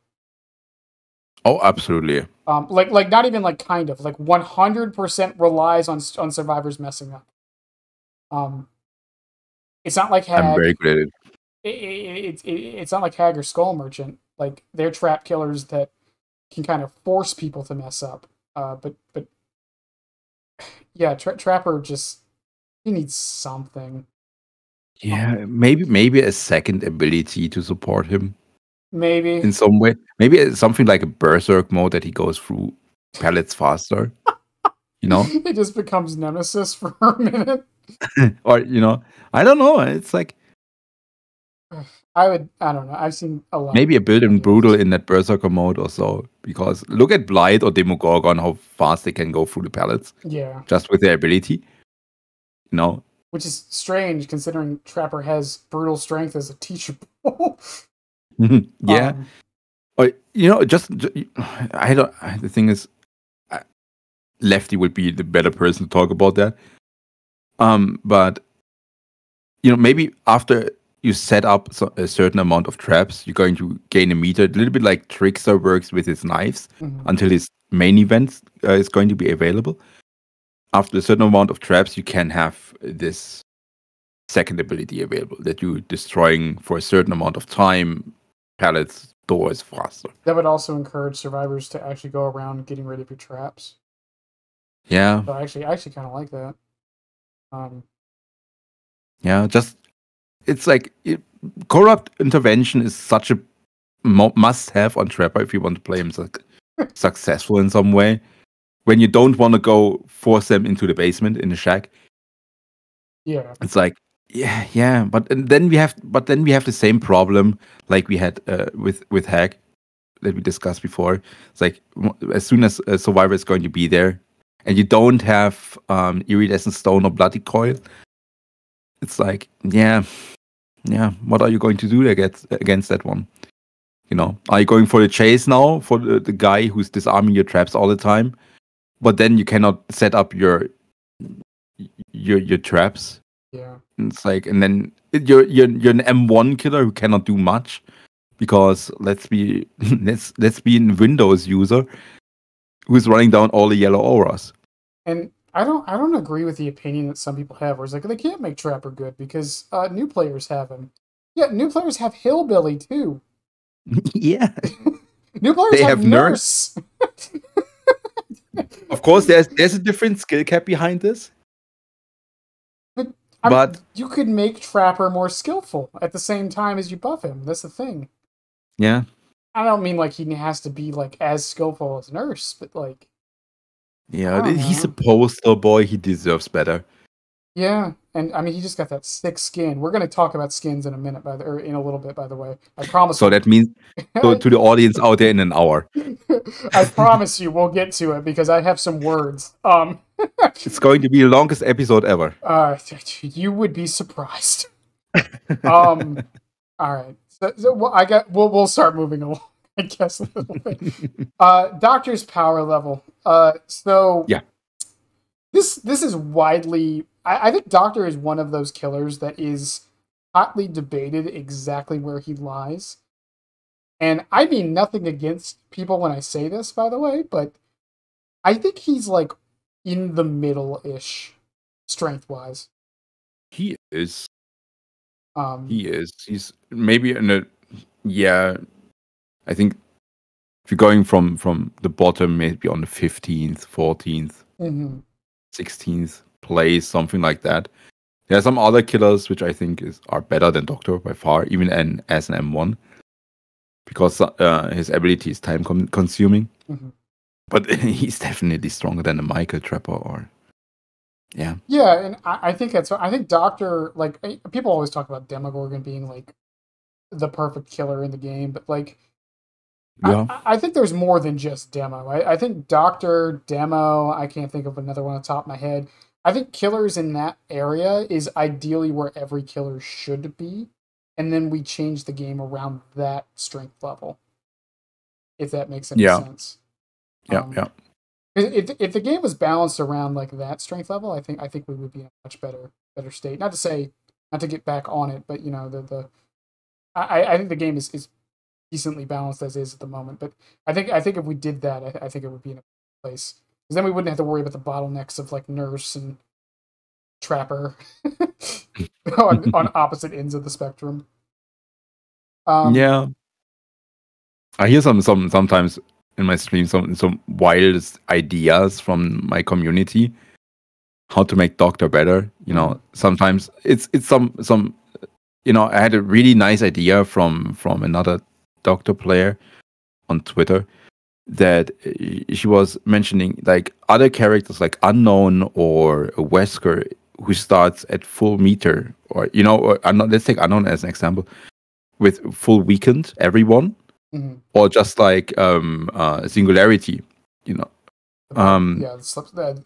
Oh, absolutely. Not even kind of 100% relies on survivors messing up. It's not like Hag. I'm very good at it. It's not like Hag or Skull Merchant. They're trap killers that can kind of force people to mess up. But yeah, Trapper he needs something. Yeah, maybe a second ability to support him. Maybe in some way. Maybe something like a berserk mode that he goes through pellets faster. It just becomes Nemesis for a minute. Or I don't know. It's like I don't know. I've seen a lot. Maybe a build in brutal in that berserker mode or so. Because look at Blight or Demogorgon, how fast they can go through the pellets. Yeah. Just with their ability. Which is strange considering Trapper has brutal strength as a teachable. Yeah. I don't. The thing is, Lefty would be the better person to talk about that. But maybe after you set up a certain amount of traps, you're going to gain a meter. A little bit like Trickster works with his knives until his main event is going to be available. After a certain amount of traps, you can have this second ability available that you're destroying for a certain amount of time pallets, doors faster. That would also encourage survivors to actually go around getting rid of your traps. Yeah. So I actually kind of like that. Yeah, it's like corrupt intervention is such a must-have on Trapper if you want to play him successful in some way. When you don't want to go force them into the basement in the shack. Yeah. It's like yeah, but then we have the same problem like we had with Hag that we discussed before. It's like as soon as a survivor is going to be there, and you don't have iridescent stone or bloody coil, it's like yeah. What are you going to do against that one? Are you going for the chase now for the guy who's disarming your traps all the time? But then you cannot set up your traps. Yeah. It's like, and then you're an M1 killer who cannot do much because let's be a Windows user who's running down all the yellow auras. And I don't agree with the opinion that some people have, where it's like they can't make Trapper good because new players have him. Yeah, new players have Hillbilly too. Yeah. New players have Nurse. Of course, there's a different skill cap behind this. But you could make Trapper more skillful at the same time as you buff him. That's the thing. Yeah. I don't mean like he has to be like as skillful as Nurse, but like I Yeah, don't he's a know. poster boy. He deserves better. Yeah, and I mean he just got that thick skin. We're gonna talk about skins in a minute, or in a little bit. By the way, I promise So we'll. that means to the audience out there in an hour. I promise you we'll get to it because I have some words. It's going to be the longest episode ever. You would be surprised. Um, all right. So we'll start moving along. I guess a little bit. Doctor's power level. So Yeah. this is widely. I think Doctor is one of those killers that is hotly debated exactly where he lies. And I mean nothing against people when I say this, by the way, but I think he's like in the middle ish, strength wise. He is. Um, He is. He's maybe in a. Yeah. I think if you're going from the bottom, maybe on the 15th, 14th, mhm. 16th place, something like that. There are some other killers which I think are better than Doctor by far, even as an M1, because his ability is time consuming. Mm-hmm. But he's definitely stronger than a Michael Trapper or yeah. Yeah, and I think that's. I think Doctor, like people always talk about Demogorgon being like the perfect killer in the game, but like Yeah. I think there's more than just Demo. I think Doctor, Demo. I can't think of another one on the top of my head. I think killers in that area is ideally where every killer should be, and then we change the game around that strength level. If that makes any Yeah. sense. Yeah. Yeah. If the game was balanced around like that strength level, I think we would be in a much better state. Not to say not to get back on it, but you know I think the game is decently balanced as is at the moment. But I think if we did that, I think it would be in a place because then we wouldn't have to worry about the bottlenecks of like Nurse and Trapper on opposite ends of the spectrum. Yeah. I hear sometimes in my stream some wildest ideas from my community how to make Doctor better. You know, sometimes it's some you know, I had a really nice idea from another Doctor player on Twitter that she was mentioning like other characters like Unknown or Wesker who starts at full meter or you know, or Unknown, let's take Unknown as an example with full weakened everyone. Mm-hmm. Or just like Singularity, you know.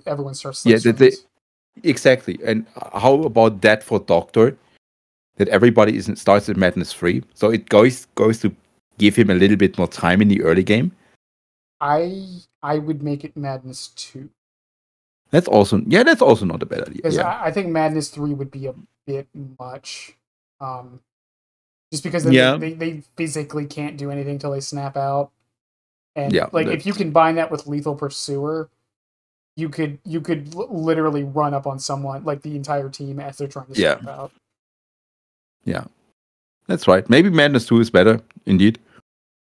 Everyone starts Yeah, exactly. And how about that for Doctor? That everybody starts at Madness 3, so it goes to give him a little bit more time in the early game. I would make it Madness 2. That's also not a bad idea. Because yeah. I think Madness 3 would be a bit much. Just because then they physically can't do anything until they snap out. And like if you combine that with Lethal Pursuer, you could literally run up on someone, like the entire team, as they're trying to snap out. Yeah. That's right. Maybe Madness 2 is better, indeed.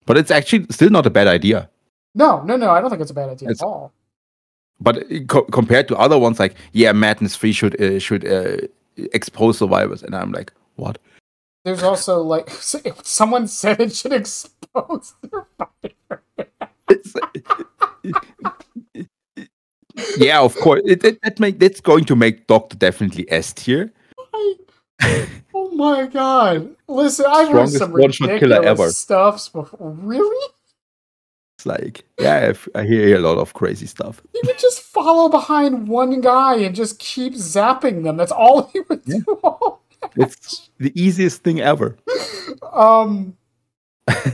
But it's actually still not a bad idea. No, I don't think it's a bad idea at all. But compared to other ones, like Madness 3 should expose survivors, and I'm like, what? There's also like someone said it should expose survivors. Yeah, of course. That's going to make Doctor definitely S tier. Oh my god! Listen, I've heard some ridiculous stuff before. Really? It's like, yeah, I hear a lot of crazy stuff. He would just follow behind one guy and just keep zapping them. That's all he would do. It's the easiest thing ever.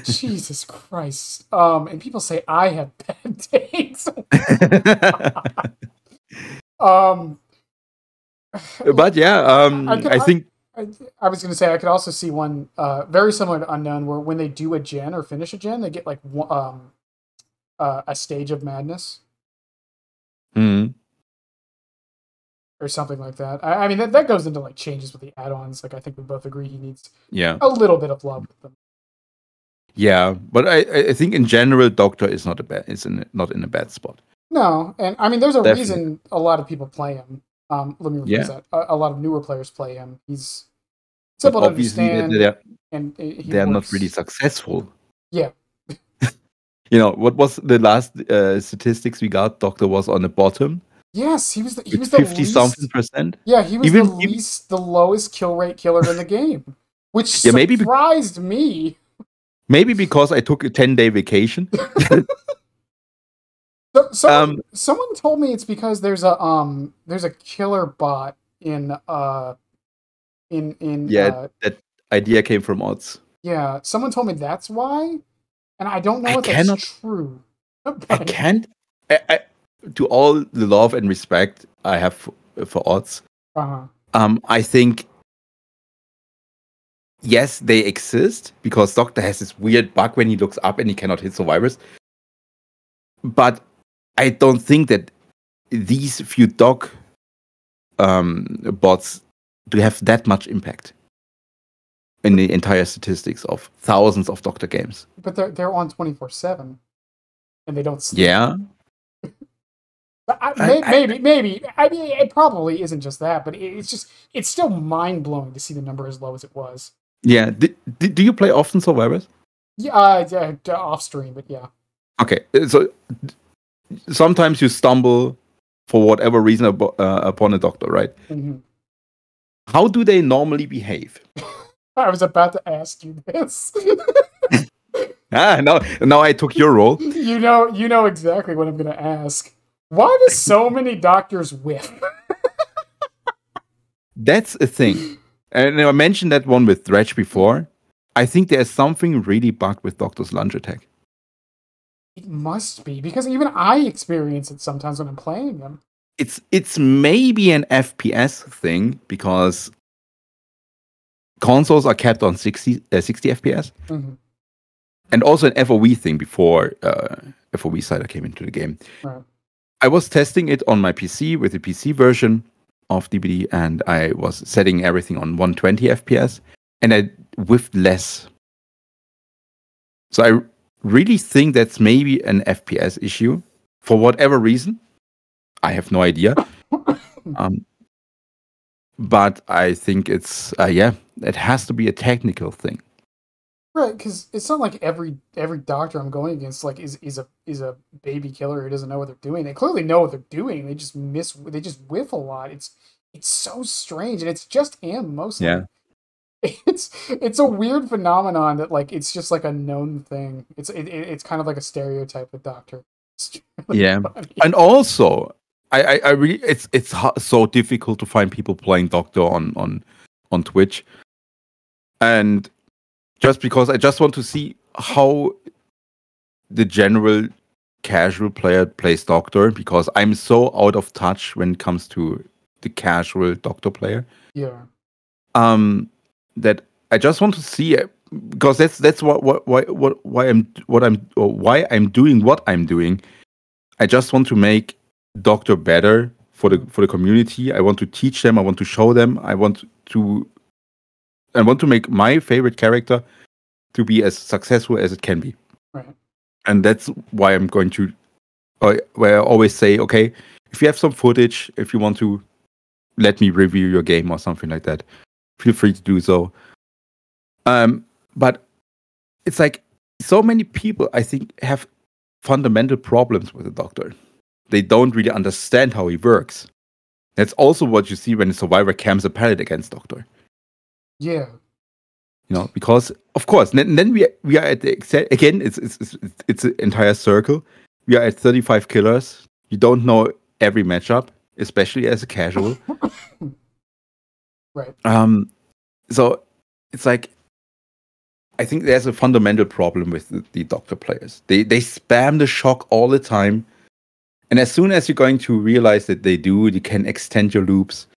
Jesus Christ. And people say I have bad days. But yeah, I think I was going to say I could also see one very similar to Unknown, where when they do a gen or finish a gen, they get like a stage of madness. Or something like that. I mean, that goes into like changes with the add-ons. Like I think we both agree he needs a little bit of love with them. Yeah, but I think in general, Doctor is not not in a bad spot. No, and I mean, there's a reason a lot of people play him. Let me rephrase that. A lot of newer players play him. He's simple to understand, and they're not really successful. Yeah, what was the last statistics we got? Doctor was on the bottom. Yes, he was the with 50 something least. percent. Yeah, he was Even, the lowest kill rate killer in the game, which yeah, surprised me. Maybe because I took a 10-day vacation. Someone told me it's because there's a killer bot in that idea came from odds. Yeah, someone told me that's why, and I don't know if that's true. I can't. To all the love and respect I have for odds, I think yes, they exist because Doctor has this weird bug when he looks up and he cannot hit survivors. But I don't think that these few doc bots do have that much impact in the entire statistics of thousands of Doctor games. But they're on 24/7, and they don't sleep. Yeah. Maybe. I mean, it probably isn't just that, but it's still mind blowing to see the number as low as it was. Yeah. Do you play often Survivors? Yeah, off stream, but yeah. Okay, so sometimes you stumble for whatever reason upon a Doctor, right? Mm-hmm. How do they normally behave? I was about to ask you this. Now I took your role. You know exactly what I'm going to ask. Why do so many Doctors whiff? That's a thing. And I mentioned that one with Dredge before. I think there's something really bugged with Doctor's lunge attack. It must be, because even I experience it sometimes when I'm playing them. It's maybe an FPS thing, because consoles are capped on 60 FPS. Mm-hmm. And also an FOV thing before FOV Cider came into the game. Right. I was testing it on my PC with the PC version of DBD, and I was setting everything on 120 FPS, and I whiffed less. So I really think that's maybe an FPS issue for whatever reason. I have no idea. But I think it's it has to be a technical thing. Right, because it's not like every Doctor I'm going against is a baby killer who doesn't know what they're doing. They clearly know what they're doing. They just whiff a lot. It's so strange, and it's just him mostly. Yeah. It's a weird phenomenon that it's just like a known thing. It's kind of like a stereotype with Doctor. Really funny. And also I really it's so difficult to find people playing Doctor on Twitch, and just because I just want to see how the general casual player plays Doctor, because I'm so out of touch when it comes to the casual Doctor player. Yeah. That I just want to see, because that's why I'm doing what I'm doing. I just want to make Doctor better for the community. I want to teach them. I want to show them. I want to make my favorite character to be as successful as it can be. Right. And that's why I'm going to, where I always say, okay, if you have some footage, if you want to let me review your game or something like that, feel free to do so. But it's like so many people, I think, have fundamental problems with the Doctor. They don't really understand how he works. That's also what you see when a survivor camps a pallet against Doctor. Yeah. Because of course, then we are at the again. It's an entire circle. We are at 35 killers. You don't know every matchup, especially as a casual. Right. So it's like, I think there's a fundamental problem with the Doctor players. They spam the shock all the time, and as soon as you're going to realize that they do, you can extend your loops.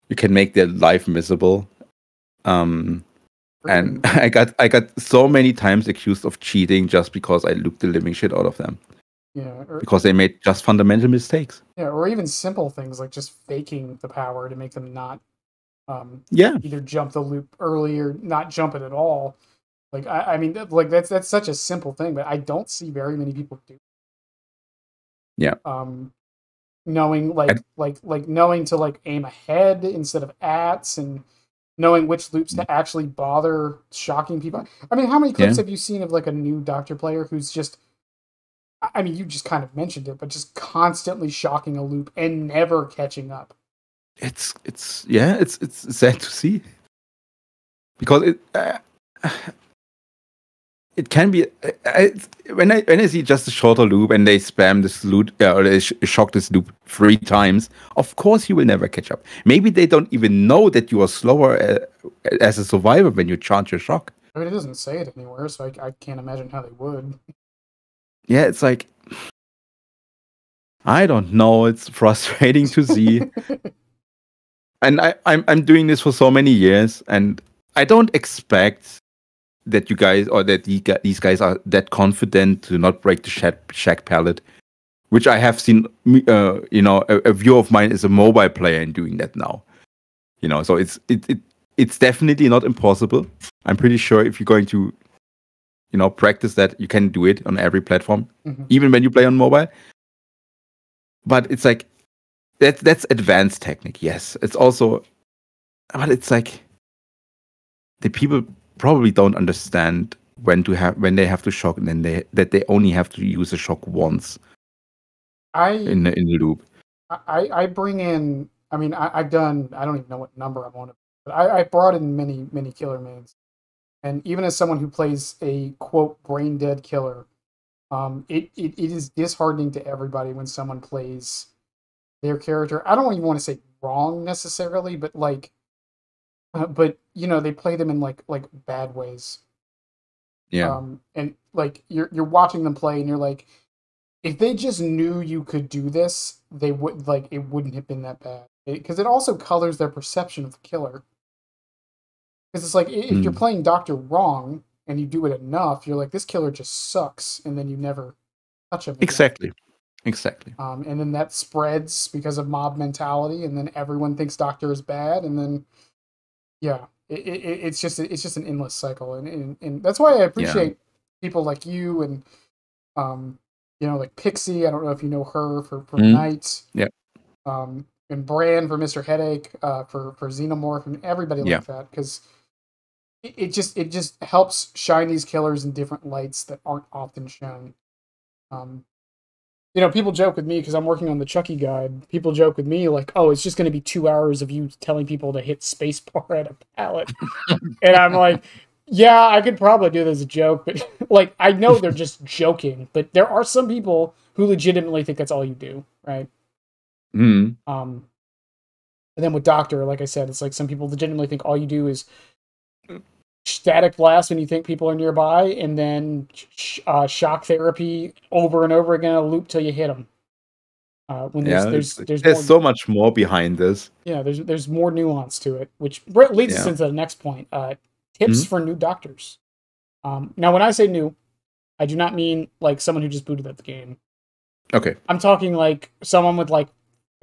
You can make their life miserable. And I got so many times accused of cheating just because I looped the living shit out of them. Yeah. Because they made just fundamental mistakes. Yeah, or even simple things like just faking the power to make them not either jump the loop early or not jump it at all. I mean, that's such a simple thing, but I don't see very many people do. Yeah. Knowing knowing to aim ahead instead of ats, and knowing which loops to actually bother shocking people. I mean, how many clips have you seen of a new Doctor player who's just I mean, you just kind of mentioned it, but just constantly shocking a loop and never catching up. It's sad to see, because it can be when I see just a shorter loop and they spam this loop or they shock this loop 3 times. Of course, you will never catch up. Maybe they don't even know that you are slower as a survivor when you charge your shock. I mean, it doesn't say it anywhere, so I can't imagine how they would. Yeah, it's like, I don't know. It's frustrating to see. And I'm doing this for so many years, and I don't expect that you guys or that these guys are that confident to not break the shack pallet, which I have seen. A view of mine is a mobile player and doing that now. So it's definitely not impossible. I'm pretty sure if you're going to, practice that, you can do it on every platform, even when you play on mobile. But it's like that's advanced technique. Yes, it's also, but it's like the people probably don't understand when they have to shock, and then that they only have to use a shock once. In the loop. I bring in. I mean, I've done. I don't even know what number I'm on, but I brought in many killer mains, and even as someone who plays a quote brain dead killer, it is disheartening to everybody when someone plays their character. I don't even want to say wrong necessarily, but like, but they play them in like bad ways. Yeah. And like you're watching them play, and you're like, if they just knew you could do this, they would it wouldn't have been that bad. Because it also colors their perception of the killer. Because it's like if you're playing Doctor wrong and you do it enough, you're like, this killer just sucks, and then you never touch him again. Exactly. And then that spreads because of mob mentality, and then everyone thinks Doctor is bad, and then it's just an endless cycle, and that's why I appreciate people like you and like Pixie. I don't know if you know her for Knight. Yeah. And Bran for Mr. Headache, for Xenomorph, and everybody like that, because it just helps shine these killers in different lights that aren't often shown. People joke with me because I'm working on the Chucky guide. People joke with me like, "Oh, it's just going to be 2 hours of you telling people to hit spacebar at a pallet," and I'm like, "Yeah, I could probably do this as a joke, but like, I know they're just joking. But there are some people who legitimately think that's all you do, right?" And then with Doctor, like I said, it's like some people legitimately think all you do is static blast when you think people are nearby, and then shock therapy over and over again, a loop till you hit them. When there's so much more behind this. Yeah, there's more nuance to it, which leads us into the next point. Tips for new doctors. Now, when I say new, I do not mean like someone who just booted up the game. Okay. I'm talking like someone with like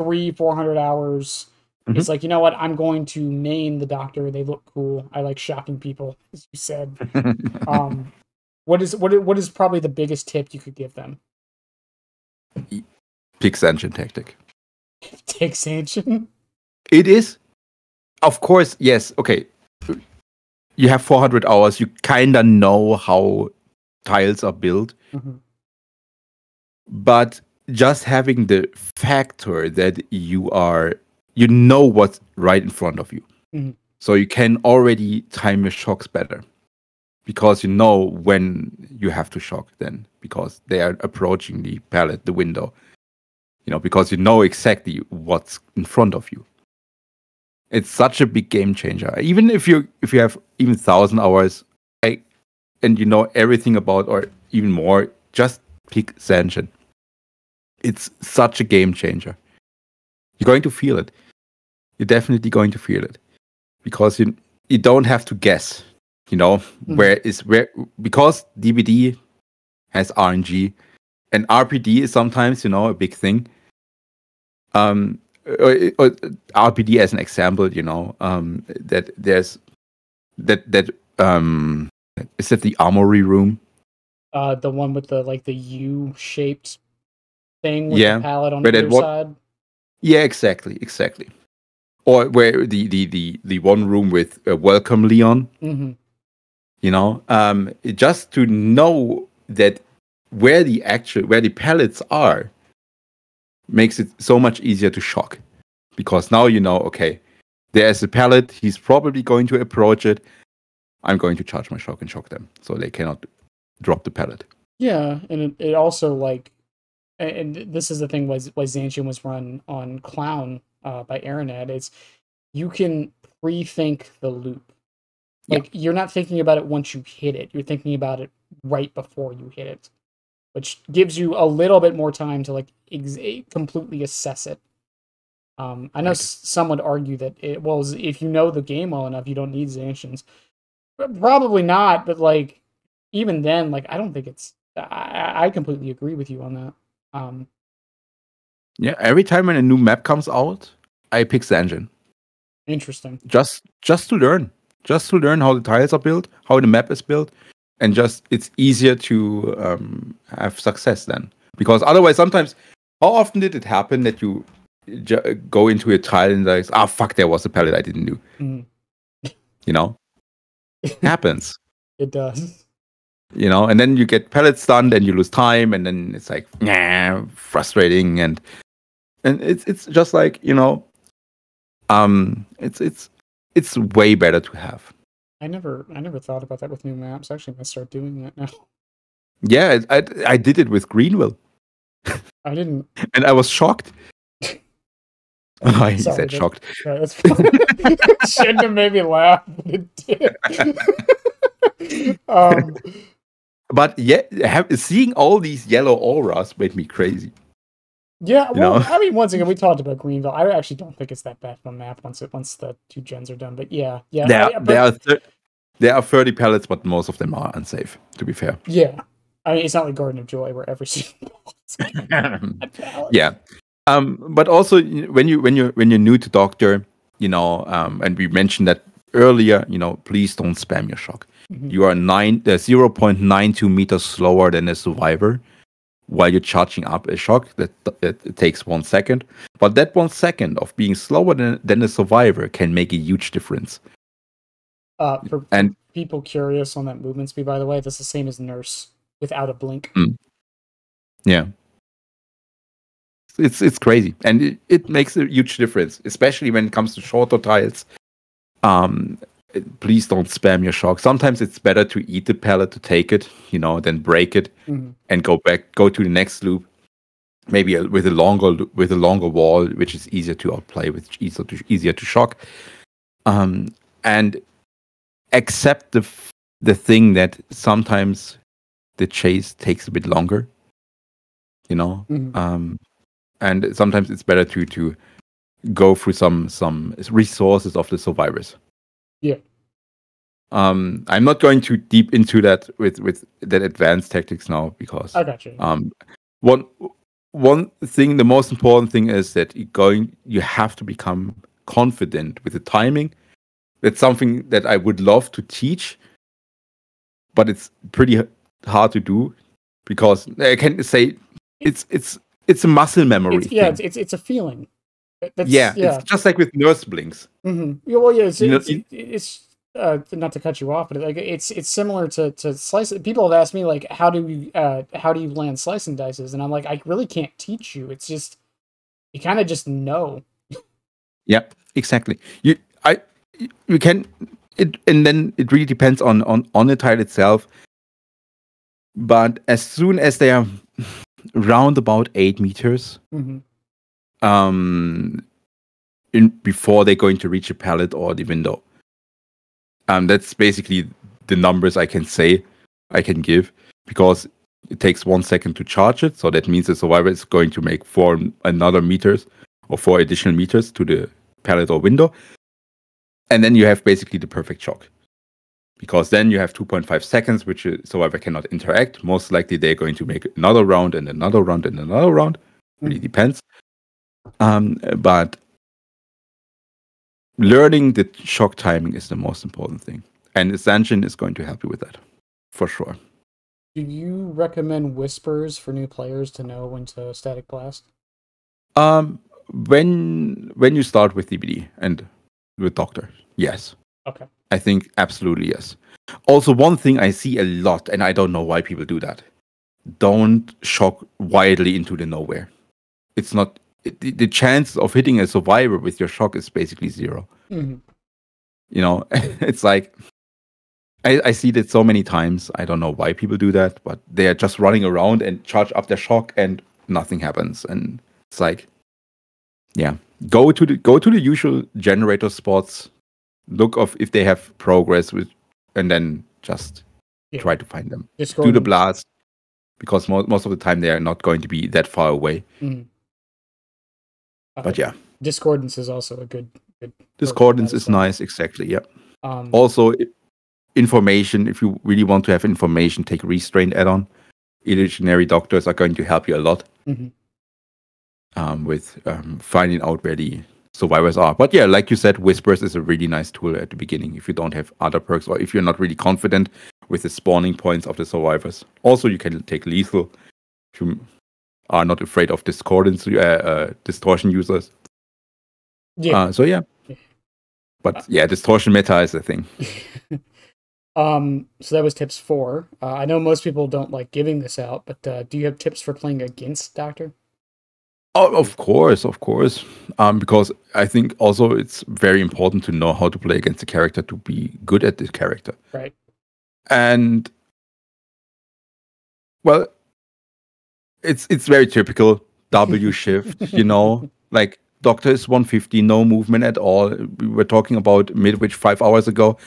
300-400 hours. It's like, you know what? I'm going to main the Doctor. They look cool. I like shocking people, as you said. What is probably the biggest tip you could give them? Pick Sanction tactic. Take Sanction? It is. Of course, yes. Okay. You have 400 hours. You kind of know how tiles are built. But just having the factor that you know what's right in front of you. So you can already time your shocks better, because you know when you have to shock then, because they are approaching the pallet, the window. Because you know exactly what's in front of you. It's such a big game changer. Even if you have even 1,000 hours, and you know everything about, or even more, just pick Sanction. It's such a game changer. You're going to feel it. You're definitely going to feel it, because you don't have to guess. Where because DBD has RNG, and RPD is sometimes a big thing. Or RPD as an example, that there's that is that the armory room? The one with the U-shaped thing with the pallet on either side. Yeah, exactly. Or where the one room with Welcome Leon. Just to know that where the pellets are makes it so much easier to shock, because now you know, okay, there's a pellet, he's probably going to approach it, I'm going to charge my shock and shock them so they cannot drop the pellet. Yeah, and it also, like, and this is the thing why Zancian was run on Clown by Aranad, is you can pre-think the loop. Like, you're not thinking about it once you hit it, you're thinking about it right before you hit it, which gives you a little bit more time to, like, completely assess it. I know some would argue that if you know the game well enough, you don't need Zancians. Probably not, but, like, even then, like, I don't think it's... I completely agree with you on that. Yeah, every time when a new map comes out, I pick Zancian. Interesting. Just to learn. Just to learn how the tiles are built, how the map is built, and just it's easier to have success then. Because otherwise, sometimes, how often did it happen that you go into a tile and like, fuck, there was a pellet I didn't do. You know, it happens. It does. You know, and then you get pellet stunned and you lose time, and then it's like, frustrating, and it's just like, you know, it's way better to have. I never thought about that with new maps. Actually, I'm gonna start doing that now. Yeah, I did it with Greenville. I didn't, and I was shocked. I said shocked. Yeah, that's fine. Shouldn't have made me laugh, but it did. But yeah, seeing all these yellow auras made me crazy. Yeah, well, I mean, once again, we talked about Greenville. I actually don't think it's that bad of a map once the 2 gens are done. But yeah. There are 30 pellets, but most of them are unsafe, to be fair. Yeah, I mean, it's not like Garden of Joy where every single yeah. But also when you're new to Doctor, you know, and we mentioned that earlier, you know, please don't spam your shock. Mm-hmm. You are 0.92 meters slower than a survivor while you're charging up a shock. That it takes 1 second, but that 1 second of being slower than a survivor can make a huge difference. For people curious on that movement speed, by the way, that's the same as Nurse without a blink. Yeah. It's crazy, and it makes a huge difference, especially when it comes to shorter tiles. Please don't spam your shock. Sometimes it's better to eat the pellet to take it, you know, than break it and go to the next loop, maybe with a longer wall, which is easier to outplay, which is easier to shock. And accept the thing that sometimes the chase takes a bit longer, you know. And sometimes it's better to go through some resources of the survivors. Yeah. I'm not going too deep into that with that advanced tactics now, because I got you. One thing, the most important thing is that you have to become confident with the timing. That's something that I would love to teach, but it's pretty hard to do, because I can say it's a muscle memory. It's a feeling. It's just like with Nurse Blinks. Yeah, well, yeah, it's not to cut you off, but like it's similar to slice. People have asked me, like, how do you land slice and dices, and I'm like, I really can't teach you. It's just you kind of just know. Yeah, exactly. You can it, and then it really depends on the tile itself. But as soon as they are round about 8 meters, before they're going to reach a pallet or the window, that's basically the numbers I can give, because it takes 1 second to charge it. So that means the survivor is going to make 4 additional meters to the pallet or window. And then you have basically the perfect shock, because then you have 2.5 seconds, which a survivor cannot interact. Most likely they're going to make another round and another round and another round. Really depends. But learning the shock timing is the most important thing. And Zancian is going to help you with that, for sure. Do you recommend whispers for new players to know when to static blast? When you start with DBD and with Doctor, yes. Okay. I think absolutely yes. Also, one thing I see a lot, and I don't know why people do that, don't shock wildly into the nowhere. It's not the chance of hitting a survivor with your shock is basically 0. Mm-hmm. It's like I see that so many times. I don't know why people do that, but they are just running around and charge up their shock and nothing happens. And it's like, yeah, go to the usual generator spots, look of if they have progress with, and then just try to find them. Do the blast, because most of the time they are not going to be that far away. Mm. But yeah, discordance is also a good discordance is nice. Exactly. Yeah. Also, information. If you really want to have information, take restraint add-on. Illusionary doctors are going to help you a lot. With finding out where the survivors are. But yeah, like you said, Whispers is a really nice tool at the beginning if you don't have other perks or if you're not really confident with the spawning points of the survivors. Also, you can take Lethal if you are not afraid of discordance, distortion users. Yeah. So yeah. But yeah, distortion meta is a thing. So that was tips 4. I know most people don't like giving this out, but do you have tips for playing against Doctor? Oh, of course. Because I think also it's very important to know how to play against a character to be good at this character. Right. And well, it's very typical W shift, like Doctor is 150, no movement at all. We were talking about Midwich 5 hours ago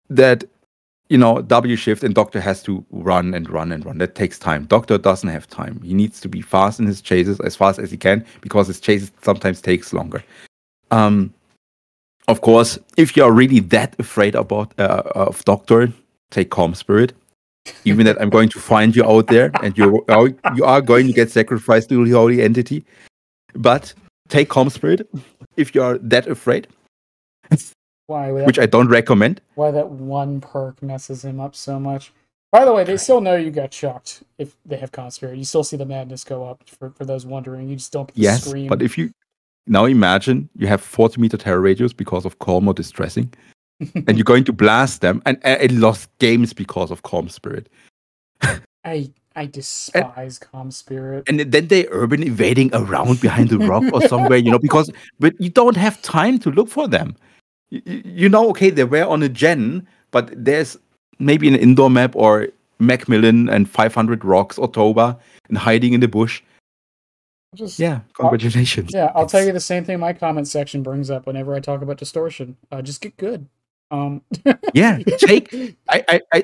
that W shift and Doctor has to run and run and run. That takes time. Doctor doesn't have time. He needs to be fast in his chases, as fast as he can, because his chases sometimes takes longer. Of course, if you're really that afraid of Doctor, take Calm Spirit. Even that I'm going to find you out there, and you are going to get sacrificed to the Holy Entity. But take Calm Spirit if you're that afraid. Why? Which I don't recommend. Why that one perk messes him up so much. By the way, they still know you got shocked if they have Calm Spirit. You still see the madness go up for those wondering. You just don't get the scream. But if you now imagine you have 40-meter terror radius because of Calm or Distressing, and you're going to blast them, and it lost games because of Calm Spirit. I despise Calm Spirit. And then they urban evading around behind the rock or somewhere, but you don't have time to look for them. Okay, they were on a gen, but there's maybe an indoor map or Macmillan and 500 rocks or Toba and hiding in the bush. Congratulations. I'll tell you the same thing my comment section brings up whenever I talk about distortion. Just get good. I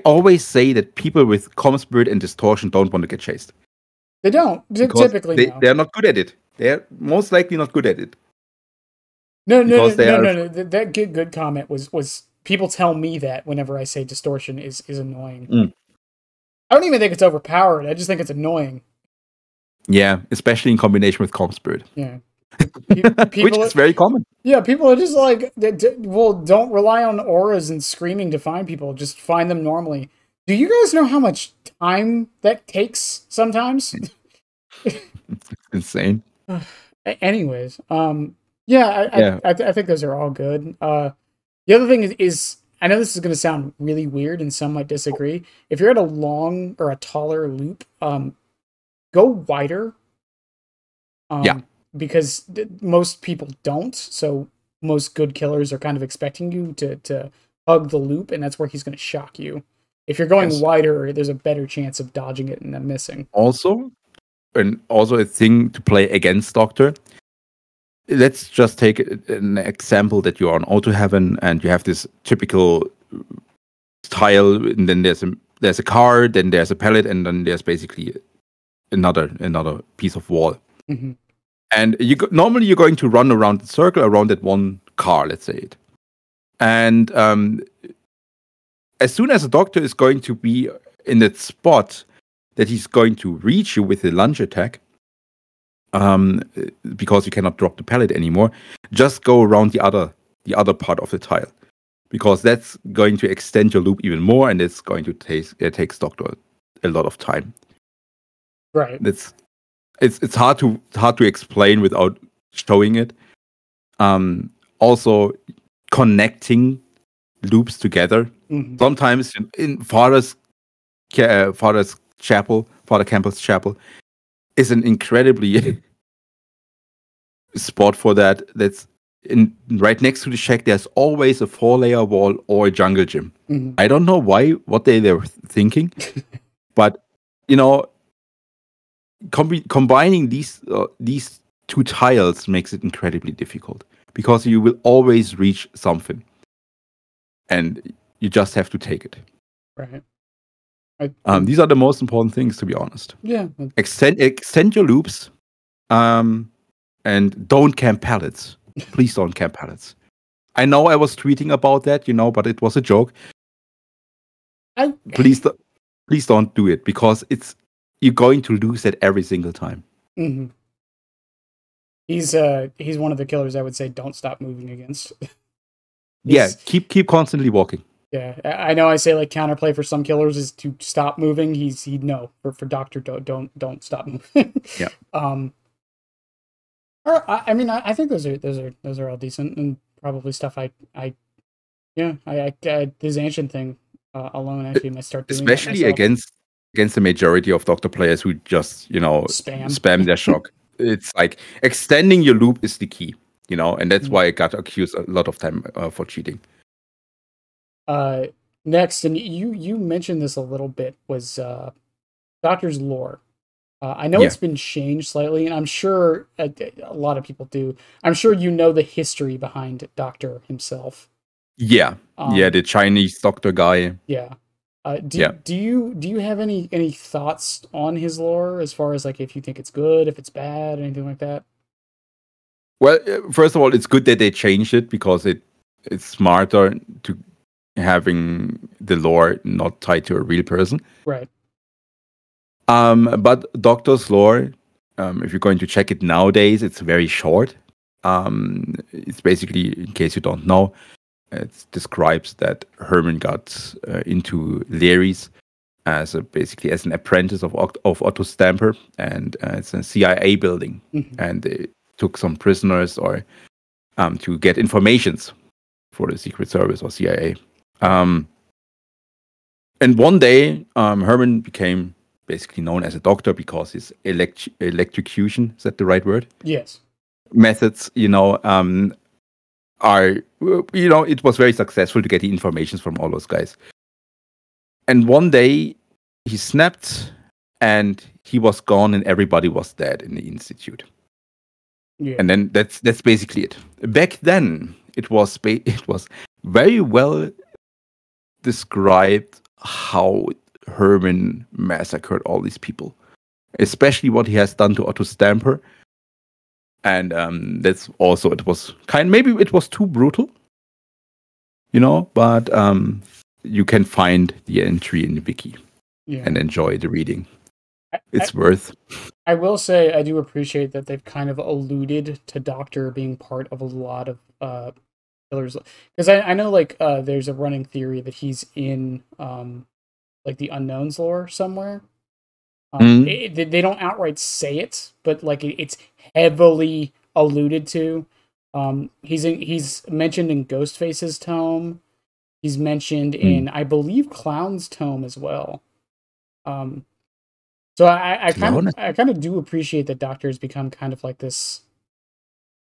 always say that people with Calm Spirit and Distortion don't want to get chased. They don't. Typically, they're not good at it. They're most likely not good at it. No. That good comment was people tell me that whenever I say distortion is annoying. I don't even think it's overpowered. I just think it's annoying. Yeah, especially in combination with Calm Spirit. Yeah. Which is very common. Yeah, people are just like, don't rely on auras and screaming to find people. Just find them normally. Do you guys know how much time that takes sometimes? It's insane. Anyways, I think those are all good. The other thing is I know this is going to sound really weird and some might disagree. If you're at a long or a taller loop, go wider. Because most people don't. So most good killers are kind of expecting you to hug the loop, and that's where he's going to shock you. If you're going wider, there's a better chance of dodging it and then missing. Also a thing to play against Doctor. Let's just take an example that you're on Auto Heaven and you have this typical tile, and then there's a car, then there's a pallet, and then there's basically another piece of wall. Mm-hmm. And normally you're going to run around the circle around that one car, let's say it. And as soon as a Doctor is going to be in that spot that he's going to reach you with a lunge attack, because you cannot drop the pallet anymore, just go around the other part of the tile, because that's going to extend your loop even more, and it's going to takes Doctor a lot of time. Right. It's hard to explain without showing it. Also, connecting loops together. Mm-hmm. Sometimes in Father's chapel, Father Campbell's chapel, is an incredibly spot for that. That's right next to the shack. There's always a 4-layer wall or a jungle gym. Mm-hmm. I don't know what they were thinking, but combining these two tiles makes it incredibly difficult because you will always reach something, and you just have to take it. Right. These are the most important things, to be honest. Yeah. Extend your loops, and don't camp pallets. Please don't camp pallets. I know I was tweeting about that, but it was a joke. Please don't do it because you're going to lose it every single time. Mm-hmm. He's one of the killers I would say don't stop moving against. Keep constantly walking. Yeah, I know. I say like counterplay for some killers is to stop moving. For Doctor don't stop moving. Yeah. I mean, I think those are all decent and probably stuff this ancient thing alone actually might start doing, especially against the majority of Doctor players who just spam their shock. It's like extending your loop is the key, and that's why I got accused a lot of time for cheating. Next, and you mentioned this a little bit, was Doctor's lore. I know it's been changed slightly, and I'm sure a lot of people do. I'm sure the history behind Doctor himself. Yeah, the Chinese doctor guy. Yeah. Do you have any thoughts on his lore as far as like if you think it's good, if it's bad, anything like that? Well, first of all, it's good that they changed it because it's smarter to having the lore not tied to a real person. Right. But Doctor's lore, if you're going to check it nowadays, it's very short. It's basically, in case you don't know, it describes that Herman got into Leary's basically as an apprentice of Otto Stamper, and it's a CIA building, and they took some prisoners or to get informations for the Secret Service or CIA. And one day, Herman became basically known as a doctor because his electrocution, is that the right word? Yes. Methods, are, it was very successful to get the information from all those guys. And one day he snapped and he was gone and everybody was dead in the institute. Yeah. And then that's basically it. Back then, it was very well described how Herman massacred all these people, especially what he has done to Otto Stamper. And that's also, maybe it was too brutal, but you can find the entry in the wiki and enjoy the reading. It's worth. I will say I do appreciate that they've kind of alluded to Doctor being part of a lot of killers, because I know like there's a running theory that he's in like the Unknowns lore somewhere. They don't outright say it, but like it's heavily alluded to. He's mentioned in Ghostface's tome. He's mentioned in, I believe, Clown's tome as well. So I kind of do appreciate that Doctor has become kind of like this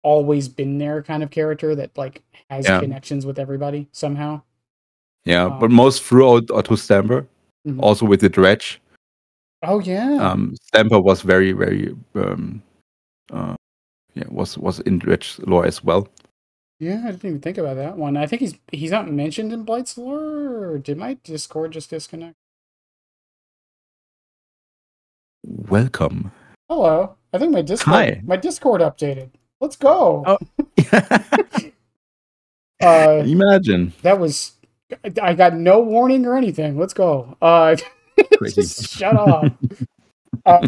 always been there kind of character that like has connections with everybody somehow. Yeah, but most throughout Otto Stamper, also with the Dredge. Oh yeah. Stamper was very, very was in Dredge's lore as well. Yeah, I didn't even think about that one. I think he's not mentioned in Blight's lore, or did my Discord just disconnect? Welcome. Hello. I think my Discord updated. Let's go. Oh. Imagine. That was, I got no warning or anything. Let's go. Crazy. Just shut up. I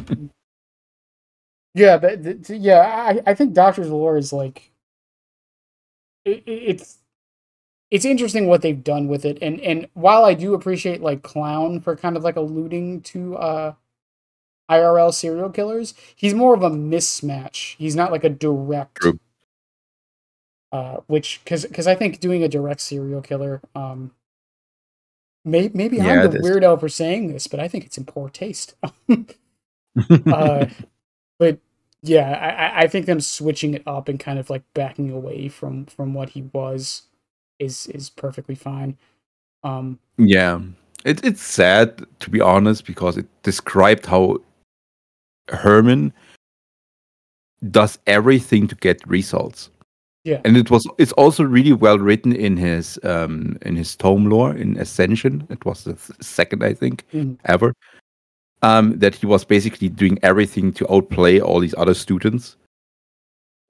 think Doctor's lore is like, it's interesting what they've done with it, and while I do appreciate like Clown for kind of like alluding to IRL serial killers, he's more of a mismatch. He's not like a direct. True. Which because I think doing a direct serial killer Maybe I'm Yeah, the this. weirdo for saying this, but I think it's in poor taste. uh, but yeah, I think them switching it up and kind of like backing away from what he was is perfectly fine. Yeah, it's sad to be honest because it described how Herman does everything to get results. Yeah. And it's also really well written in his tome lore in Ascension. It was the second, I think, Mhm. ever. That he was basically doing everything to outplay all these other students.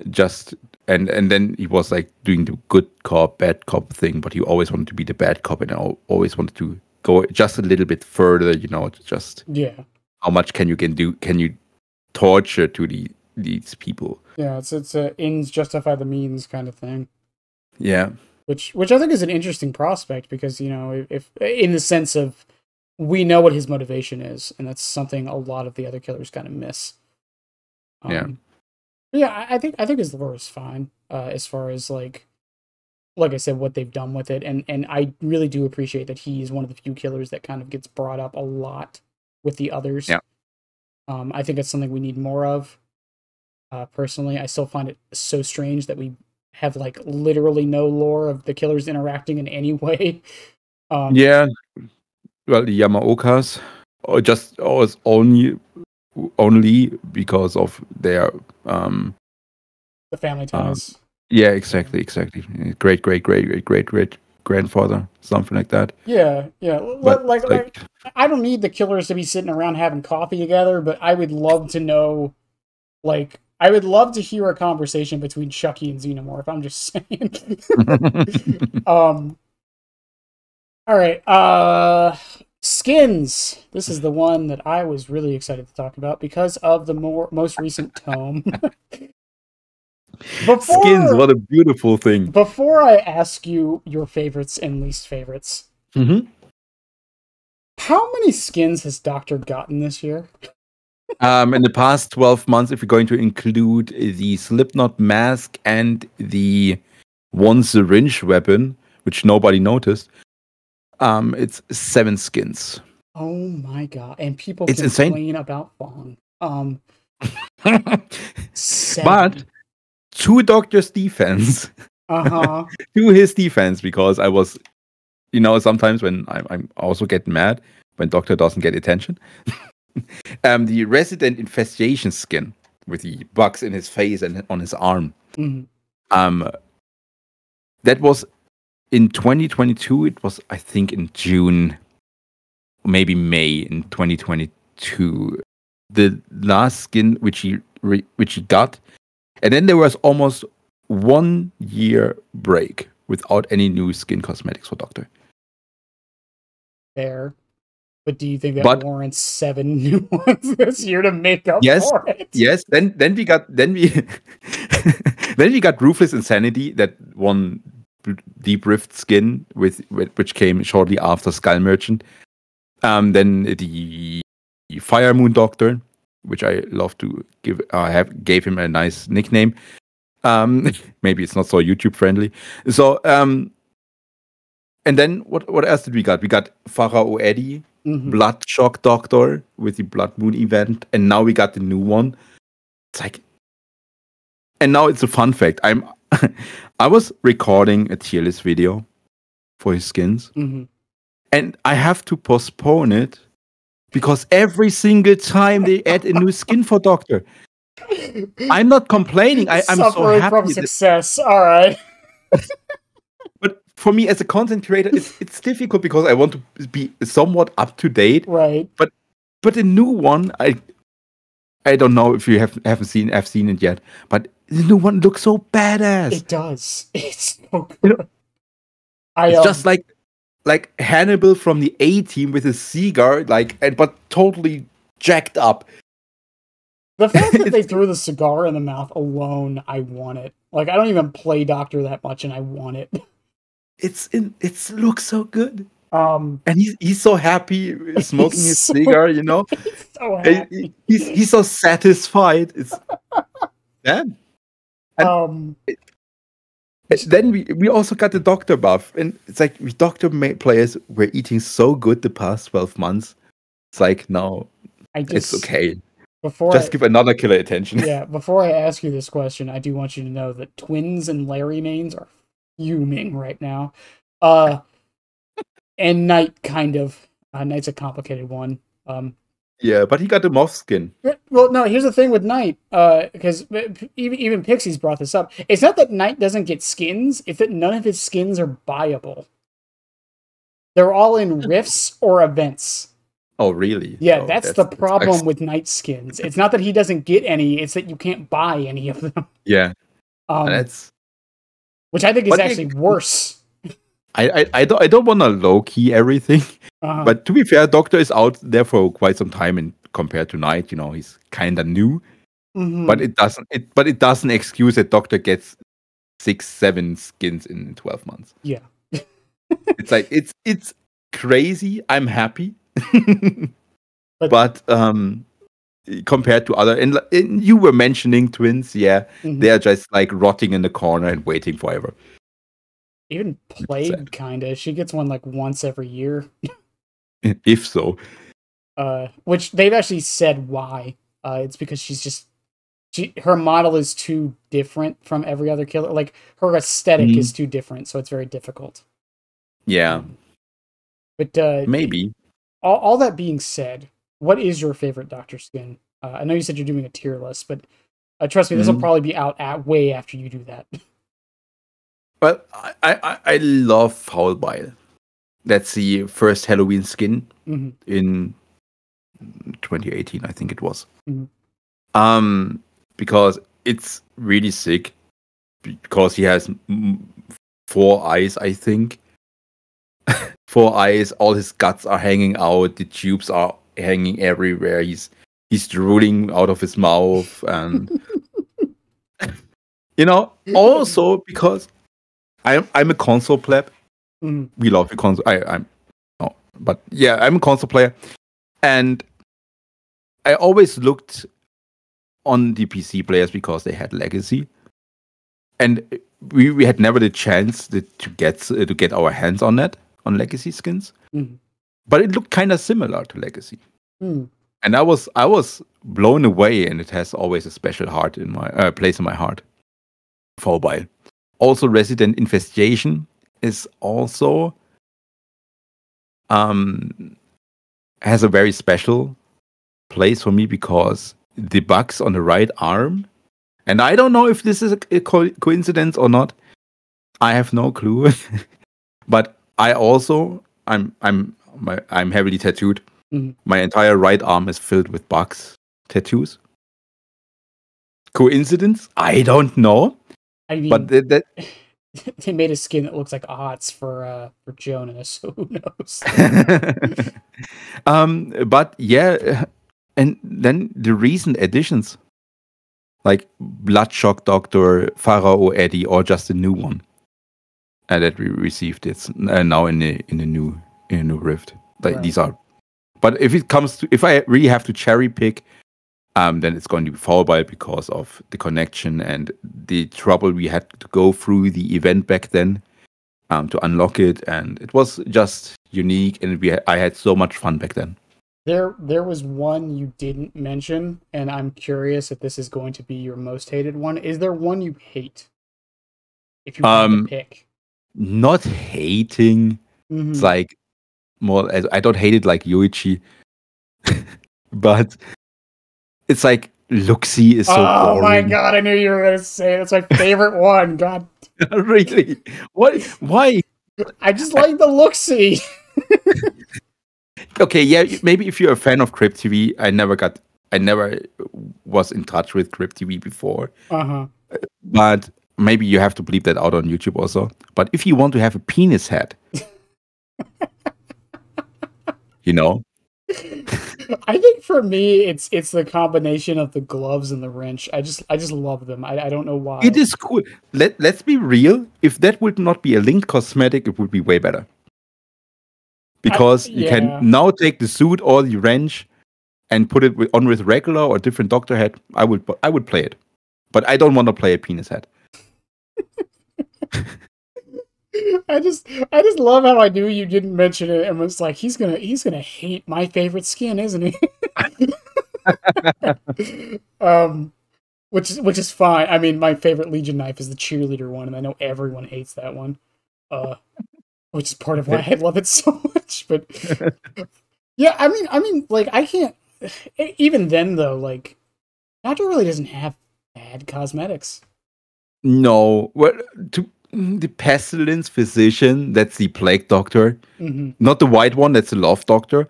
Just and then he was like doing the good cop, bad cop thing, but he always wanted to be the bad cop and always wanted to go just a little bit further, just Yeah. how much can you torture to these people. Yeah, it's a ends justify the means kind of thing. Yeah. Which I think is an interesting prospect because, if in the sense of we know what his motivation is, and that's something a lot of the other killers kind of miss. Yeah. Yeah, I think his lore is fine, as far as like I said, what they've done with it, and I really do appreciate that he's one of the few killers that kind of gets brought up a lot with the others. Yeah. I think it's something we need more of. Personally, I still find it so strange that we have like literally no lore of the killers interacting in any way. Yeah. Well, the Yamaokas, or it's only because of their The family ties. yeah, exactly. Great grandfather, something like that. Yeah, yeah. But Like I don't need the killers to be sitting around having coffee together, but I would love to know, like, I would love to hear a conversation between Chucky and Xenomorph. I'm just saying. All right. Skins. This is the one that I was really excited to talk about because of the most recent tome. Skins, what a beautiful thing. Before I ask you your favorites and least favorites, how many skins has Doctor gotten this year? In the past 12 months, if you're going to include the Slipknot mask and the one syringe weapon, which nobody noticed, it's 7 skins. Oh my god! And people It's complain insane. about Fong. 7. But to Doctor's defense, to his defense, because I was, sometimes when I'm also get mad when Doctor doesn't get attention. The resident infestation skin with the bugs in his face and on his arm. That was in 2022. It was, I think, in June, maybe May in 2022. The last skin which he got, and then there was almost 1 year break without any new skin cosmetics for Doctor. Fair. But do you think that warrants 7 new ones this year to make up for it? Yes. Then we got Ruthless Insanity, that one Deep Rift skin which came shortly after Skull Merchant. Then the Fire Moon Doctor, which I love to gave him a nice nickname. Maybe it's not so YouTube friendly. So and then what else did we got? We got Pharaoh Eddie. Blood Shock Doctor with the Blood Moon event, and now we got the new one. It's like, and now it's a fun fact. I was recording a tier list video for his skins, and I have to postpone it because every single time they add a new skin for Doctor. I'm not complaining. I'm so happy from success. All right. But for me as a content creator, it's difficult because I want to be somewhat up to date. Right. But the new one, I don't know if you haven't seen it yet, but the new one looks so badass. It does. It's so good. It's just like Hannibal from the A-Team with a cigar, but totally jacked up. The fact that they threw the cigar in the mouth alone, I want it. Like, I don't even play Doctor that much, and I want it. It looks so good. And he's so happy smoking his cigar, He's so happy. He's so satisfied. It's yeah. Then we also got the doctor buff, and it's like we doctor players were eating so good the past 12 months. It's like, no, it's okay. Just give another killer attention. Yeah, before I ask you this question, I do want you to know that Twins and Larry mains are fuming right now. And Knight kind of. Knight's a complicated one. Yeah, but he got the moth skin. Well, no, here's the thing with Knight, because even Pixie's brought this up. It's not that Knight doesn't get skins, it's that none of his skins are buyable. They're all in rifts or events. Oh, really? Yeah, that's the problem with Knight skins. It's not that he doesn't get any, it's that you can't buy any of them. Yeah. Which I think is actually worse. I don't want to low key everything, but to be fair, Doctor is out there for quite some time, and compared to Knight, he's kind of new. Mm-hmm. But it doesn't excuse that Doctor gets 6-7 skins in 12 months. Yeah, it's like it's crazy. I'm happy, but compared to other, and you were mentioning Twins, they're just like rotting in the corner and waiting forever. Even Plague, kinda. She gets one like once every year. If so. Which they've actually said why. It's because her model is too different from every other killer. Like, her aesthetic is too different, so it's very difficult. Yeah. But maybe. All that being said, what is your favorite Doctor skin? I know you said you're doing a tier list, but trust me, this will probably be out way after you do that. Well, I love Foul Bile. That's the first Halloween skin in 2018, I think it was. Mm-hmm. Because it's really sick. Because he has 4 eyes, I think. 4 eyes. All his guts are hanging out. The tubes are hanging everywhere. He's drooling out of his mouth, and also because I'm a console pleb. We love the console. I'm a console player, and I always looked on the PC players because they had legacy, and we had never the chance to get our hands on legacy skins. But it looked kind of similar to legacy, and I was blown away, and it has always a special heart in my place in my heart. For a while. Also, Resident Infestation is also has a very special place for me because the bugs on the right arm, and I don't know if this is a coincidence or not. I have no clue, but I'm heavily tattooed. My entire right arm is filled with bugs tattoos. Coincidence? I don't know. I mean, but they made a skin that looks like Ots for Jonas, so who knows? But yeah, and then the recent additions, like Bloodshock Doctor, Pharaoh Eddie, or just a new one that we received. It's now in the new Rift. Like these are, but if I really have to cherry pick. Then it's going to be followed by because of the connection and the trouble we had to go through the event back then to unlock it, and it was just unique, and I had so much fun back then. There was one you didn't mention, and I'm curious if this is going to be your most hated one. Is there one you hate? If you had to pick, not hating. It's like more. I don't hate it like Yoichi, but. It's like Luxie is so boring. Oh my god, I knew you were going to say it. That's my favorite one. God. Really? What? Why? I just like the Luxie. Okay, yeah, maybe if you're a fan of Crypt TV, I never was in touch with Crypt TV before. But maybe you have to bleep that out on YouTube also. But if you want to have a penis head, I think for me, it's the combination of the gloves and the wrench. I just love them. I don't know why. It is cool. Let's be real. If that would not be a linked cosmetic, it would be way better. Because you can now take the suit or the wrench and put it on with regular or different Doctor head. I would play it, but I don't want to play a penis head. I just love how I knew you didn't mention it and was like, he's gonna hate my favorite skin, isn't he? Which is fine. I mean, my favorite Legion knife is the cheerleader one, and I know everyone hates that one. Which is part of why I love it so much. But yeah, I mean, like I can't. Even then, though, like Doctor really doesn't have bad cosmetics. No, well, to the pestilence physician, that's the plague doctor, not the white one. That's the love doctor.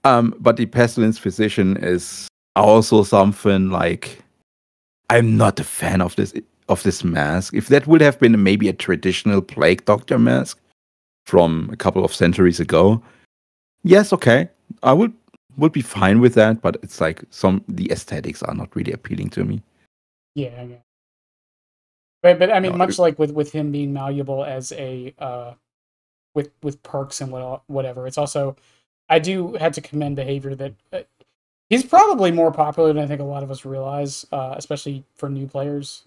But the pestilence physician is also something like I'm not a fan of this mask. If that would have been maybe a traditional plague doctor mask from a couple of centuries ago, yes, okay, I would be fine with that. But it's like the aesthetics are not really appealing to me. Yeah. But I mean, much like with him being malleable as a with perks and whatever, it's also I do have to commend behavior that he's probably more popular than I think a lot of us realize, especially for new players.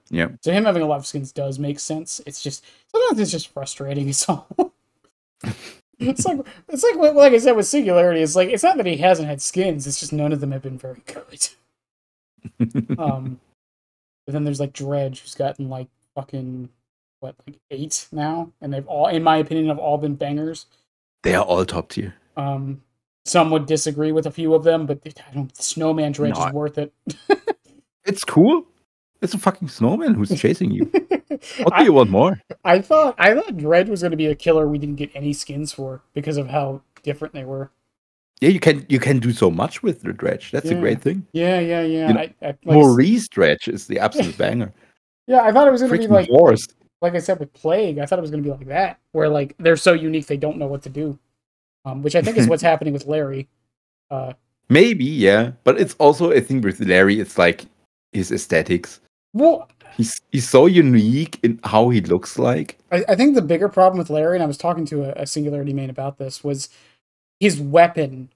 Yeah. So him having a lot of skins does make sense. It's just sometimes it's just frustrating. It's all. It's like I said with Singularity. It's like it's not that he hasn't had skins. It's just none of them have been very good. But then there's like Dredge, who's gotten like fucking like 8 now, and they've all, in my opinion, have all been bangers. They are all top tier. Some would disagree with a few of them, but I don't. Snowman Dredge is worth it. It's cool. It's a fucking snowman who's chasing you. What do you want more? I thought Dredge was going to be a killer we didn't get any skins for because of how different they were. Yeah, you can do so much with the Dredge. That's a great thing. Yeah. You know, Maurice Dredge is the absolute banger. Yeah, I thought it was going to be like horse. Like I said with Plague, I thought it was going to be like that, where like they're so unique they don't know what to do, which I think is what's happening with Larry. Maybe, yeah, but it's also I think with Larry, it's like his aesthetics. Well, he's so unique in how he looks like. I think the bigger problem with Larry, and I was talking to a Singularity main about this, was his weapon.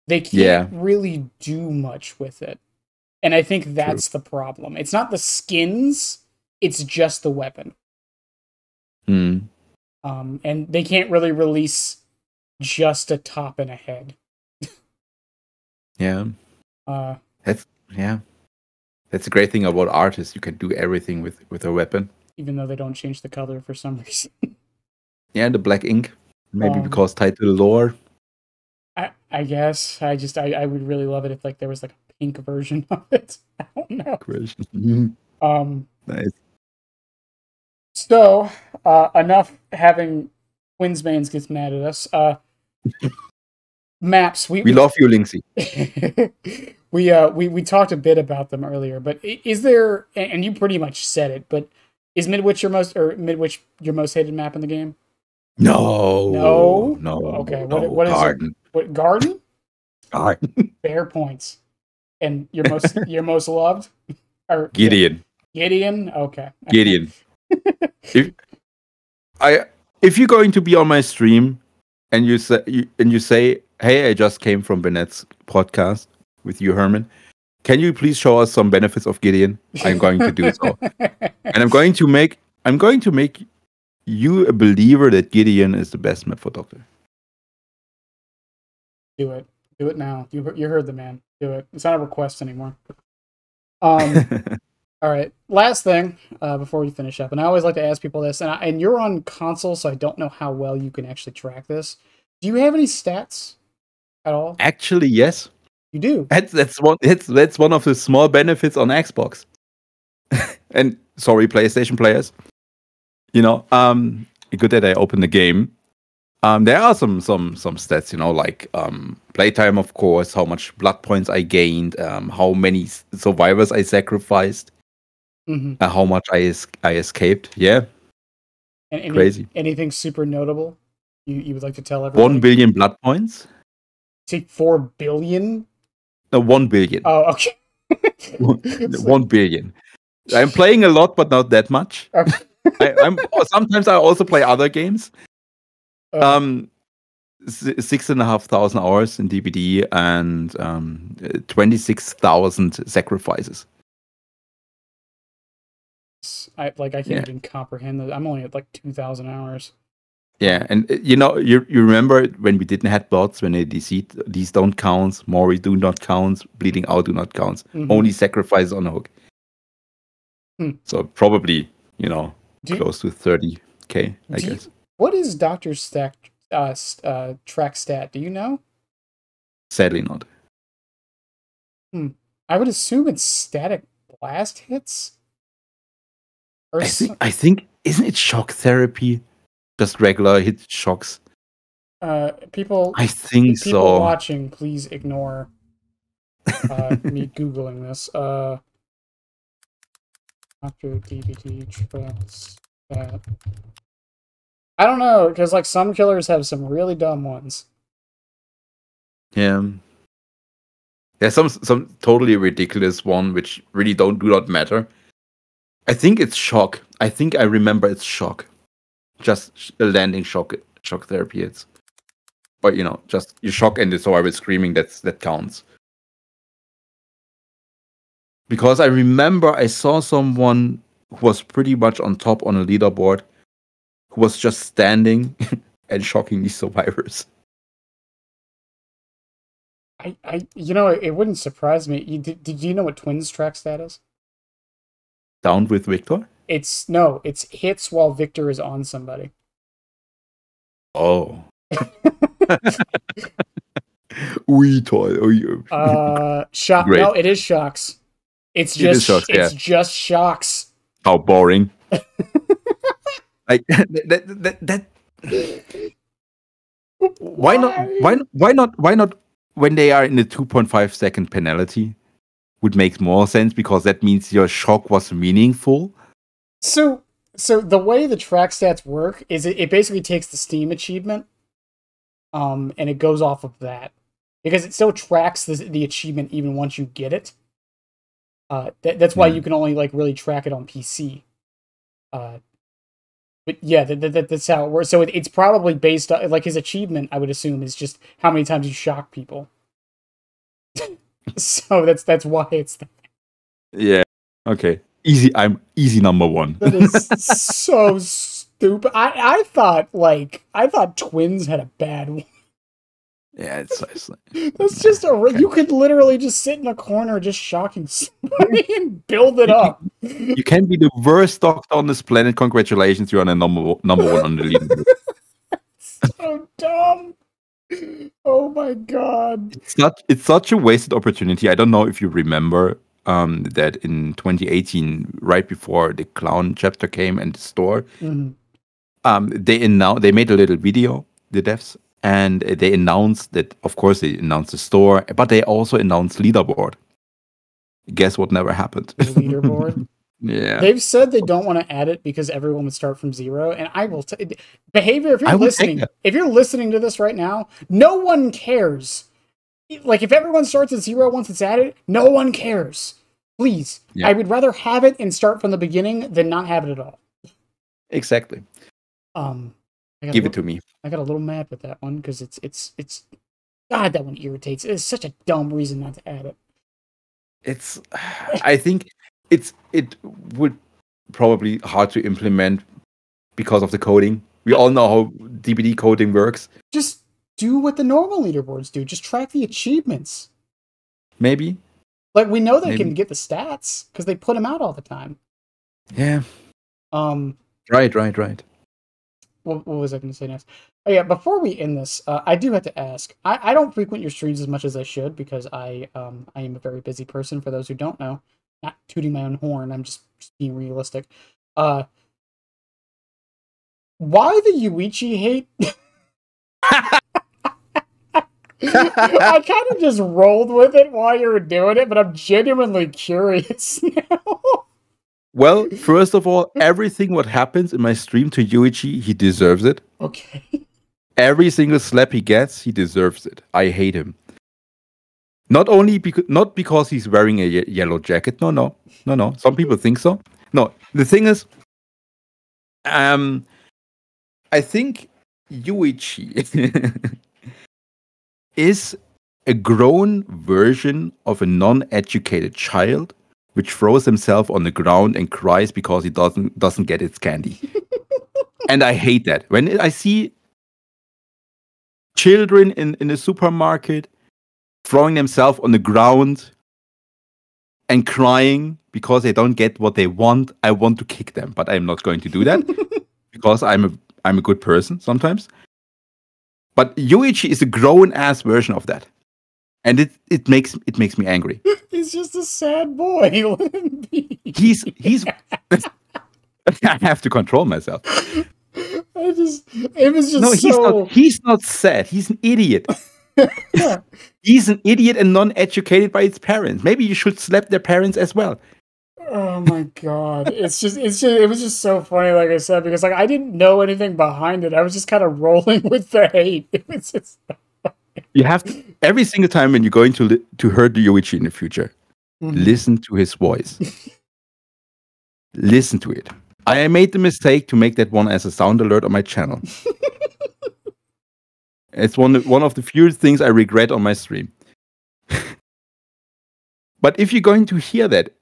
They can't really do much with it. And I think that's the problem. It's not the skins, it's just the weapon. And they can't really release just a top and a head. That's a great thing about artists. You can do everything with a weapon. Even though they don't change the color for some reason. Yeah, the black ink. Maybe because tied to the lore. I guess. I would really love it if like there was like a pink version of it. I don't know. Nice. So, enough having Quinsmains gets mad at us. Maps. We love you, Linksy. we talked a bit about them earlier, but is there? And you pretty much said it, but is Midwich your most hated map in the game? No. Okay. No, what is Garden. it? What Garden? Garden. Fair points. And your most loved? Or Gideon. Gideon. Okay. Gideon. If you're going to be on my stream and you say, hey, I just came from Bennett's podcast with you, Herman. Can you please show us some benefits of Gideon? I'm going to do so, and I'm going to make you a believer that Gideon is the best map for Doctor. Do it now. You heard the man. Do it. It's not a request anymore. All right. Last thing before we finish up, and I always like to ask people this, and you're on console, so I don't know how well you can actually track this. Do you have any stats at all? Actually, yes. You do. That's one of the small benefits on Xbox. And sorry, PlayStation players. Good that I opened the game. There are some stats, like playtime, of course, how much blood points I gained, how many survivors I sacrificed, how much I escaped. Yeah. And crazy. Anything super notable you would like to tell everyone? 1 billion blood points. Say 4 billion? No, 1 billion. Oh, okay. 1 billion. I'm playing a lot, but not that much. Okay. Sometimes I also play other games. 6,500 hours in DBD and 26,000 sacrifices. I can't even comprehend that. I'm only at like 2,000 hours. Yeah, and you remember when we didn't have bots, when they deceit, these don't count, Mori do not count, bleeding out do not count, only sacrifice on a hook. So probably, close to 30K, I guess. What is Dr. Track stat? Do you know? Sadly not. I would assume it's static blast hits. I think isn't it shock therapy? Just regular hit shocks. People. I think people so. Watching, please ignore me googling this. After DBT tracks that. I don't know, because like some killers have some really dumb ones. Yeah. There's some totally ridiculous one which really do not matter. I think it's shock. I think I remember it's shock. Just landing shock therapy hits. But just you shock and so I was screaming, that counts. Because I remember I saw someone who was pretty much on top on a leaderboard who was just standing and shocking these survivors. It wouldn't surprise me. Did you know what Twins track stat is? Down with Victor? It's hits while Victor is on somebody. Oh. Shock. Great. No, it is shocks. It's just shocks. How boring. Like that. Why not when they are in the 2.5 second penalty would make more sense, because that means your shock was meaningful. So the way the track stats work is it basically takes the Steam achievement, and it goes off of that, because it still tracks the achievement even once you get it. That's why you can only like really track it on PC. But yeah, that's how it works. So it's probably based on like his achievement. I would assume is just how many times you shock people. So that's why it's that. Yeah. Okay. Easy. I'm easy number one. That is so stupid. I thought Twins had a bad one. Yeah, it's that's just you could literally just sit in a corner just shocking somebody and build it up. You can be the worst doctor on this planet. Congratulations, you're on a number one on the leaderboard. So dumb. Oh my god. It's such a wasted opportunity. I don't know if you remember that in 2018, right before the clown chapter came and the store, they made a little video, the devs. And they announced that, of course, they announced the store, but they also announced leaderboard. Guess what never happened? The leaderboard? Yeah. They've said they don't want to add it because everyone would start from zero. And I will Behavior, if you're listening to this right now, no one cares. Like, if everyone starts at zero once it's added, no one cares. Please. Yeah. I would rather have it and start from the beginning than not have it at all. Exactly. Give it to me. I got a little mad with that one because it's God, that one irritates. It's such a dumb reason not to add it. I think it would probably hard to implement because of the coding. We all know how DBD coding works. Just do what the normal leaderboards do. Just track the achievements. Maybe. Like, we know they can get the stats because they put them out all the time. Yeah. Right. What was I going to say next? Oh yeah, before we end this, I do have to ask. I don't frequent your streams as much as I should because I am a very busy person. For those who don't know, not tooting my own horn, I'm just being realistic. Why the Yuichi hate? I kind of just rolled with it while you were doing it, but I'm genuinely curious now. Well, first of all, everything what happens in my stream to Yuichi, he deserves it. Okay. Every single slap he gets, he deserves it. I hate him. Not because he's wearing a yellow jacket. No. Some people think so. No, the thing is, I think Yuichi is a grown version of a non-educated child which throws himself on the ground and cries because he doesn't get its candy. And I hate that. When I see children in the supermarket throwing themselves on the ground and crying because they don't get what they want, I want to kick them, but I'm not going to do that because I'm a good person sometimes. But Yuichi is a grown-ass version of that. And it makes me angry. He's just a sad boy. Let him be. He's I have to control myself. It was just no, he's not sad. He's an idiot. He's an idiot and non-educated by his parents. Maybe you should slap their parents as well. Oh my god. It was just so funny, like I said, because like I didn't know anything behind it. I was just kind of rolling with the hate. It was just you have to, every single time when you're going to hurt Yuichi in the future, listen to his voice. Listen to it. I made the mistake to make that one as a sound alert on my channel. It's one of the few things I regret on my stream. But if you're going to hear that,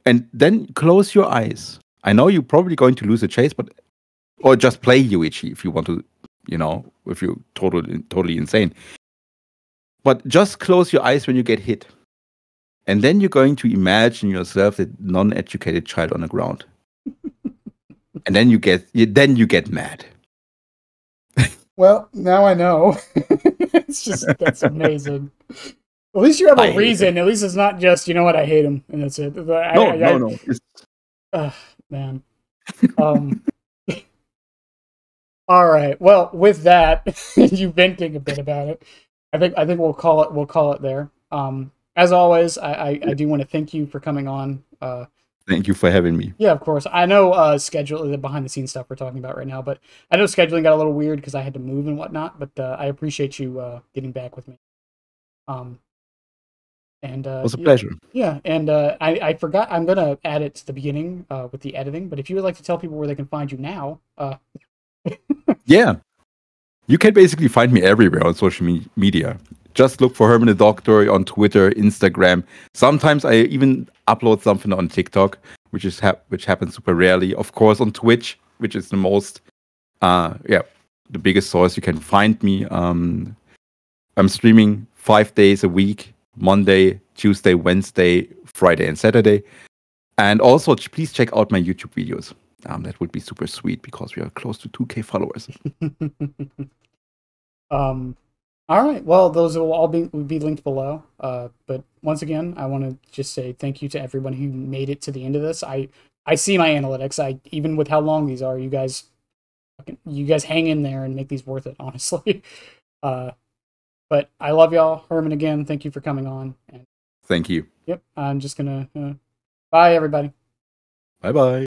and then close your eyes. I know you're probably going to lose a chase, or just play Yuichi if you want to, if you're totally insane. But just close your eyes when you get hit. And then you're going to imagine yourself the non-educated child on the ground. And then you get mad. Well, now I know. That's amazing. At least you have a reason. At least it's not just, you know what, I hate him, and that's it. No. Man. All right. Well, with that, you venting a bit about it, I think we'll call it there. As always, I do want to thank you for coming on. Thank you for having me. Yeah, of course. I know the behind the scenes stuff we're talking about right now, but I know scheduling got a little weird because I had to move and whatnot. But I appreciate you getting back with me. And it was a pleasure. Yeah, and I forgot. I'm gonna add it to the beginning with the editing. But if you would like to tell people where they can find you now, yeah, you can basically find me everywhere on social media. Just look for Herman the Doctor on Twitter, Instagram. Sometimes I even upload something on TikTok, which happens super rarely. Of course, on Twitch, which is the most, the biggest source you can find me. I'm streaming 5 days a week: Monday, Tuesday, Wednesday, Friday, and Saturday. And also, please check out my YouTube videos. That would be super sweet because we are close to 2K followers. All right. Well, those will all be linked below. But once again, I want to just say thank you to everyone who made it to the end of this. I see my analytics. Even with how long these are, you guys hang in there and make these worth it, honestly. But I love y'all. Herman, again, thank you for coming on. And thank you. Yep. I'm just gonna bye, everybody. Bye-bye.